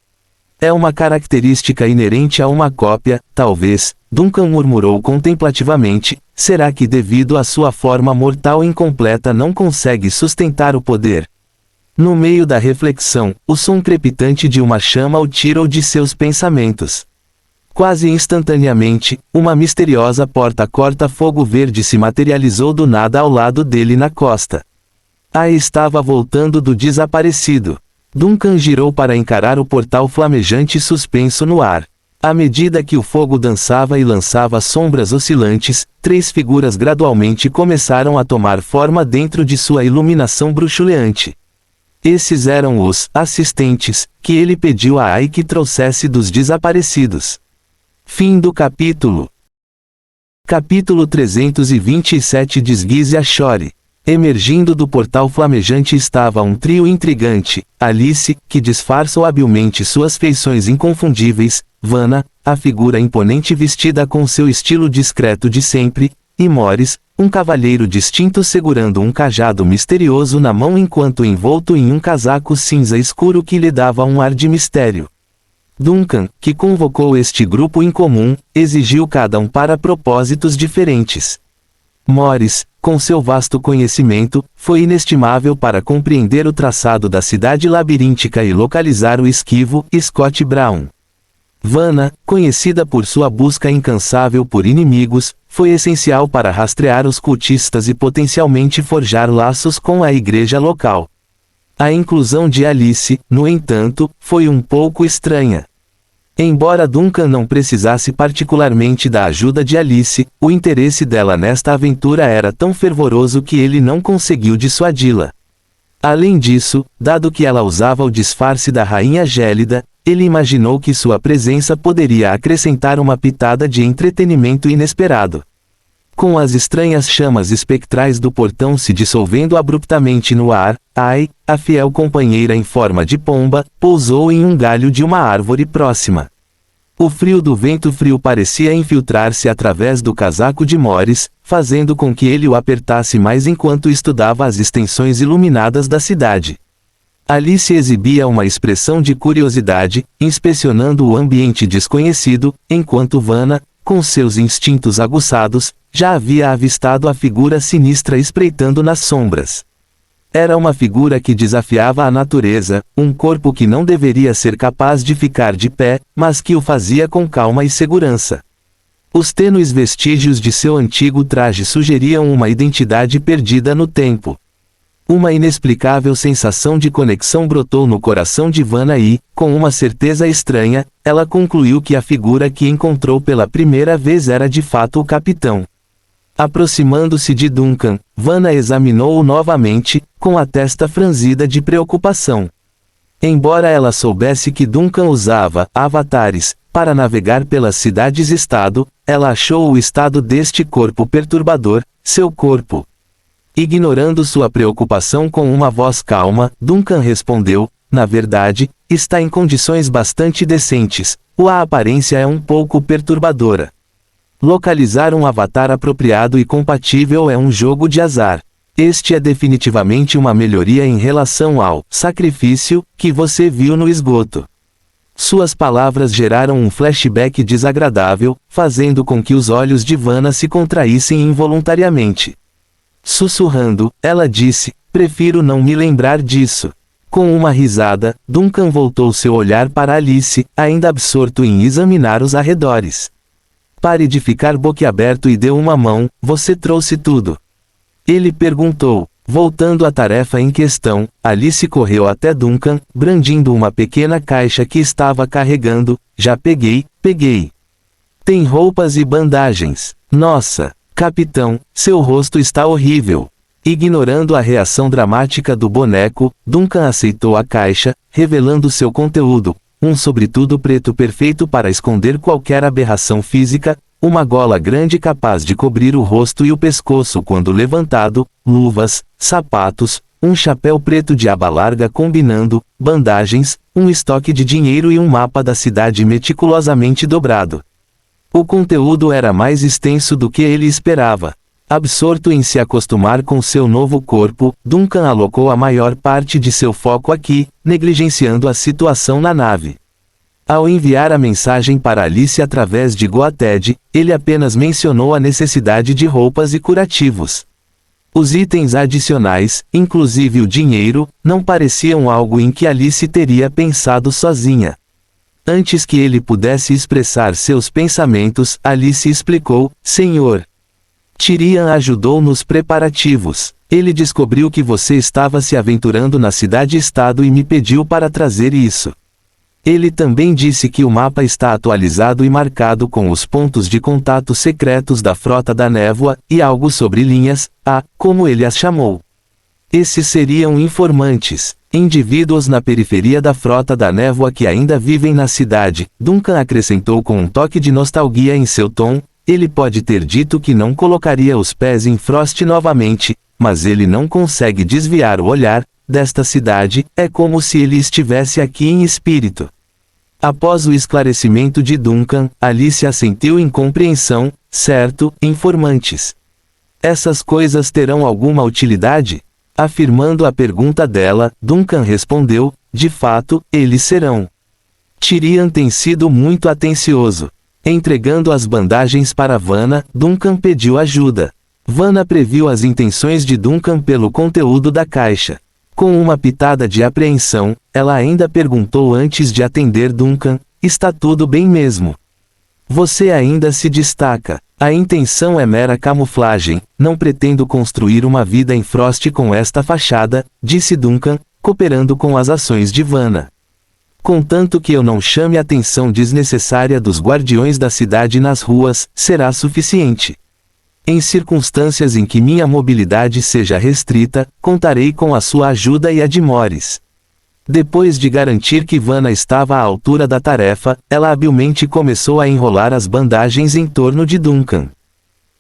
É uma característica inerente a uma cópia, talvez, Duncan murmurou contemplativamente, será que devido à sua forma mortal incompleta não consegue sustentar o poder? No meio da reflexão, o som crepitante de uma chama o tirou de seus pensamentos. Quase instantaneamente, uma misteriosa porta corta-fogo verde se materializou do nada ao lado dele na costa. Ai estava voltando do desaparecido. Duncan girou para encarar o portal flamejante suspenso no ar. À medida que o fogo dançava e lançava sombras oscilantes, 3 figuras gradualmente começaram a tomar forma dentro de sua iluminação bruxuleante. Esses eram os assistentes que ele pediu a Ai que trouxesse dos desaparecidos. Fim do capítulo. Capítulo 327 Desguise a Shore. Emergindo do portal flamejante estava um trio intrigante, Alice, que disfarçou habilmente suas feições inconfundíveis, Vanna, a figura imponente vestida com seu estilo discreto de sempre, e Morris, um cavalheiro distinto segurando um cajado misterioso na mão enquanto envolto em um casaco cinza escuro que lhe dava um ar de mistério. Duncan, que convocou este grupo incomum, exigiu cada um para propósitos diferentes. Morris, com seu vasto conhecimento, foi inestimável para compreender o traçado da cidade labiríntica e localizar o esquivo Scott Brown. Vanna, conhecida por sua busca incansável por inimigos, foi essencial para rastrear os cultistas e potencialmente forjar laços com a igreja local. A inclusão de Alice, no entanto, foi um pouco estranha. Embora Duncan não precisasse particularmente da ajuda de Alice, o interesse dela nesta aventura era tão fervoroso que ele não conseguiu dissuadi-la. Além disso, dado que ela usava o disfarce da Rainha Gélida, ele imaginou que sua presença poderia acrescentar uma pitada de entretenimento inesperado. Com as estranhas chamas espectrais do portão se dissolvendo abruptamente no ar, Ai, a fiel companheira em forma de pomba, pousou em um galho de uma árvore próxima. O frio do vento frio parecia infiltrar-se através do casaco de Morris, fazendo com que ele o apertasse mais enquanto estudava as extensões iluminadas da cidade. Alice exibia uma expressão de curiosidade, inspecionando o ambiente desconhecido, enquanto Vanna, com seus instintos aguçados, já havia avistado a figura sinistra espreitando nas sombras. Era uma figura que desafiava a natureza, um corpo que não deveria ser capaz de ficar de pé, mas que o fazia com calma e segurança. Os tênues vestígios de seu antigo traje sugeriam uma identidade perdida no tempo. Uma inexplicável sensação de conexão brotou no coração de Vanna e, com uma certeza estranha, ela concluiu que a figura que encontrou pela primeira vez era de fato o capitão. Aproximando-se de Duncan, Vanna examinou-o novamente, com a testa franzida de preocupação. Embora ela soubesse que Duncan usava avatares para navegar pelas cidades-estado, ela achou o estado deste corpo perturbador, seu corpo. Ignorando sua preocupação com uma voz calma, Duncan respondeu, na verdade, está em condições bastante decentes, a aparência é um pouco perturbadora. Localizar um avatar apropriado e compatível é um jogo de azar. Este é definitivamente uma melhoria em relação ao sacrifício que você viu no esgoto. Suas palavras geraram um flashback desagradável, fazendo com que os olhos de Vanna se contraíssem involuntariamente. Sussurrando, ela disse, prefiro não me lembrar disso. Com uma risada, Duncan voltou seu olhar para Alice, ainda absorto em examinar os arredores. Pare de ficar boquiaberto e dê uma mão, você trouxe tudo. Ele perguntou. Voltando à tarefa em questão, Alice correu até Duncan, brandindo uma pequena caixa que estava carregando. Já peguei. Tem roupas e bandagens. Nossa, capitão, seu rosto está horrível. Ignorando a reação dramática do boneco, Duncan aceitou a caixa, revelando seu conteúdo. Um sobretudo preto perfeito para esconder qualquer aberração física, uma gola grande capaz de cobrir o rosto e o pescoço quando levantado, luvas, sapatos, um chapéu preto de aba larga combinando, bandagens, um estoque de dinheiro e um mapa da cidade meticulosamente dobrado. O conteúdo era mais extenso do que ele esperava. Absorto em se acostumar com seu novo corpo, Duncan alocou a maior parte de seu foco aqui, negligenciando a situação na nave. Ao enviar a mensagem para Alice através de Goated, ele apenas mencionou a necessidade de roupas e curativos. Os itens adicionais, inclusive o dinheiro, não pareciam algo em que Alice teria pensado sozinha. Antes que ele pudesse expressar seus pensamentos, Alice explicou, Senhor. Tyrian ajudou nos preparativos. Ele descobriu que você estava se aventurando na cidade-estado e me pediu para trazer isso. Ele também disse que o mapa está atualizado e marcado com os pontos de contato secretos da Frota da Névoa, e algo sobre linhas, como ele as chamou. Esses seriam informantes, indivíduos na periferia da Frota da Névoa que ainda vivem na cidade, Duncan acrescentou com um toque de nostalgia em seu tom. Ele pode ter dito que não colocaria os pés em Frost novamente, mas ele não consegue desviar o olhar desta cidade, é como se ele estivesse aqui em espírito. Após o esclarecimento de Duncan, Alice assentiu em compreensão, certo, informantes. Essas coisas terão alguma utilidade? Afirmando a pergunta dela, Duncan respondeu, de fato, eles serão. Tyrian tem sido muito atencioso. Entregando as bandagens para Vanna, Duncan pediu ajuda. Vanna previu as intenções de Duncan pelo conteúdo da caixa. Com uma pitada de apreensão, ela ainda perguntou antes de atender Duncan, está tudo bem mesmo? Você ainda se destaca. A intenção é mera camuflagem, não pretendo construir uma vida em Frost com esta fachada, disse Duncan, cooperando com as ações de Vanna. Contanto que eu não chame a atenção desnecessária dos guardiões da cidade nas ruas, será suficiente. Em circunstâncias em que minha mobilidade seja restrita, contarei com a sua ajuda e a de Morris. Depois de garantir que Vanna estava à altura da tarefa, ela habilmente começou a enrolar as bandagens em torno de Duncan.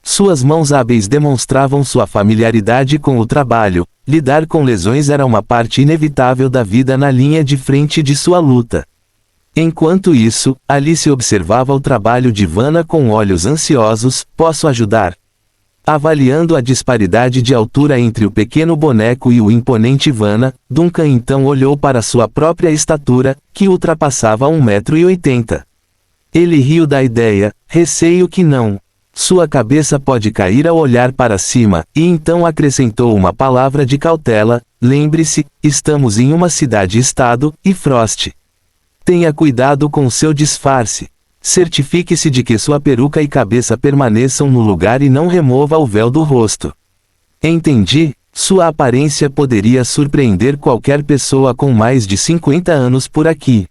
Suas mãos hábeis demonstravam sua familiaridade com o trabalho. Lidar com lesões era uma parte inevitável da vida na linha de frente de sua luta. Enquanto isso, Alice observava o trabalho de Vanna com olhos ansiosos. Posso ajudar? Avaliando a disparidade de altura entre o pequeno boneco e o imponente Vanna, Duncan então olhou para sua própria estatura, que ultrapassava 1,80 m. Ele riu da ideia, receio que não. Sua cabeça pode cair ao olhar para cima, e então acrescentou uma palavra de cautela, lembre-se, estamos em uma cidade-estado, e Frost. Tenha cuidado com seu disfarce. Certifique-se de que sua peruca e cabeça permaneçam no lugar e não remova o véu do rosto. Entendi, sua aparência poderia surpreender qualquer pessoa com mais de 50 anos por aqui.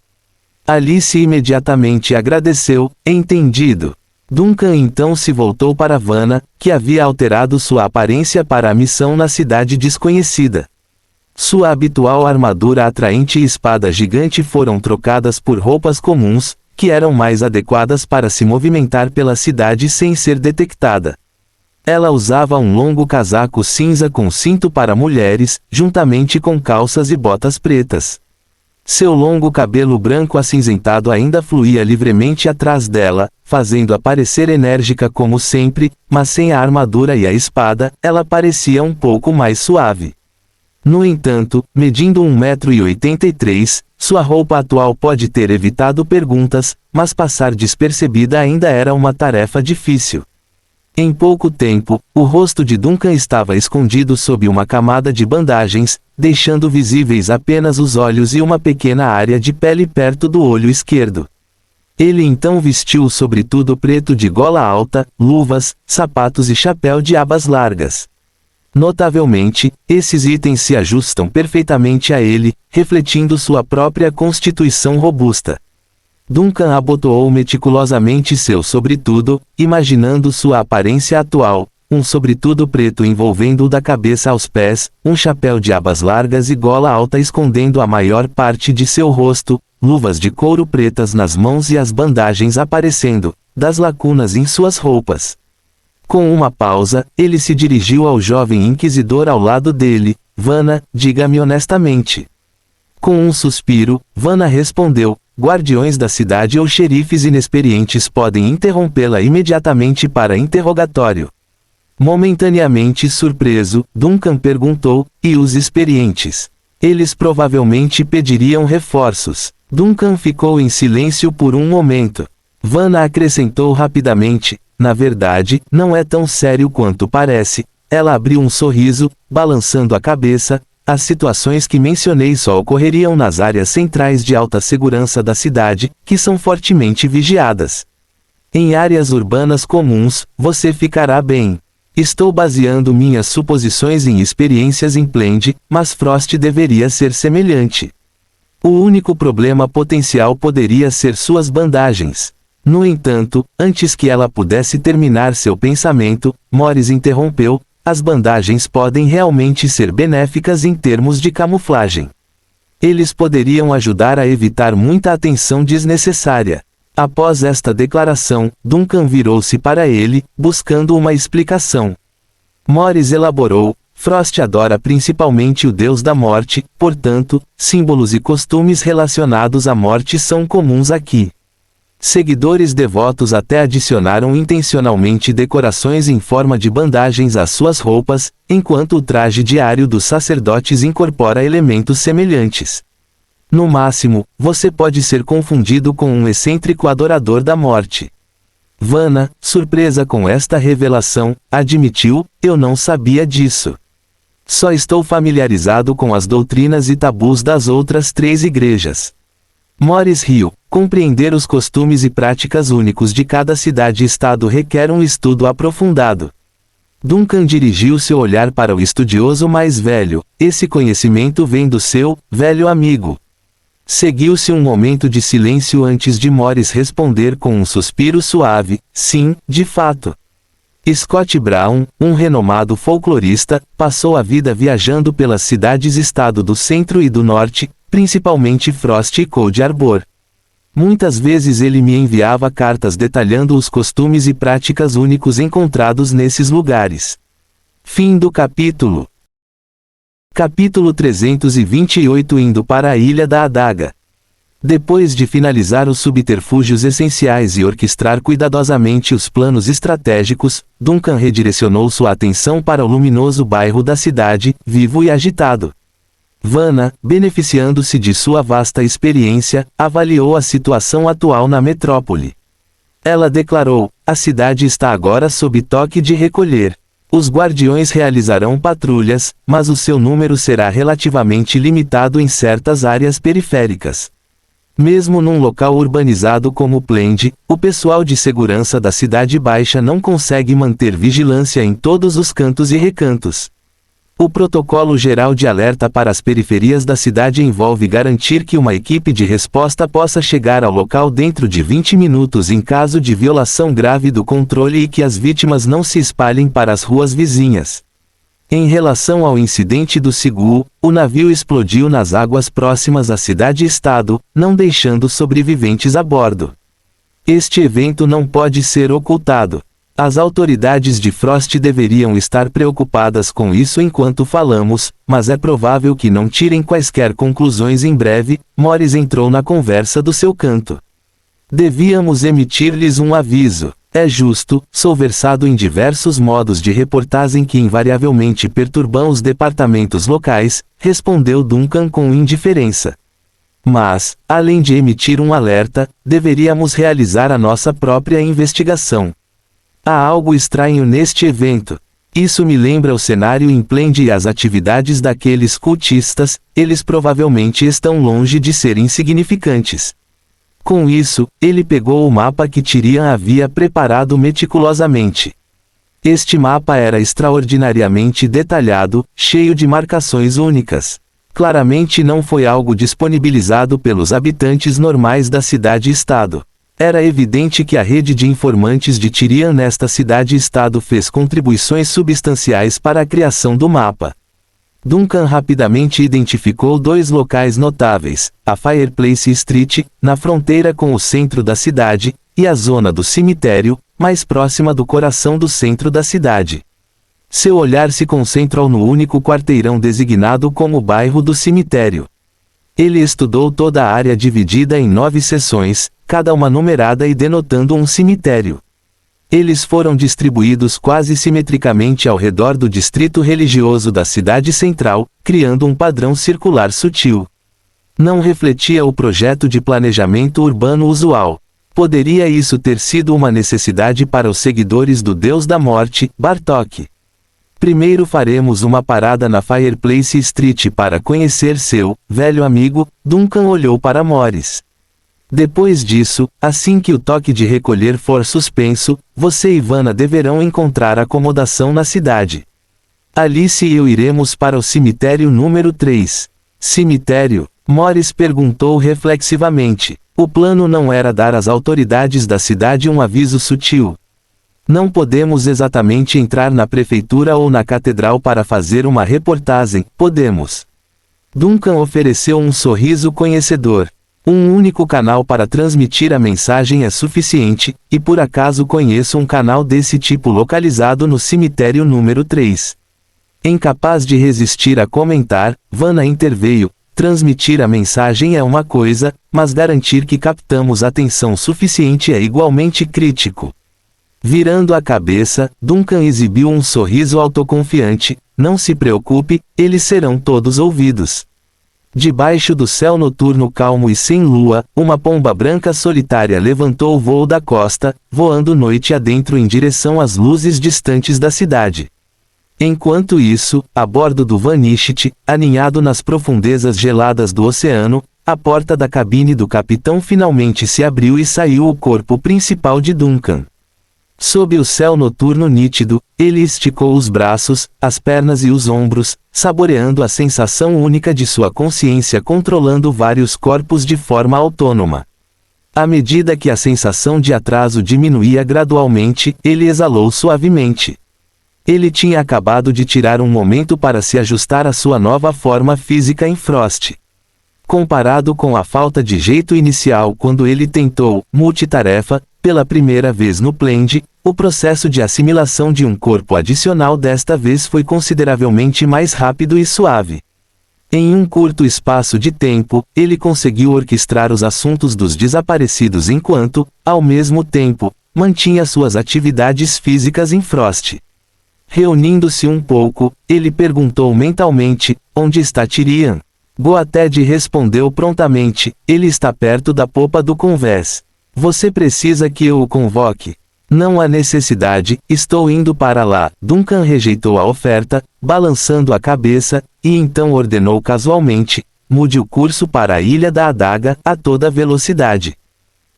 Alice imediatamente agradeceu, entendido. Duncan então se voltou para Vanna, que havia alterado sua aparência para a missão na cidade desconhecida. Sua habitual armadura atraente e espada gigante foram trocadas por roupas comuns, que eram mais adequadas para se movimentar pela cidade sem ser detectada. Ela usava um longo casaco cinza com cinto para mulheres, juntamente com calças e botas pretas. Seu longo cabelo branco acinzentado ainda fluía livremente atrás dela, fazendo-a parecer enérgica como sempre, mas sem a armadura e a espada, ela parecia um pouco mais suave. No entanto, medindo 1,83 m, sua roupa atual pode ter evitado perguntas, mas passar despercebida ainda era uma tarefa difícil. Em pouco tempo, o rosto de Duncan estava escondido sob uma camada de bandagens, deixando visíveis apenas os olhos e uma pequena área de pele perto do olho esquerdo. Ele então vestiu o sobretudo preto de gola alta, luvas, sapatos e chapéu de abas largas. Notavelmente, esses itens se ajustam perfeitamente a ele, refletindo sua própria constituição robusta. Duncan abotoou meticulosamente seu sobretudo, imaginando sua aparência atual, um sobretudo preto envolvendo-o da cabeça aos pés, um chapéu de abas largas e gola alta escondendo a maior parte de seu rosto, luvas de couro pretas nas mãos e as bandagens aparecendo, das lacunas em suas roupas. Com uma pausa, ele se dirigiu ao jovem inquisidor ao lado dele. Vanna, diga-me honestamente. Com um suspiro, Vanna respondeu, guardiões da cidade ou xerifes inexperientes podem interrompê-la imediatamente para interrogatório. Momentaneamente surpreso, Duncan perguntou, e os experientes? Eles provavelmente pediriam reforços. Duncan ficou em silêncio por um momento. Vanna acrescentou rapidamente, na verdade, não é tão sério quanto parece. Ela abriu um sorriso, balançando a cabeça. As situações que mencionei só ocorreriam nas áreas centrais de alta segurança da cidade, que são fortemente vigiadas. Em áreas urbanas comuns, você ficará bem. Estou baseando minhas suposições em experiências em Plend, mas Frost deveria ser semelhante. O único problema potencial poderia ser suas bandagens. No entanto, antes que ela pudesse terminar seu pensamento, Morris interrompeu, as bandagens podem realmente ser benéficas em termos de camuflagem. Eles poderiam ajudar a evitar muita atenção desnecessária. Após esta declaração, Duncan virou-se para ele, buscando uma explicação. Morris elaborou, Frost adora principalmente o deus da morte, portanto, símbolos e costumes relacionados à morte são comuns aqui. Seguidores devotos até adicionaram intencionalmente decorações em forma de bandagens às suas roupas, enquanto o traje diário dos sacerdotes incorpora elementos semelhantes. No máximo, você pode ser confundido com um excêntrico adorador da morte. Vanna, surpresa com esta revelação, admitiu, eu não sabia disso. Só estou familiarizado com as doutrinas e tabus das outras 3 igrejas. Morris riu. Compreender os costumes e práticas únicos de cada cidade e estado requer um estudo aprofundado. Duncan dirigiu seu olhar para o estudioso mais velho. Esse conhecimento vem do seu velho amigo. Seguiu-se um momento de silêncio antes de Morris responder com um suspiro suave, sim, de fato. Scott Brown, um renomado folclorista, passou a vida viajando pelas cidades-estado do centro e do norte, principalmente Frost e Cold Harbor. Muitas vezes ele me enviava cartas detalhando os costumes e práticas únicos encontrados nesses lugares. Fim do capítulo. Capítulo 328 Indo para a Ilha da Adaga. Depois de finalizar os subterfúgios essenciais e orquestrar cuidadosamente os planos estratégicos, Duncan redirecionou sua atenção para o luminoso bairro da cidade, vivo e agitado. Vanna, beneficiando-se de sua vasta experiência, avaliou a situação atual na metrópole. Ela declarou, a cidade está agora sob toque de recolher. Os guardiões realizarão patrulhas, mas o seu número será relativamente limitado em certas áreas periféricas. Mesmo num local urbanizado como Plend, o pessoal de segurança da Cidade Baixa não consegue manter vigilância em todos os cantos e recantos. O protocolo geral de alerta para as periferias da cidade envolve garantir que uma equipe de resposta possa chegar ao local dentro de 20 minutos em caso de violação grave do controle e que as vítimas não se espalhem para as ruas vizinhas. Em relação ao incidente do Sigu, o navio explodiu nas águas próximas à cidade-estado, não deixando sobreviventes a bordo. Este evento não pode ser ocultado. As autoridades de Frost deveriam estar preocupadas com isso enquanto falamos, mas é provável que não tirem quaisquer conclusões em breve. Morris entrou na conversa do seu canto. Devíamos emitir-lhes um aviso. É justo, sou versado em diversos modos de reportagem que invariavelmente perturbam os departamentos locais, respondeu Duncan com indiferença. Mas, além de emitir um alerta, deveríamos realizar a nossa própria investigação. Há algo estranho neste evento. Isso me lembra o cenário em Plende e as atividades daqueles cultistas. Eles provavelmente estão longe de ser insignificantes. Com isso, ele pegou o mapa que Tyrion havia preparado meticulosamente. Este mapa era extraordinariamente detalhado, cheio de marcações únicas. Claramente não foi algo disponibilizado pelos habitantes normais da cidade-estado. Era evidente que a rede de informantes de Tyrion nesta cidade-estado fez contribuições substanciais para a criação do mapa. Duncan rapidamente identificou dois locais notáveis, a Fireplace Street, na fronteira com o centro da cidade, e a zona do cemitério, mais próxima do coração do centro da cidade. Seu olhar se concentrou no único quarteirão designado como o bairro do cemitério. Ele estudou toda a área dividida em 9 seções, cada uma numerada e denotando um cemitério. Eles foram distribuídos quase simetricamente ao redor do distrito religioso da cidade central, criando um padrão circular sutil. Não refletia o projeto de planejamento urbano usual. Poderia isso ter sido uma necessidade para os seguidores do Deus da Morte, Bartok? Primeiro faremos uma parada na Fireplace Street para conhecer seu velho amigo. Duncan olhou para Morris. Depois disso, assim que o toque de recolher for suspenso, você e Vanna deverão encontrar acomodação na cidade. Alice e eu iremos para o cemitério número 3. Cemitério? Morris perguntou reflexivamente. O plano não era dar às autoridades da cidade um aviso sutil. Não podemos exatamente entrar na prefeitura ou na catedral para fazer uma reportagem, podemos. Duncan ofereceu um sorriso conhecedor. Um único canal para transmitir a mensagem é suficiente, e por acaso conheço um canal desse tipo localizado no cemitério número 3. Incapaz de resistir a comentar, Vanna interveio. Transmitir a mensagem é uma coisa, mas garantir que captamos atenção suficiente é igualmente crítico. Virando a cabeça, Duncan exibiu um sorriso autoconfiante. Não se preocupe, eles serão todos ouvidos. Debaixo do céu noturno calmo e sem lua, uma pomba branca solitária levantou o voo da costa, voando noite adentro em direção às luzes distantes da cidade. Enquanto isso, a bordo do Vanishit, aninhado nas profundezas geladas do oceano, a porta da cabine do capitão finalmente se abriu e saiu o corpo principal de Duncan. Sob o céu noturno nítido, ele esticou os braços, as pernas e os ombros, saboreando a sensação única de sua consciência controlando vários corpos de forma autônoma. À medida que a sensação de atraso diminuía gradualmente, ele exalou suavemente. Ele tinha acabado de tirar um momento para se ajustar à sua nova forma física em Frost. Comparado com a falta de jeito inicial quando ele tentou, multitarefa, pela primeira vez no Plende, o processo de assimilação de um corpo adicional desta vez foi consideravelmente mais rápido e suave. Em um curto espaço de tempo, ele conseguiu orquestrar os assuntos dos desaparecidos enquanto, ao mesmo tempo, mantinha suas atividades físicas em Frost. Reunindo-se um pouco, ele perguntou mentalmente, onde está Tyrion? Goated respondeu prontamente, ele está perto da popa do convés. Você precisa que eu o convoque? Não há necessidade, estou indo para lá. Duncan rejeitou a oferta, balançando a cabeça, e então ordenou casualmente, mude o curso para a Ilha da Adaga, a toda velocidade.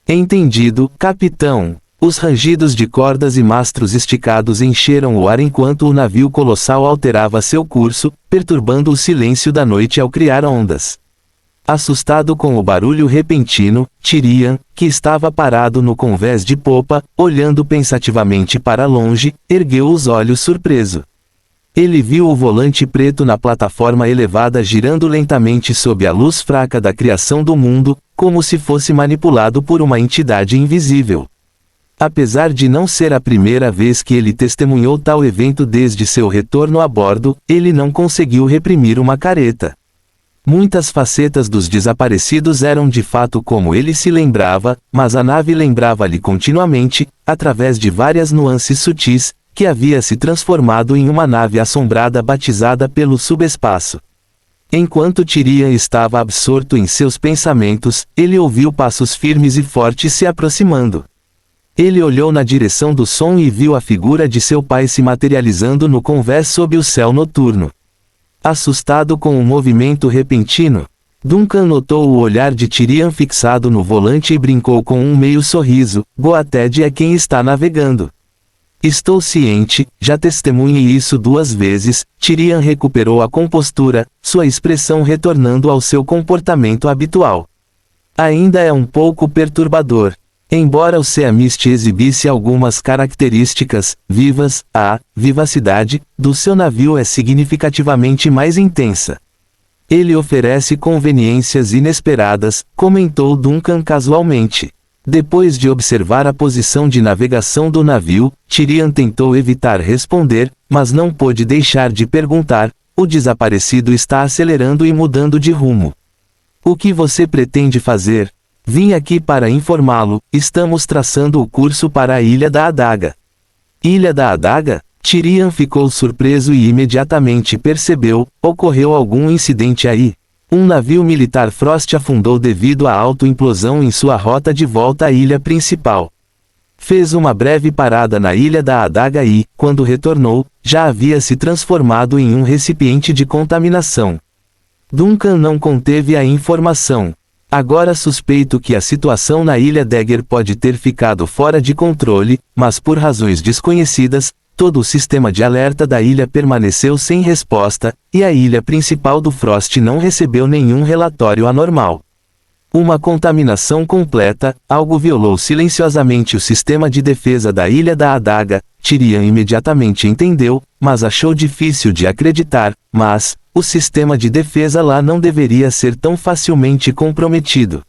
Entendido, capitão. Os rangidos de cordas e mastros esticados encheram o ar enquanto o navio colossal alterava seu curso, perturbando o silêncio da noite ao criar ondas. Assustado com o barulho repentino, Tyrion, que estava parado no convés de popa, olhando pensativamente para longe, ergueu os olhos surpreso. Ele viu o volante preto na plataforma elevada girando lentamente sob a luz fraca da criação do mundo, como se fosse manipulado por uma entidade invisível. Apesar de não ser a primeira vez que ele testemunhou tal evento desde seu retorno a bordo, ele não conseguiu reprimir uma careta. Muitas facetas dos desaparecidos eram de fato como ele se lembrava, mas a nave lembrava-lhe continuamente, através de várias nuances sutis, que havia se transformado em uma nave assombrada batizada pelo subespaço. Enquanto Tyrion estava absorto em seus pensamentos, ele ouviu passos firmes e fortes se aproximando. Ele olhou na direção do som e viu a figura de seu pai se materializando no convés sob o céu noturno. Assustado com o movimento repentino, Duncan notou o olhar de Tyrion fixado no volante e brincou com um meio sorriso: Goated é quem está navegando. Estou ciente, já testemunhei isso 2 vezes. Tyrion recuperou a compostura, sua expressão retornando ao seu comportamento habitual. Ainda é um pouco perturbador. Embora o Sea Mist exibisse algumas características vivas, a vivacidade do seu navio é significativamente mais intensa. Ele oferece conveniências inesperadas, comentou Duncan casualmente. Depois de observar a posição de navegação do navio, Tyrion tentou evitar responder, mas não pôde deixar de perguntar: o desaparecido está acelerando e mudando de rumo. O que você pretende fazer? Vim aqui para informá-lo, estamos traçando o curso para a Ilha da Adaga. Ilha da Adaga? Tyrion ficou surpreso e imediatamente percebeu: ocorreu algum incidente aí. Um navio militar Frost afundou devido à autoimplosão em sua rota de volta à ilha principal. Fez uma breve parada na Ilha da Adaga e, quando retornou, já havia se transformado em um recipiente de contaminação. Duncan não conteve a informação. Agora suspeito que a situação na Ilha Dagger pode ter ficado fora de controle, mas por razões desconhecidas, todo o sistema de alerta da ilha permaneceu sem resposta, e a ilha principal do Frost não recebeu nenhum relatório anormal. Uma contaminação completa, algo violou silenciosamente o sistema de defesa da Ilha da Adaga. Tyrion imediatamente entendeu, mas achou difícil de acreditar, mas o sistema de defesa lá não deveria ser tão facilmente comprometido.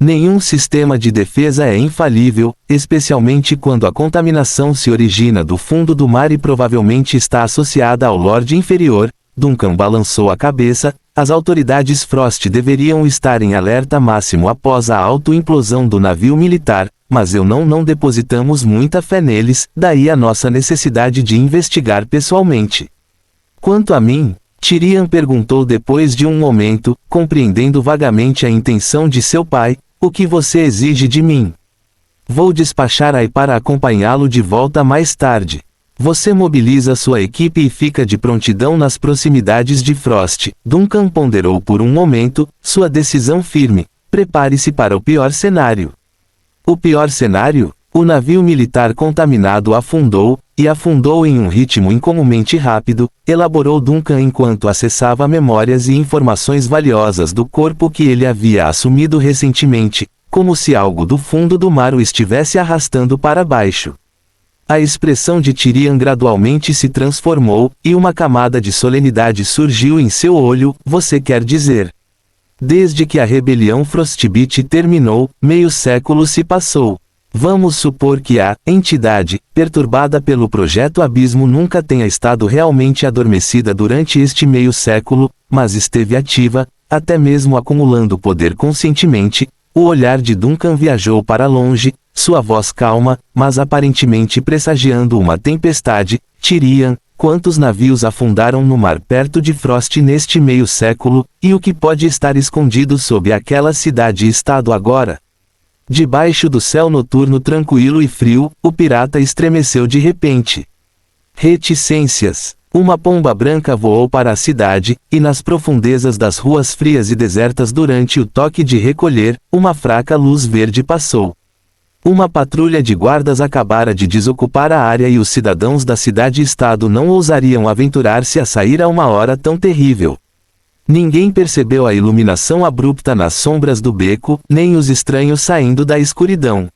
Nenhum sistema de defesa é infalível, especialmente quando a contaminação se origina do fundo do mar e provavelmente está associada ao Lorde Inferior. Duncan balançou a cabeça. As autoridades Frost deveriam estar em alerta máximo após a autoimplosão do navio militar, mas não depositamos muita fé neles, daí a nossa necessidade de investigar pessoalmente. Quanto a mim, Tyrion perguntou depois de um momento, compreendendo vagamente a intenção de seu pai: o que você exige de mim? Vou despachar Ai para acompanhá-lo de volta mais tarde. Você mobiliza sua equipe e fica de prontidão nas proximidades de Frost. Duncan ponderou por um momento, sua decisão firme: prepare-se para o pior cenário. O pior cenário? O navio militar contaminado afundou, e afundou em um ritmo incomumente rápido, elaborou Duncan enquanto acessava memórias e informações valiosas do corpo que ele havia assumido recentemente, como se algo do fundo do mar o estivesse arrastando para baixo. A expressão de Tyrion gradualmente se transformou, e uma camada de solenidade surgiu em seu olho. Você quer dizer? Desde que a rebelião Frostbite terminou, meio século se passou. Vamos supor que a entidade, perturbada pelo Projeto Abismo, nunca tenha estado realmente adormecida durante este meio século, mas esteve ativa, até mesmo acumulando poder conscientemente. O olhar de Duncan viajou para longe, sua voz calma, mas aparentemente pressagiando uma tempestade. Tyrion, quantos navios afundaram no mar perto de Frost neste meio século, e o que pode estar escondido sob aquela cidade-estado agora? Debaixo do céu noturno tranquilo e frio, o pirata estremeceu de repente. Reticências. Uma pomba branca voou para a cidade, e nas profundezas das ruas frias e desertas durante o toque de recolher, uma fraca luz verde passou. Uma patrulha de guardas acabara de desocupar a área e os cidadãos da cidade-estado não ousariam aventurar-se a sair a uma hora tão terrível. Ninguém percebeu a iluminação abrupta nas sombras do beco, nem os estranhos saindo da escuridão.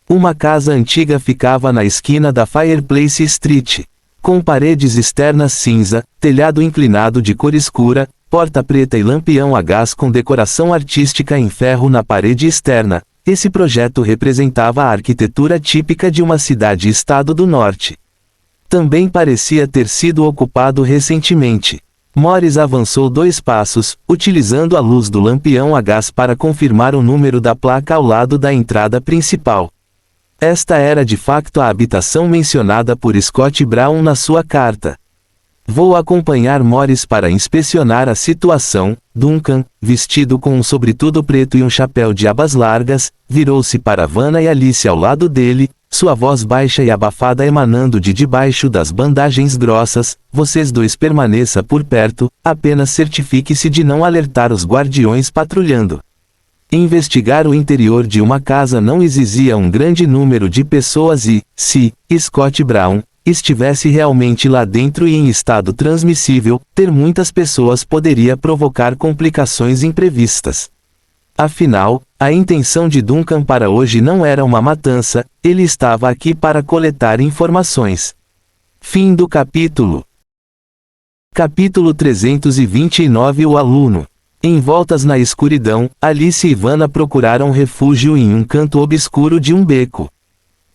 Uma casa antiga ficava na esquina da Fireplace Street, com paredes externas cinza, telhado inclinado de cor escura, porta preta e lampião a gás com decoração artística em ferro na parede externa. esse projeto representava a arquitetura típica de uma cidade-estado do norte. Também parecia ter sido ocupado recentemente. Morris avançou 2 passos, utilizando a luz do lampião a gás para confirmar o número da placa ao lado da entrada principal. Esta era de facto a habitação mencionada por Scott Brown na sua carta. Vou acompanhar Morris para inspecionar a situação. Duncan, vestido com um sobretudo preto e um chapéu de abas largas, virou-se para Vanna e Alice ao lado dele, sua voz baixa e abafada emanando de debaixo das bandagens grossas. Vocês dois permaneça por perto, apenas certifique-se de não alertar os guardiões patrulhando. Investigar o interior de uma casa não exigia um grande número de pessoas e, se Scott Brown estivesse realmente lá dentro e em estado transmissível, ter muitas pessoas poderia provocar complicações imprevistas. Afinal, a intenção de Duncan para hoje não era uma matança, ele estava aqui para coletar informações. Fim do capítulo. Capítulo 329. O aluno. Envoltas na escuridão, Alice e Vanna procuraram refúgio em um canto obscuro de um beco.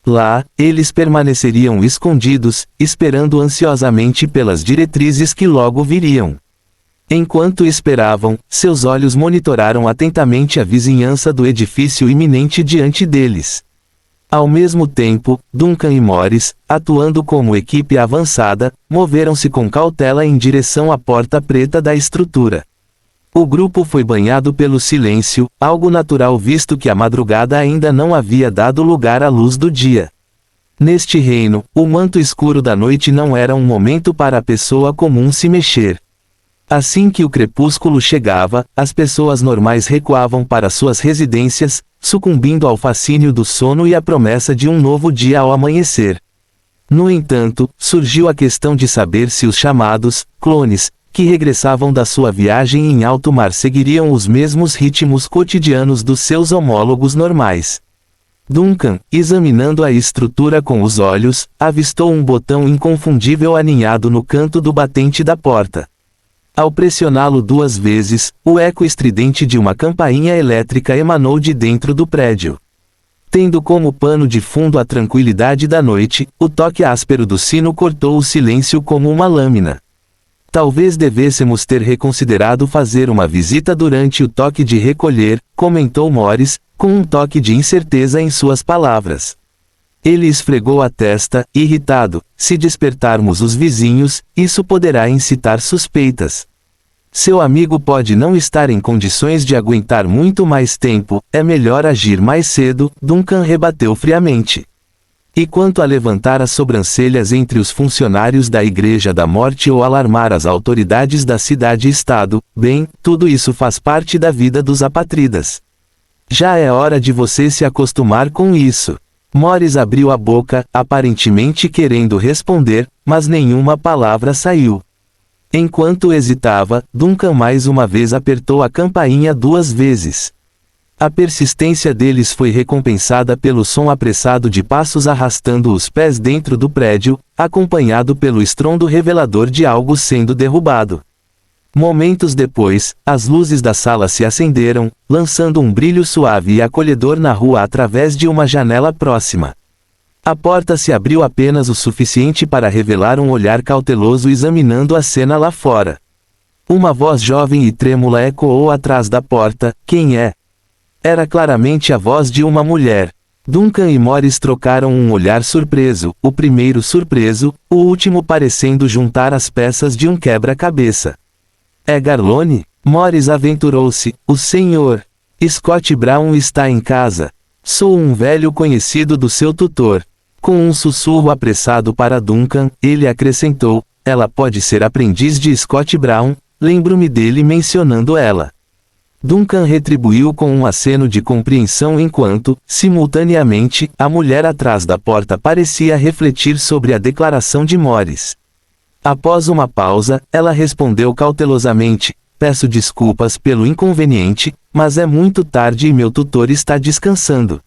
Lá, eles permaneceriam escondidos, esperando ansiosamente pelas diretrizes que logo viriam. Enquanto esperavam, seus olhos monitoraram atentamente a vizinhança do edifício iminente diante deles. Ao mesmo tempo, Duncan e Morris, atuando como equipe avançada, moveram-se com cautela em direção à porta preta da estrutura. O grupo foi banhado pelo silêncio, algo natural visto que a madrugada ainda não havia dado lugar à luz do dia. Neste reino, o manto escuro da noite não era um momento para a pessoa comum se mexer. Assim que o crepúsculo chegava, as pessoas normais recuavam para suas residências, sucumbindo ao fascínio do sono e à promessa de um novo dia ao amanhecer. No entanto, surgiu a questão de saber se os chamados clones, que regressavam da sua viagem em alto mar, seguiriam os mesmos ritmos cotidianos dos seus homólogos normais. Duncan, examinando a estrutura com os olhos, avistou um botão inconfundível aninhado no canto do batente da porta. Ao pressioná-lo 2 vezes, o eco estridente de uma campainha elétrica emanou de dentro do prédio. Tendo como pano de fundo a tranquilidade da noite, o toque áspero do sino cortou o silêncio como uma lâmina. Talvez devêssemos ter reconsiderado fazer uma visita durante o toque de recolher, comentou Morris, com um toque de incerteza em suas palavras. Ele esfregou a testa, irritado. Se despertarmos os vizinhos, isso poderá incitar suspeitas. Seu amigo pode não estar em condições de aguentar muito mais tempo, é melhor agir mais cedo, Duncan rebateu friamente. E quanto a levantar as sobrancelhas entre os funcionários da Igreja da Morte ou alarmar as autoridades da cidade-estado, bem, tudo isso faz parte da vida dos apátridas. Já é hora de você se acostumar com isso. Morris abriu a boca, aparentemente querendo responder, mas nenhuma palavra saiu. Enquanto hesitava, Duncan mais uma vez apertou a campainha 2 vezes. A persistência deles foi recompensada pelo som apressado de passos arrastando os pés dentro do prédio, acompanhado pelo estrondo revelador de algo sendo derrubado. Momentos depois, as luzes da sala se acenderam, lançando um brilho suave e acolhedor na rua através de uma janela próxima. A porta se abriu apenas o suficiente para revelar um olhar cauteloso examinando a cena lá fora. Uma voz jovem e trêmula ecoou atrás da porta: "Quem é?" Era claramente a voz de uma mulher. Duncan e Morris trocaram um olhar surpreso, o primeiro surpreso, o último parecendo juntar as peças de um quebra-cabeça. "É Garlone?" Morris aventurou-se. "O senhor Scott Brown está em casa. Sou um velho conhecido do seu tutor." Com um sussurro apressado para Duncan, ele acrescentou: "Ela pode ser aprendiz de Scott Brown, lembro-me dele mencionando ela." Duncan retribuiu com um aceno de compreensão enquanto, simultaneamente, a mulher atrás da porta parecia refletir sobre a declaração de Morris. Após uma pausa, ela respondeu cautelosamente: "Peço desculpas pelo inconveniente, mas é muito tarde e meu tutor está descansando.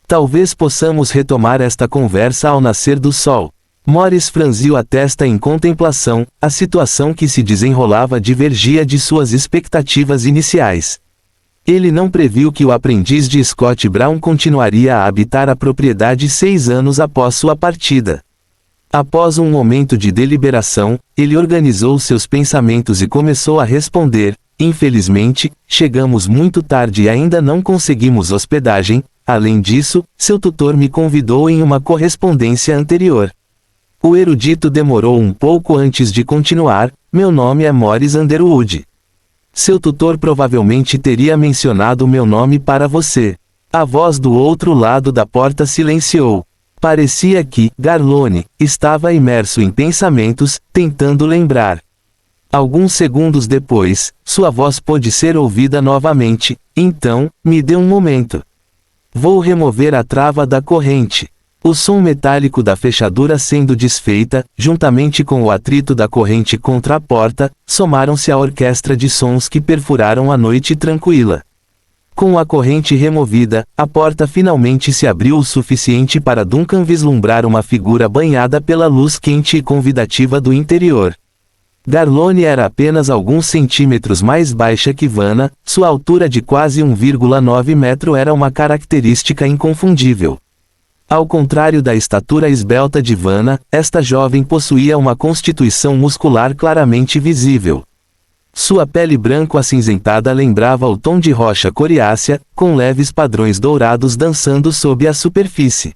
Talvez possamos retomar esta conversa ao nascer do sol." Morris franziu a testa em contemplação, a situação que se desenrolava divergia de suas expectativas iniciais. Ele não previu que o aprendiz de Scott Brown continuaria a habitar a propriedade 6 anos após sua partida. Após um momento de deliberação, ele organizou seus pensamentos e começou a responder: infelizmente, chegamos muito tarde e ainda não conseguimos hospedagem. Além disso, seu tutor me convidou em uma correspondência anterior. O erudito demorou um pouco antes de continuar: meu nome é Morris Underwood. Seu tutor provavelmente teria mencionado meu nome para você. A voz do outro lado da porta silenciou. Parecia que Garlone estava imerso em pensamentos, tentando lembrar. Alguns segundos depois, sua voz pôde ser ouvida novamente. Então, me dê um momento. Vou remover a trava da corrente. O som metálico da fechadura sendo desfeita, juntamente com o atrito da corrente contra a porta, somaram-se à orquestra de sons que perfuraram a noite tranquila. Com a corrente removida, a porta finalmente se abriu o suficiente para Duncan vislumbrar uma figura banhada pela luz quente e convidativa do interior. Garlone era apenas alguns centímetros mais baixa que Vanna, sua altura de quase 1,9 metro era uma característica inconfundível. Ao contrário da estatura esbelta de Vanna, esta jovem possuía uma constituição muscular claramente visível. Sua pele branco-acinzentada lembrava o tom de rocha coriácea, com leves padrões dourados dançando sob a superfície.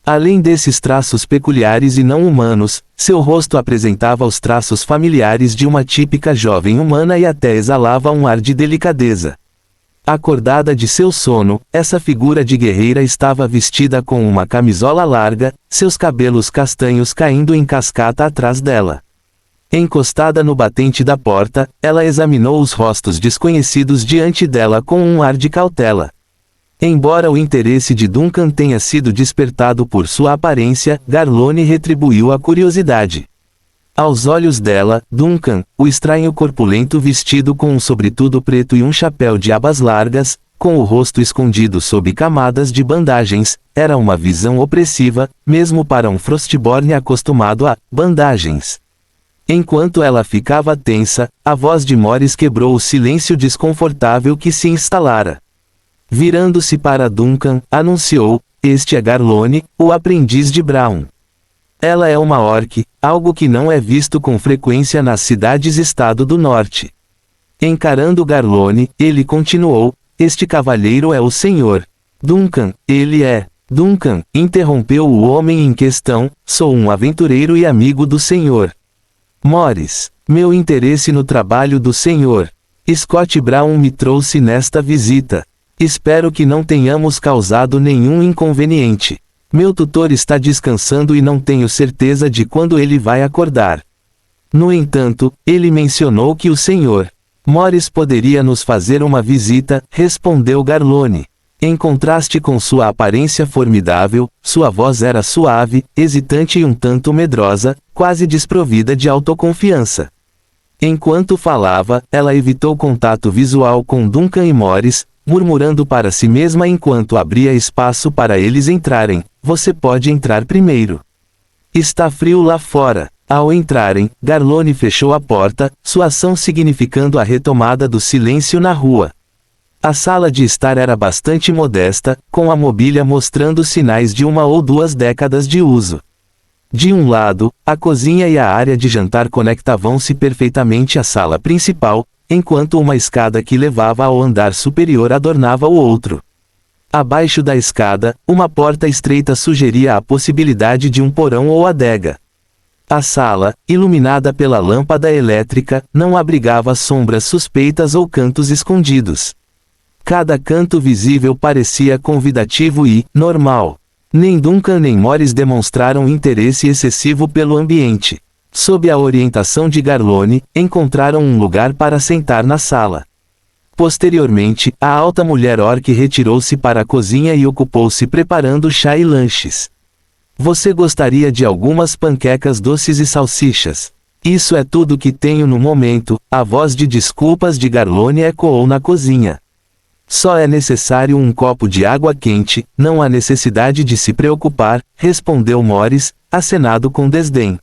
Além desses traços peculiares e não humanos, seu rosto apresentava os traços familiares de uma típica jovem humana e até exalava um ar de delicadeza. Acordada de seu sono, essa figura de guerreira estava vestida com uma camisola larga, seus cabelos castanhos caindo em cascata atrás dela. Encostada no batente da porta, ela examinou os rostos desconhecidos diante dela com um ar de cautela. Embora o interesse de Duncan tenha sido despertado por sua aparência, Garlone retribuiu a curiosidade. Aos olhos dela, Duncan, o estranho corpulento vestido com um sobretudo preto e um chapéu de abas largas, com o rosto escondido sob camadas de bandagens, era uma visão opressiva, mesmo para um Frostborn acostumado a bandagens. Enquanto ela ficava tensa, a voz de Morris quebrou o silêncio desconfortável que se instalara. Virando-se para Duncan, anunciou: este é Garlone, o aprendiz de Brown. Ela é uma orc, algo que não é visto com frequência nas cidades-estado do norte. Encarando Garlone, ele continuou: este cavalheiro é o senhor. Duncan, ele é. Duncan, interrompeu o homem em questão: sou um aventureiro e amigo do senhor. Morris, meu interesse no trabalho do senhor Scott Brown me trouxe nesta visita. Espero que não tenhamos causado nenhum inconveniente. Meu tutor está descansando e não tenho certeza de quando ele vai acordar. No entanto, ele mencionou que o senhor Morris poderia nos fazer uma visita, respondeu Garlone. Em contraste com sua aparência formidável, sua voz era suave, hesitante e um tanto medrosa, quase desprovida de autoconfiança. Enquanto falava, ela evitou contato visual com Duncan e Morris, murmurando para si mesma enquanto abria espaço para eles entrarem: você pode entrar primeiro. Está frio lá fora. Ao entrarem, Garlone fechou a porta, sua ação significando a retomada do silêncio na rua. A sala de estar era bastante modesta, com a mobília mostrando sinais de 1 ou 2 décadas de uso. De um lado, a cozinha e a área de jantar conectavam-se perfeitamente à sala principal, enquanto uma escada que levava ao andar superior adornava o outro. Abaixo da escada, uma porta estreita sugeria a possibilidade de um porão ou adega. A sala, iluminada pela lâmpada elétrica, não abrigava sombras suspeitas ou cantos escondidos. Cada canto visível parecia convidativo e normal. Nem Duncan nem Morris demonstraram interesse excessivo pelo ambiente. Sob a orientação de Garlone, encontraram um lugar para sentar na sala. Posteriormente, a alta mulher orc retirou-se para a cozinha e ocupou-se preparando chá e lanches. Você gostaria de algumas panquecas doces e salsichas? Isso é tudo que tenho no momento. A voz de desculpas de Garlone ecoou na cozinha. Só é necessário um copo de água quente, não há necessidade de se preocupar, respondeu Morris, acenado com desdém.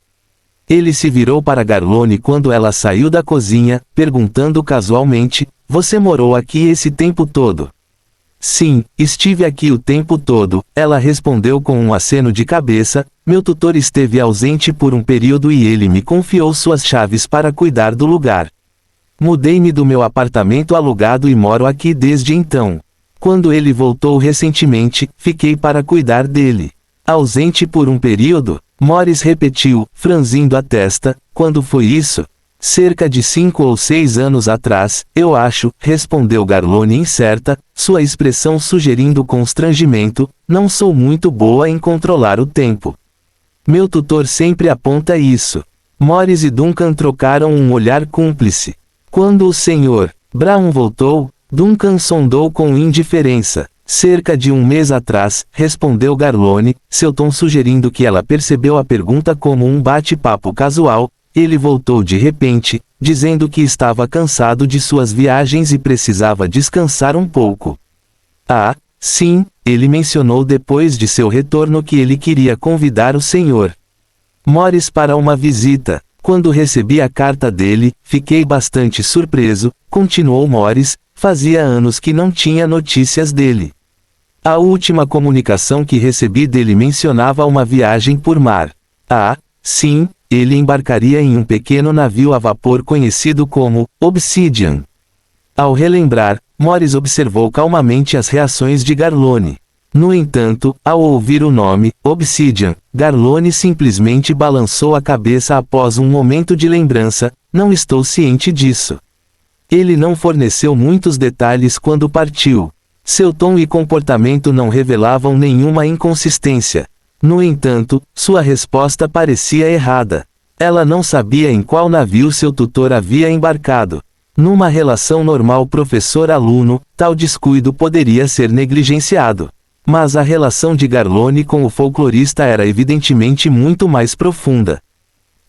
Ele se virou para Garlone quando ela saiu da cozinha, perguntando casualmente: Você morou aqui esse tempo todo? Sim, estive aqui o tempo todo, ela respondeu com um aceno de cabeça. Meu tutor esteve ausente por um período e ele me confiou suas chaves para cuidar do lugar. Mudei-me do meu apartamento alugado e moro aqui desde então. Quando ele voltou recentemente, fiquei para cuidar dele. Ausente por um período? Morris repetiu, franzindo a testa. Quando foi isso? Cerca de 5 ou 6 anos atrás, eu acho, respondeu Garlone incerta, sua expressão sugerindo constrangimento. Não sou muito boa em controlar o tempo. Meu tutor sempre aponta isso. Morris e Duncan trocaram um olhar cúmplice. Quando o Sr. Brown voltou, Duncan sondou com indiferença. Cerca de um mês atrás, respondeu Garlone, seu tom sugerindo que ela percebeu a pergunta como um bate-papo casual. Ele voltou de repente, dizendo que estava cansado de suas viagens e precisava descansar um pouco. Ah, sim, ele mencionou depois de seu retorno que ele queria convidar o Sr. Morris para uma visita. Quando recebi a carta dele, fiquei bastante surpreso, continuou Morris, fazia anos que não tinha notícias dele. A última comunicação que recebi dele mencionava uma viagem por mar. Ah, sim, ele embarcaria em um pequeno navio a vapor conhecido como Obsidian. Ao relembrar, Morris observou calmamente as reações de Garlone. No entanto, ao ouvir o nome, Obsidian, Garlone simplesmente balançou a cabeça após um momento de lembrança. Não estou ciente disso. Ele não forneceu muitos detalhes quando partiu. Seu tom e comportamento não revelavam nenhuma inconsistência. No entanto, sua resposta parecia errada. Ela não sabia em qual navio seu tutor havia embarcado. Numa relação normal professor-aluno, tal descuido poderia ser negligenciado. Mas a relação de Garlone com o folclorista era evidentemente muito mais profunda.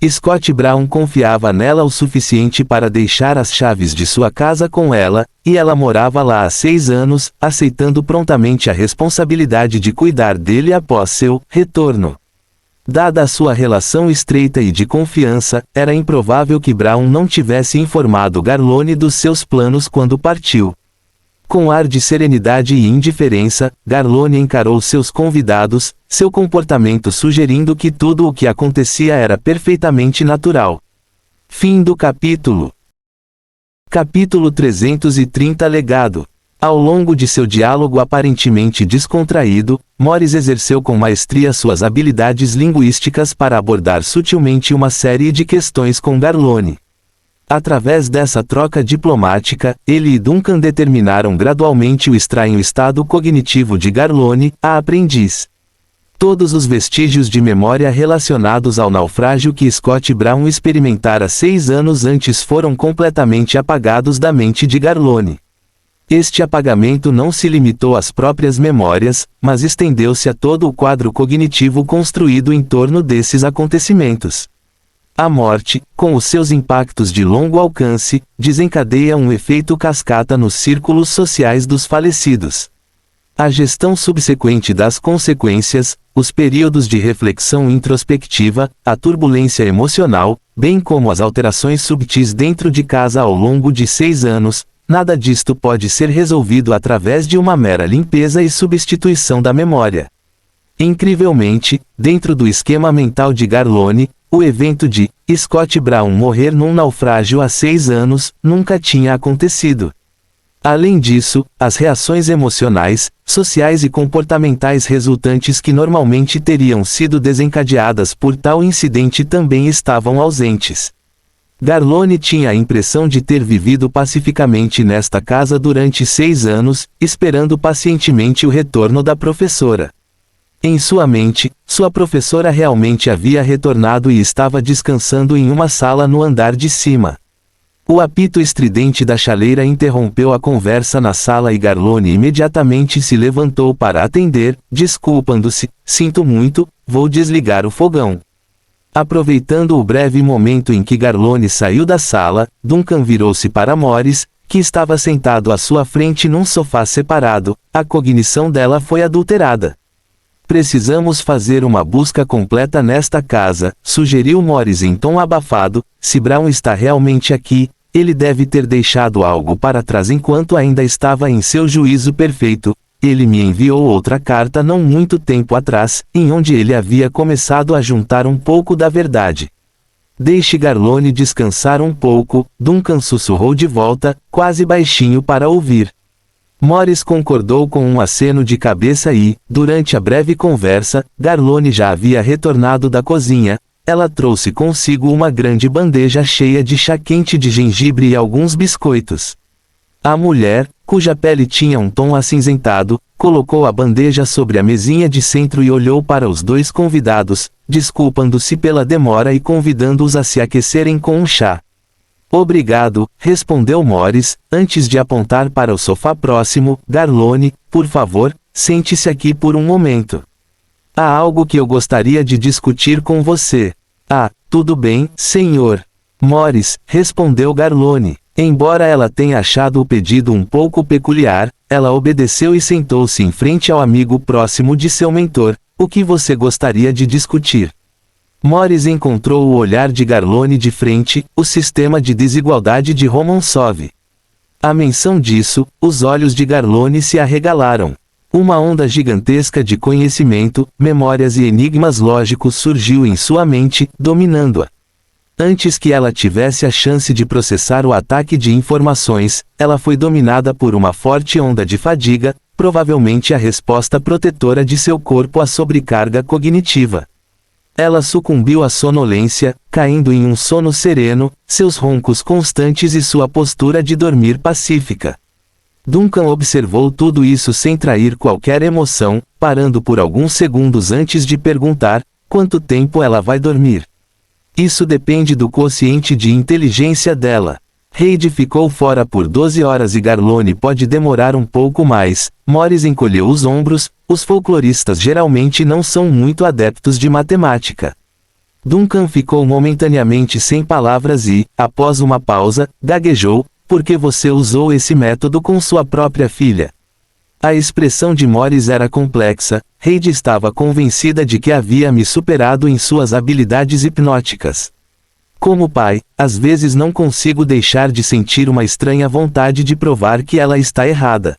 Scott Brown confiava nela o suficiente para deixar as chaves de sua casa com ela, e ela morava lá há 6 anos, aceitando prontamente a responsabilidade de cuidar dele após seu retorno. Dada a sua relação estreita e de confiança, era improvável que Brown não tivesse informado Garlone dos seus planos quando partiu. Com ar de serenidade e indiferença, Garlone encarou seus convidados, seu comportamento sugerindo que tudo o que acontecia era perfeitamente natural. Fim do capítulo. Capítulo 330 Legado. Ao longo de seu diálogo aparentemente descontraído, Morris exerceu com maestria suas habilidades linguísticas para abordar sutilmente uma série de questões com Garlone. Através dessa troca diplomática, ele e Duncan determinaram gradualmente o estranho estado cognitivo de Garlone, a aprendiz. Todos os vestígios de memória relacionados ao naufrágio que Scott Brown experimentara 6 anos antes foram completamente apagados da mente de Garlone. Este apagamento não se limitou às próprias memórias, mas estendeu-se a todo o quadro cognitivo construído em torno desses acontecimentos. A morte, com os seus impactos de longo alcance, desencadeia um efeito cascata nos círculos sociais dos falecidos. A gestão subsequente das consequências, os períodos de reflexão introspectiva, a turbulência emocional, bem como as alterações subtis dentro de casa ao longo de 6 anos, nada disto pode ser resolvido através de uma mera limpeza e substituição da memória. Incrivelmente, dentro do esquema mental de Garlone, o evento de Scott Brown morrer num naufrágio há 6 anos nunca tinha acontecido. Além disso, as reações emocionais, sociais e comportamentais resultantes que normalmente teriam sido desencadeadas por tal incidente também estavam ausentes. Garlone tinha a impressão de ter vivido pacificamente nesta casa durante 6 anos, esperando pacientemente o retorno da professora. Em sua mente, sua professora realmente havia retornado e estava descansando em uma sala no andar de cima. O apito estridente da chaleira interrompeu a conversa na sala e Garlone imediatamente se levantou para atender, desculpando-se, sinto muito, vou desligar o fogão. Aproveitando o breve momento em que Garlone saiu da sala, Duncan virou-se para Morris, que estava sentado à sua frente num sofá separado. A cognição dela foi adulterada. Precisamos fazer uma busca completa nesta casa, sugeriu Morris em tom abafado. Se Brown está realmente aqui, Ele deve ter deixado algo para trás enquanto ainda estava em seu juízo perfeito. Ele me enviou outra carta não muito tempo atrás, em onde ele havia começado a juntar um pouco da verdade. Deixe Garlone descansar um pouco, Duncan sussurrou de volta, quase baixinho para ouvir. Morris concordou com um aceno de cabeça e, durante a breve conversa, Garlone já havia retornado da cozinha. Ela trouxe consigo uma grande bandeja cheia de chá quente de gengibre e alguns biscoitos. A mulher, cuja pele tinha um tom acinzentado, colocou a bandeja sobre a mesinha de centro e olhou para os dois convidados, desculpando-se pela demora e convidando-os a se aquecerem com um chá. Obrigado, respondeu Morris, antes de apontar para o sofá próximo. Garlone, por favor, sente-se aqui por um momento. Há algo que eu gostaria de discutir com você. Ah, tudo bem, senhor. Morris, respondeu Garlone. Embora ela tenha achado o pedido um pouco peculiar, ela obedeceu e sentou-se em frente ao amigo próximo de seu mentor. O que você gostaria de discutir? Morris encontrou o olhar de Garlone de frente, o sistema de desigualdade de Romansov. À menção disso, os olhos de Garlone se arregalaram. Uma onda gigantesca de conhecimento, memórias e enigmas lógicos surgiu em sua mente, dominando-a. Antes que ela tivesse a chance de processar o ataque de informações, ela foi dominada por uma forte onda de fadiga, provavelmente a resposta protetora de seu corpo à sobrecarga cognitiva. Ela sucumbiu à sonolência, caindo em um sono sereno, seus roncos constantes e sua postura de dormir pacífica. Duncan observou tudo isso sem trair qualquer emoção, parando por alguns segundos antes de perguntar: quanto tempo ela vai dormir? Isso depende do quociente de inteligência dela. Reid ficou fora por 12 horas e Garlone pode demorar um pouco mais. Morris encolheu os ombros. Os folcloristas geralmente não são muito adeptos de matemática. Duncan ficou momentaneamente sem palavras e, após uma pausa, gaguejou: por que você usou esse método com sua própria filha? A expressão de Morris era complexa. Reid estava convencida de que havia me superado em suas habilidades hipnóticas. Como pai, às vezes não consigo deixar de sentir uma estranha vontade de provar que ela está errada.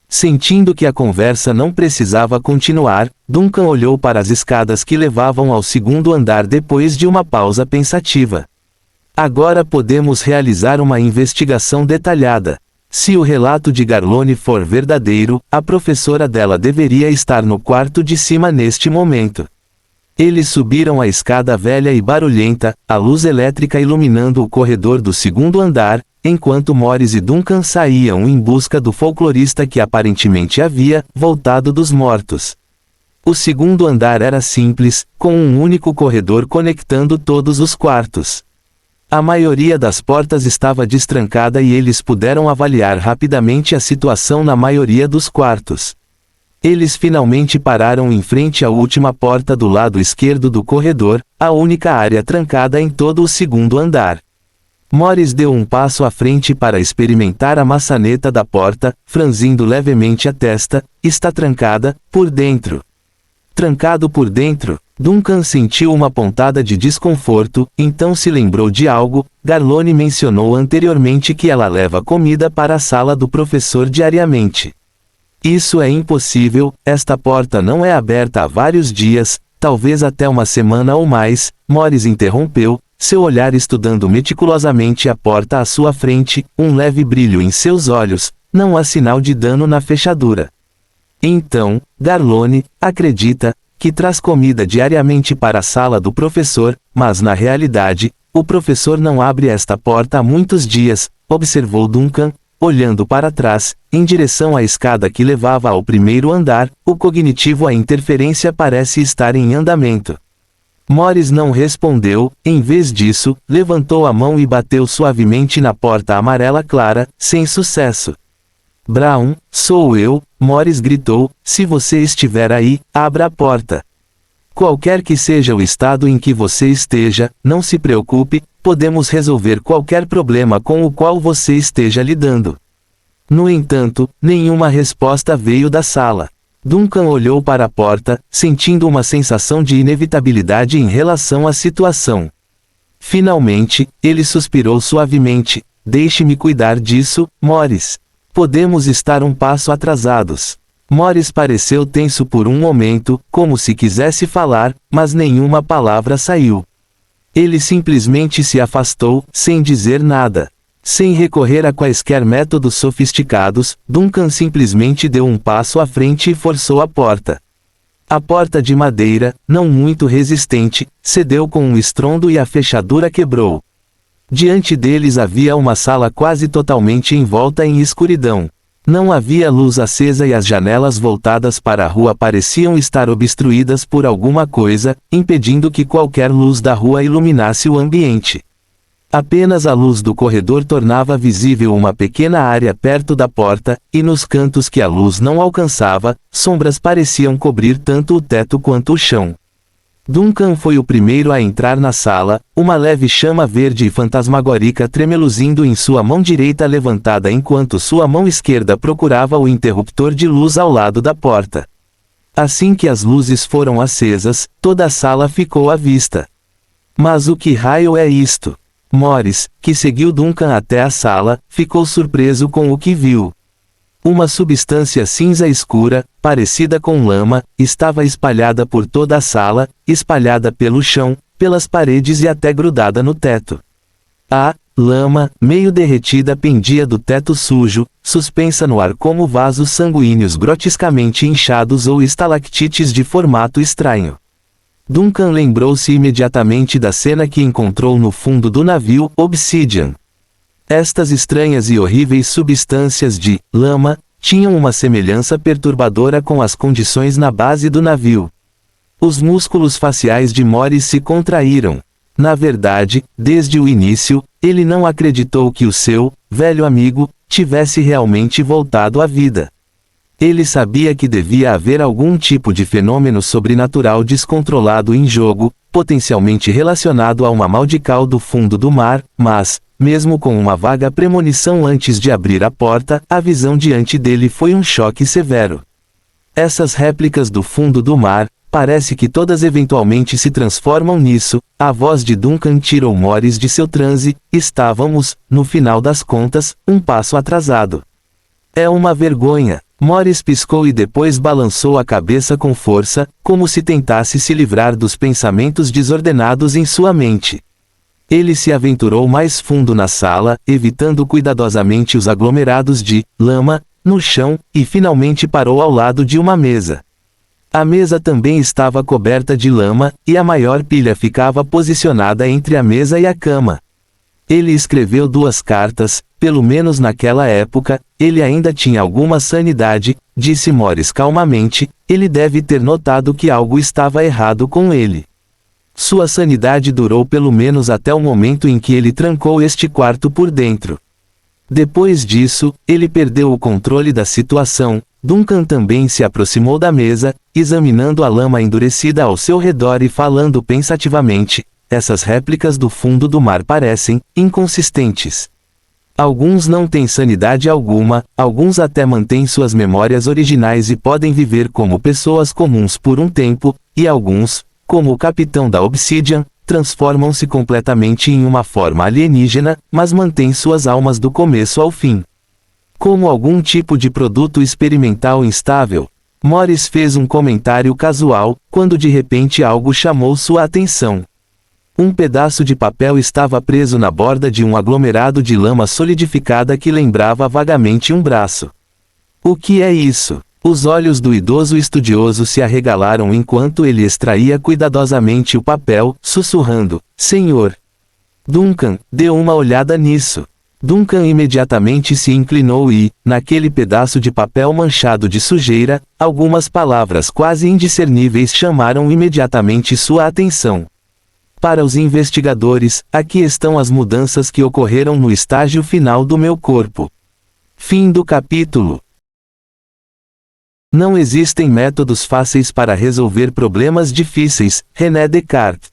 Sentindo que a conversa não precisava continuar, Duncan olhou para as escadas que levavam ao segundo andar depois de uma pausa pensativa. Agora podemos realizar uma investigação detalhada. Se o relato de Garlone for verdadeiro, a professora dela deveria estar no quarto de cima neste momento. Eles subiram a escada velha e barulhenta, a luz elétrica iluminando o corredor do segundo andar, enquanto Morris e Duncan saíam em busca do folclorista que aparentemente havia voltado dos mortos. O segundo andar era simples, com um único corredor conectando todos os quartos. A maioria das portas estava destrancada e eles puderam avaliar rapidamente a situação na maioria dos quartos. Eles finalmente pararam em frente à última porta do lado esquerdo do corredor, a única área trancada em todo o segundo andar. Morris deu um passo à frente para experimentar a maçaneta da porta, franzindo levemente a testa. Está trancada, por dentro. Trancado por dentro? Duncan sentiu uma pontada de desconforto, então se lembrou de algo. Garlone mencionou anteriormente que ela leva comida para a sala do professor diariamente. Isso é impossível, esta porta não é aberta há vários dias, talvez até uma semana ou mais. Morris interrompeu, seu olhar estudando meticulosamente a porta à sua frente, um leve brilho em seus olhos. Não há sinal de dano na fechadura. Então, Garlone acredita que traz comida diariamente para a sala do professor, mas na realidade, o professor não abre esta porta há muitos dias, observou Duncan, olhando para trás, em direção à escada que levava ao primeiro andar. O cognitivo, a interferência parece estar em andamento. Morris não respondeu, em vez disso, levantou a mão e bateu suavemente na porta amarela clara, sem sucesso. Brown, sou eu, Morris gritou, se você estiver aí, abra a porta. Qualquer que seja o estado em que você esteja, não se preocupe, podemos resolver qualquer problema com o qual você esteja lidando. No entanto, nenhuma resposta veio da sala. Duncan olhou para a porta, sentindo uma sensação de inevitabilidade em relação à situação. Finalmente, ele suspirou suavemente. Deixe-me cuidar disso, Morris. Podemos estar um passo atrasados. Morris pareceu tenso por um momento, como se quisesse falar, mas nenhuma palavra saiu. Ele simplesmente se afastou, sem dizer nada. Sem recorrer a quaisquer métodos sofisticados, Duncan simplesmente deu um passo à frente e forçou a porta. A porta de madeira, não muito resistente, cedeu com um estrondo e a fechadura quebrou. Diante deles havia uma sala quase totalmente envolta em escuridão. Não havia luz acesa e as janelas voltadas para a rua pareciam estar obstruídas por alguma coisa, impedindo que qualquer luz da rua iluminasse o ambiente. Apenas a luz do corredor tornava visível uma pequena área perto da porta, e nos cantos que a luz não alcançava, sombras pareciam cobrir tanto o teto quanto o chão. Duncan foi o primeiro a entrar na sala, uma leve chama verde e fantasmagórica tremeluzindo em sua mão direita levantada enquanto sua mão esquerda procurava o interruptor de luz ao lado da porta. Assim que as luzes foram acesas, toda a sala ficou à vista. Mas o que raio é isto? Morris, que seguiu Duncan até a sala, ficou surpreso com o que viu. Uma substância cinza escura, parecida com lama, estava espalhada por toda a sala, espalhada pelo chão, pelas paredes e até grudada no teto. A lama, meio derretida, pendia do teto sujo, suspensa no ar como vasos sanguíneos grotescamente inchados ou estalactites de formato estranho. Duncan lembrou-se imediatamente da cena que encontrou no fundo do navio Obsidian. Estas estranhas e horríveis substâncias de lama tinham uma semelhança perturbadora com as condições na base do navio. Os músculos faciais de Morris se contraíram. Na verdade, desde o início, ele não acreditou que o seu velho amigo tivesse realmente voltado à vida. Ele sabia que devia haver algum tipo de fenômeno sobrenatural descontrolado em jogo, potencialmente relacionado a uma maldical do fundo do mar, mas, mesmo com uma vaga premonição antes de abrir a porta, a visão diante dele foi um choque severo. Essas réplicas do fundo do mar, parece que todas eventualmente se transformam nisso. A voz de Duncan tirou Morris de seu transe. Estávamos, no final das contas, um passo atrasado. É uma vergonha. Morris piscou e depois balançou a cabeça com força, como se tentasse se livrar dos pensamentos desordenados em sua mente. Ele se aventurou mais fundo na sala, evitando cuidadosamente os aglomerados de lama no chão, e finalmente parou ao lado de uma mesa. A mesa também estava coberta de lama, e a maior pilha ficava posicionada entre a mesa e a cama. Ele escreveu 2 cartas, pelo menos naquela época, ele ainda tinha alguma sanidade, disse Morris calmamente, ele deve ter notado que algo estava errado com ele. Sua sanidade durou pelo menos até o momento em que ele trancou este quarto por dentro. Depois disso, ele perdeu o controle da situação. Duncan também se aproximou da mesa, examinando a lama endurecida ao seu redor e falando pensativamente. Essas réplicas do fundo do mar parecem inconsistentes. Alguns não têm sanidade alguma, alguns até mantêm suas memórias originais e podem viver como pessoas comuns por um tempo, e alguns, como o capitão da Obsidian, transformam-se completamente em uma forma alienígena, mas mantêm suas almas do começo ao fim. Como algum tipo de produto experimental instável. Morris fez um comentário casual, quando de repente algo chamou sua atenção. Um pedaço de papel estava preso na borda de um aglomerado de lama solidificada que lembrava vagamente um braço. O que é isso? Os olhos do idoso estudioso se arregalaram enquanto ele extraía cuidadosamente o papel, sussurrando, Senhor. Duncan, dê uma olhada nisso. Duncan imediatamente se inclinou e, naquele pedaço de papel manchado de sujeira, algumas palavras quase indiscerníveis chamaram imediatamente sua atenção. Para os investigadores, aqui estão as mudanças que ocorreram no estágio final do meu corpo. Fim do capítulo. Não existem métodos fáceis para resolver problemas difíceis, René Descartes.